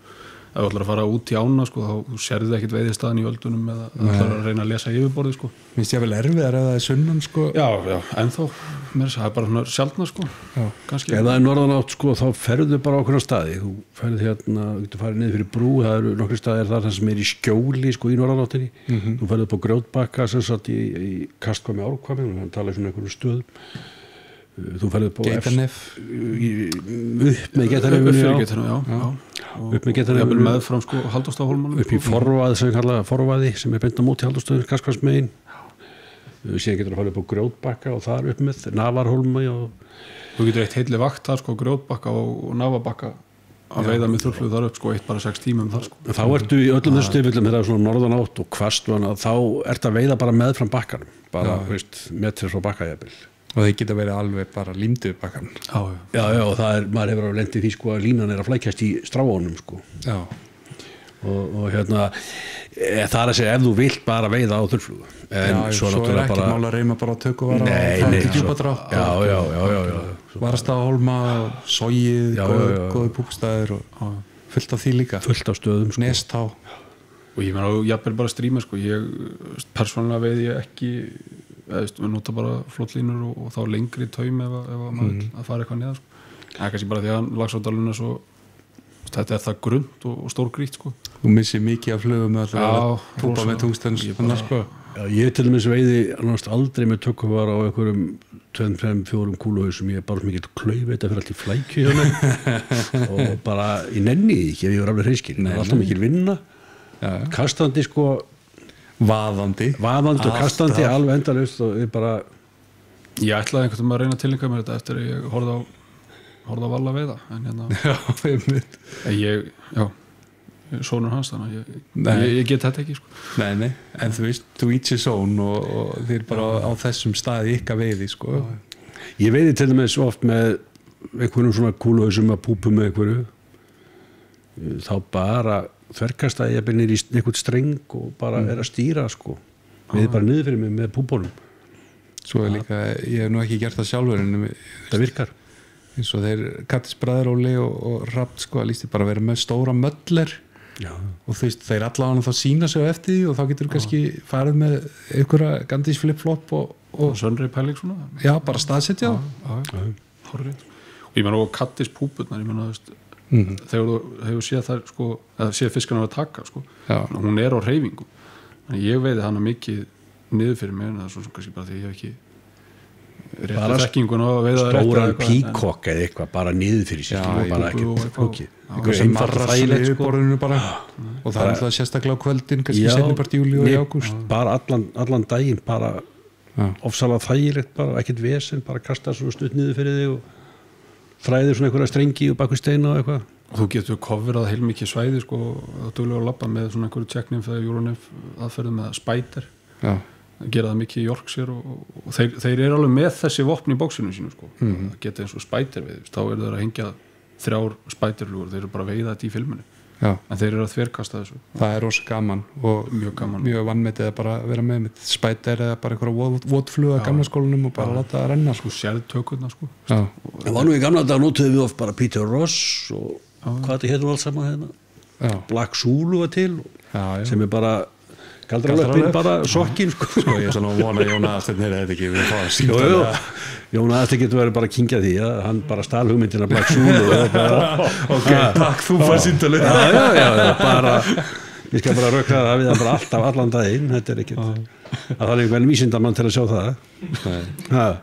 Ef þú ætlar að fara út í ána sko, þá þú sérðu ekkert veiðistaðan í öldunum eða ætlar að reyna að lesa yfirborðið sko. Finnst ég vel erfiðar ef það er sunnan sko? Já, ennþá það er bara svona sjaldna sko. Kannski. Ef það er norðanátt sko, þá ferðu bara á okkur staði. Þú ferðu hérna, þú getur farið niður fyrir brú, það eru nokkri staðir þar sem er í skjóli sko í norðanáttinni. Þú ferðu upp á Grjótbakka sem satt í Kastkvæmi Árkvæmi, hann talaði svona einhverjum stöðum. Þú ferðu upp á Geitanef upp með Geitanefinu upp með Geitanefinu meðfram sko Halldórsstaðahólmanum upp í Forvað sem við kallaði Forvaði sem er beint á móti Halldórsstaður Kastkvæmsmegin síðan getur að fara upp á Grjótbakka og þar upp með Nafarhólma þú getur eitt heilli vakt þar sko Grjótbakka og Nafabakka að veiða með þurfluð þar upp sko eitt bara 6 tímum þar sko þá ertu í öllum þessu tilfellum þegar það er svona norðanátt og hvasst þá ertu að veiða bara með fram bakkanum bara metri frá bakkajafnvel og þeir geta verið alveg bara límdu bakkan já og það er, maður hefur á lendi því sko að línan er að flækjast í stráunum sko og hérna það er að segja ef þú vilt bara veiða á þurrflugu en svo er ekki mál að reyma bara á tökuvara og það er djúpadrátt já Varastahólma, Sogið góði búkstæðir og fullt af því líka fullt af stöðum sko. Nestá og ég meina og jafnvel bara stríma sko ég persónulega veiði ég ekki við nota bara flottlínur og þá lengri taum ef maður vil að fara eitthvað neðar sko. Það er kannski bara því að Laxárdalurinn er svo þetta er það grunnt og stórgrýtt sko. Þú missir mikið af flugum með alltaf púpa með tungstens sko. Ég til dæmis veiði aldrei með tökkuvar á einhverjum 2-4 kúluhausum ég er bara mikið klaufveit að fyrir allt í flækju hjá mig og bara ég nenni því ekki ef ég var alveg hreinskil það er alltaf mikil vinna kastandi sko vaðandi og kastandi alveg endalaust og ég bara ég ætlaði einhvern veginn að reyna að tilengja mér þetta eftir að ég horfði á Valla veiða en hérna ég sonur hans þannig ég get þetta ekki sko. Nei, en þú veist to each his own og þið er bara á þessum staði ykkar veiði sko. Ég veiði til dæmis oft með einhvernum svona kúluhausum að púpu með einhverju þá bara þverkast að ég byrnir í einhvern streng og bara er að stýra sko við bara niður fyrir mig með púbónum svo er líka, ég hef nú ekki gert það sjálfur en það virkar eins og þeir Kattis Bræðuróli og Rapt sko að lísti bara að vera með stóra möller og þú veist, þeir allavega þá sína sig eftir því og þá getur kannski farið með einhverja Gandís flip-flop og sönnri pæling svona já, bara staðsetja horrið og ég meina og Kattis púpurnar ég meina þú veist þegar þú hefur séð þær sko, eða séð fiskarnar að taka sko hún er á hreyfingu þannig ég veiði hana mikið niður fyrir mig en það er svona kannski bara því ég hef ekki réttu þekkingun og veiða stóran píkokk eða eitthvað bara niður fyrir sér og bara ekkert flókið eitthvað sem marrast yfirborðinu bara og það er alltaf sérstaklega á kvöldin kannski seinni júlí og í ágúst bara allan daginn bara ofsalega þægilegt bara ekkert vesen bara kasta svona stutt niður fyrir þig og þræðir svona einhverja strengi og baku steina og eitthvað og þú getur coverað heilmikið svæði sko og duglega að labba með svona einhverju check-nymf eða Euronymf aðferðum með spider gera það mikið í Yorkshire og þeir eru alveg með þessi vopn í bóksinu sínu sko það geta eins og spider við þá eru þeir að hengja 3 spiderflugur þeir eru bara að veiða þetta í filminu en þeir eru að þverkasta þessu það er rosa gaman og mjög vannmetið að bara vera með spider eða bara einhverja votfluga að gamla skólanum og bara láta það renna sko sérðtökurna sko það var nú í gamla dag notuðum við oft bara Peter Ross og hvað þetta hétum alls saman hérna Black Zulu var til sem er bara galdralöppin bara sokkin sko ég er svona að vona að Jón Aðarsteinn er þetta ekki við fáum að síta Jón Aðarsteinn getur verið bara að kingja því hann bara stál hugmyndina Black Zulu ok, takk, þú fær síntalið já, bara ég skal bara rökra það við hann bara alltaf allan daginn þetta er ekkert það er einhvern vísindamann til að sjá það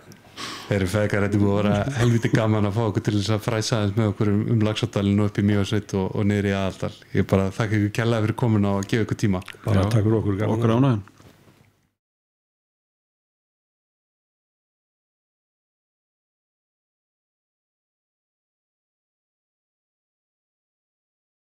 þeir eru feðgar, þetta búið að vera helviti gaman að fá okkur til þess að fræsa aðeins með okkur Laxárdalinn og upp í Mývatnssveit og niður í Aðaldal ég bara þakka ykkur kærlega fyrir komuna og gefa ykkur tíma bara takk fyrir okkur ánægjan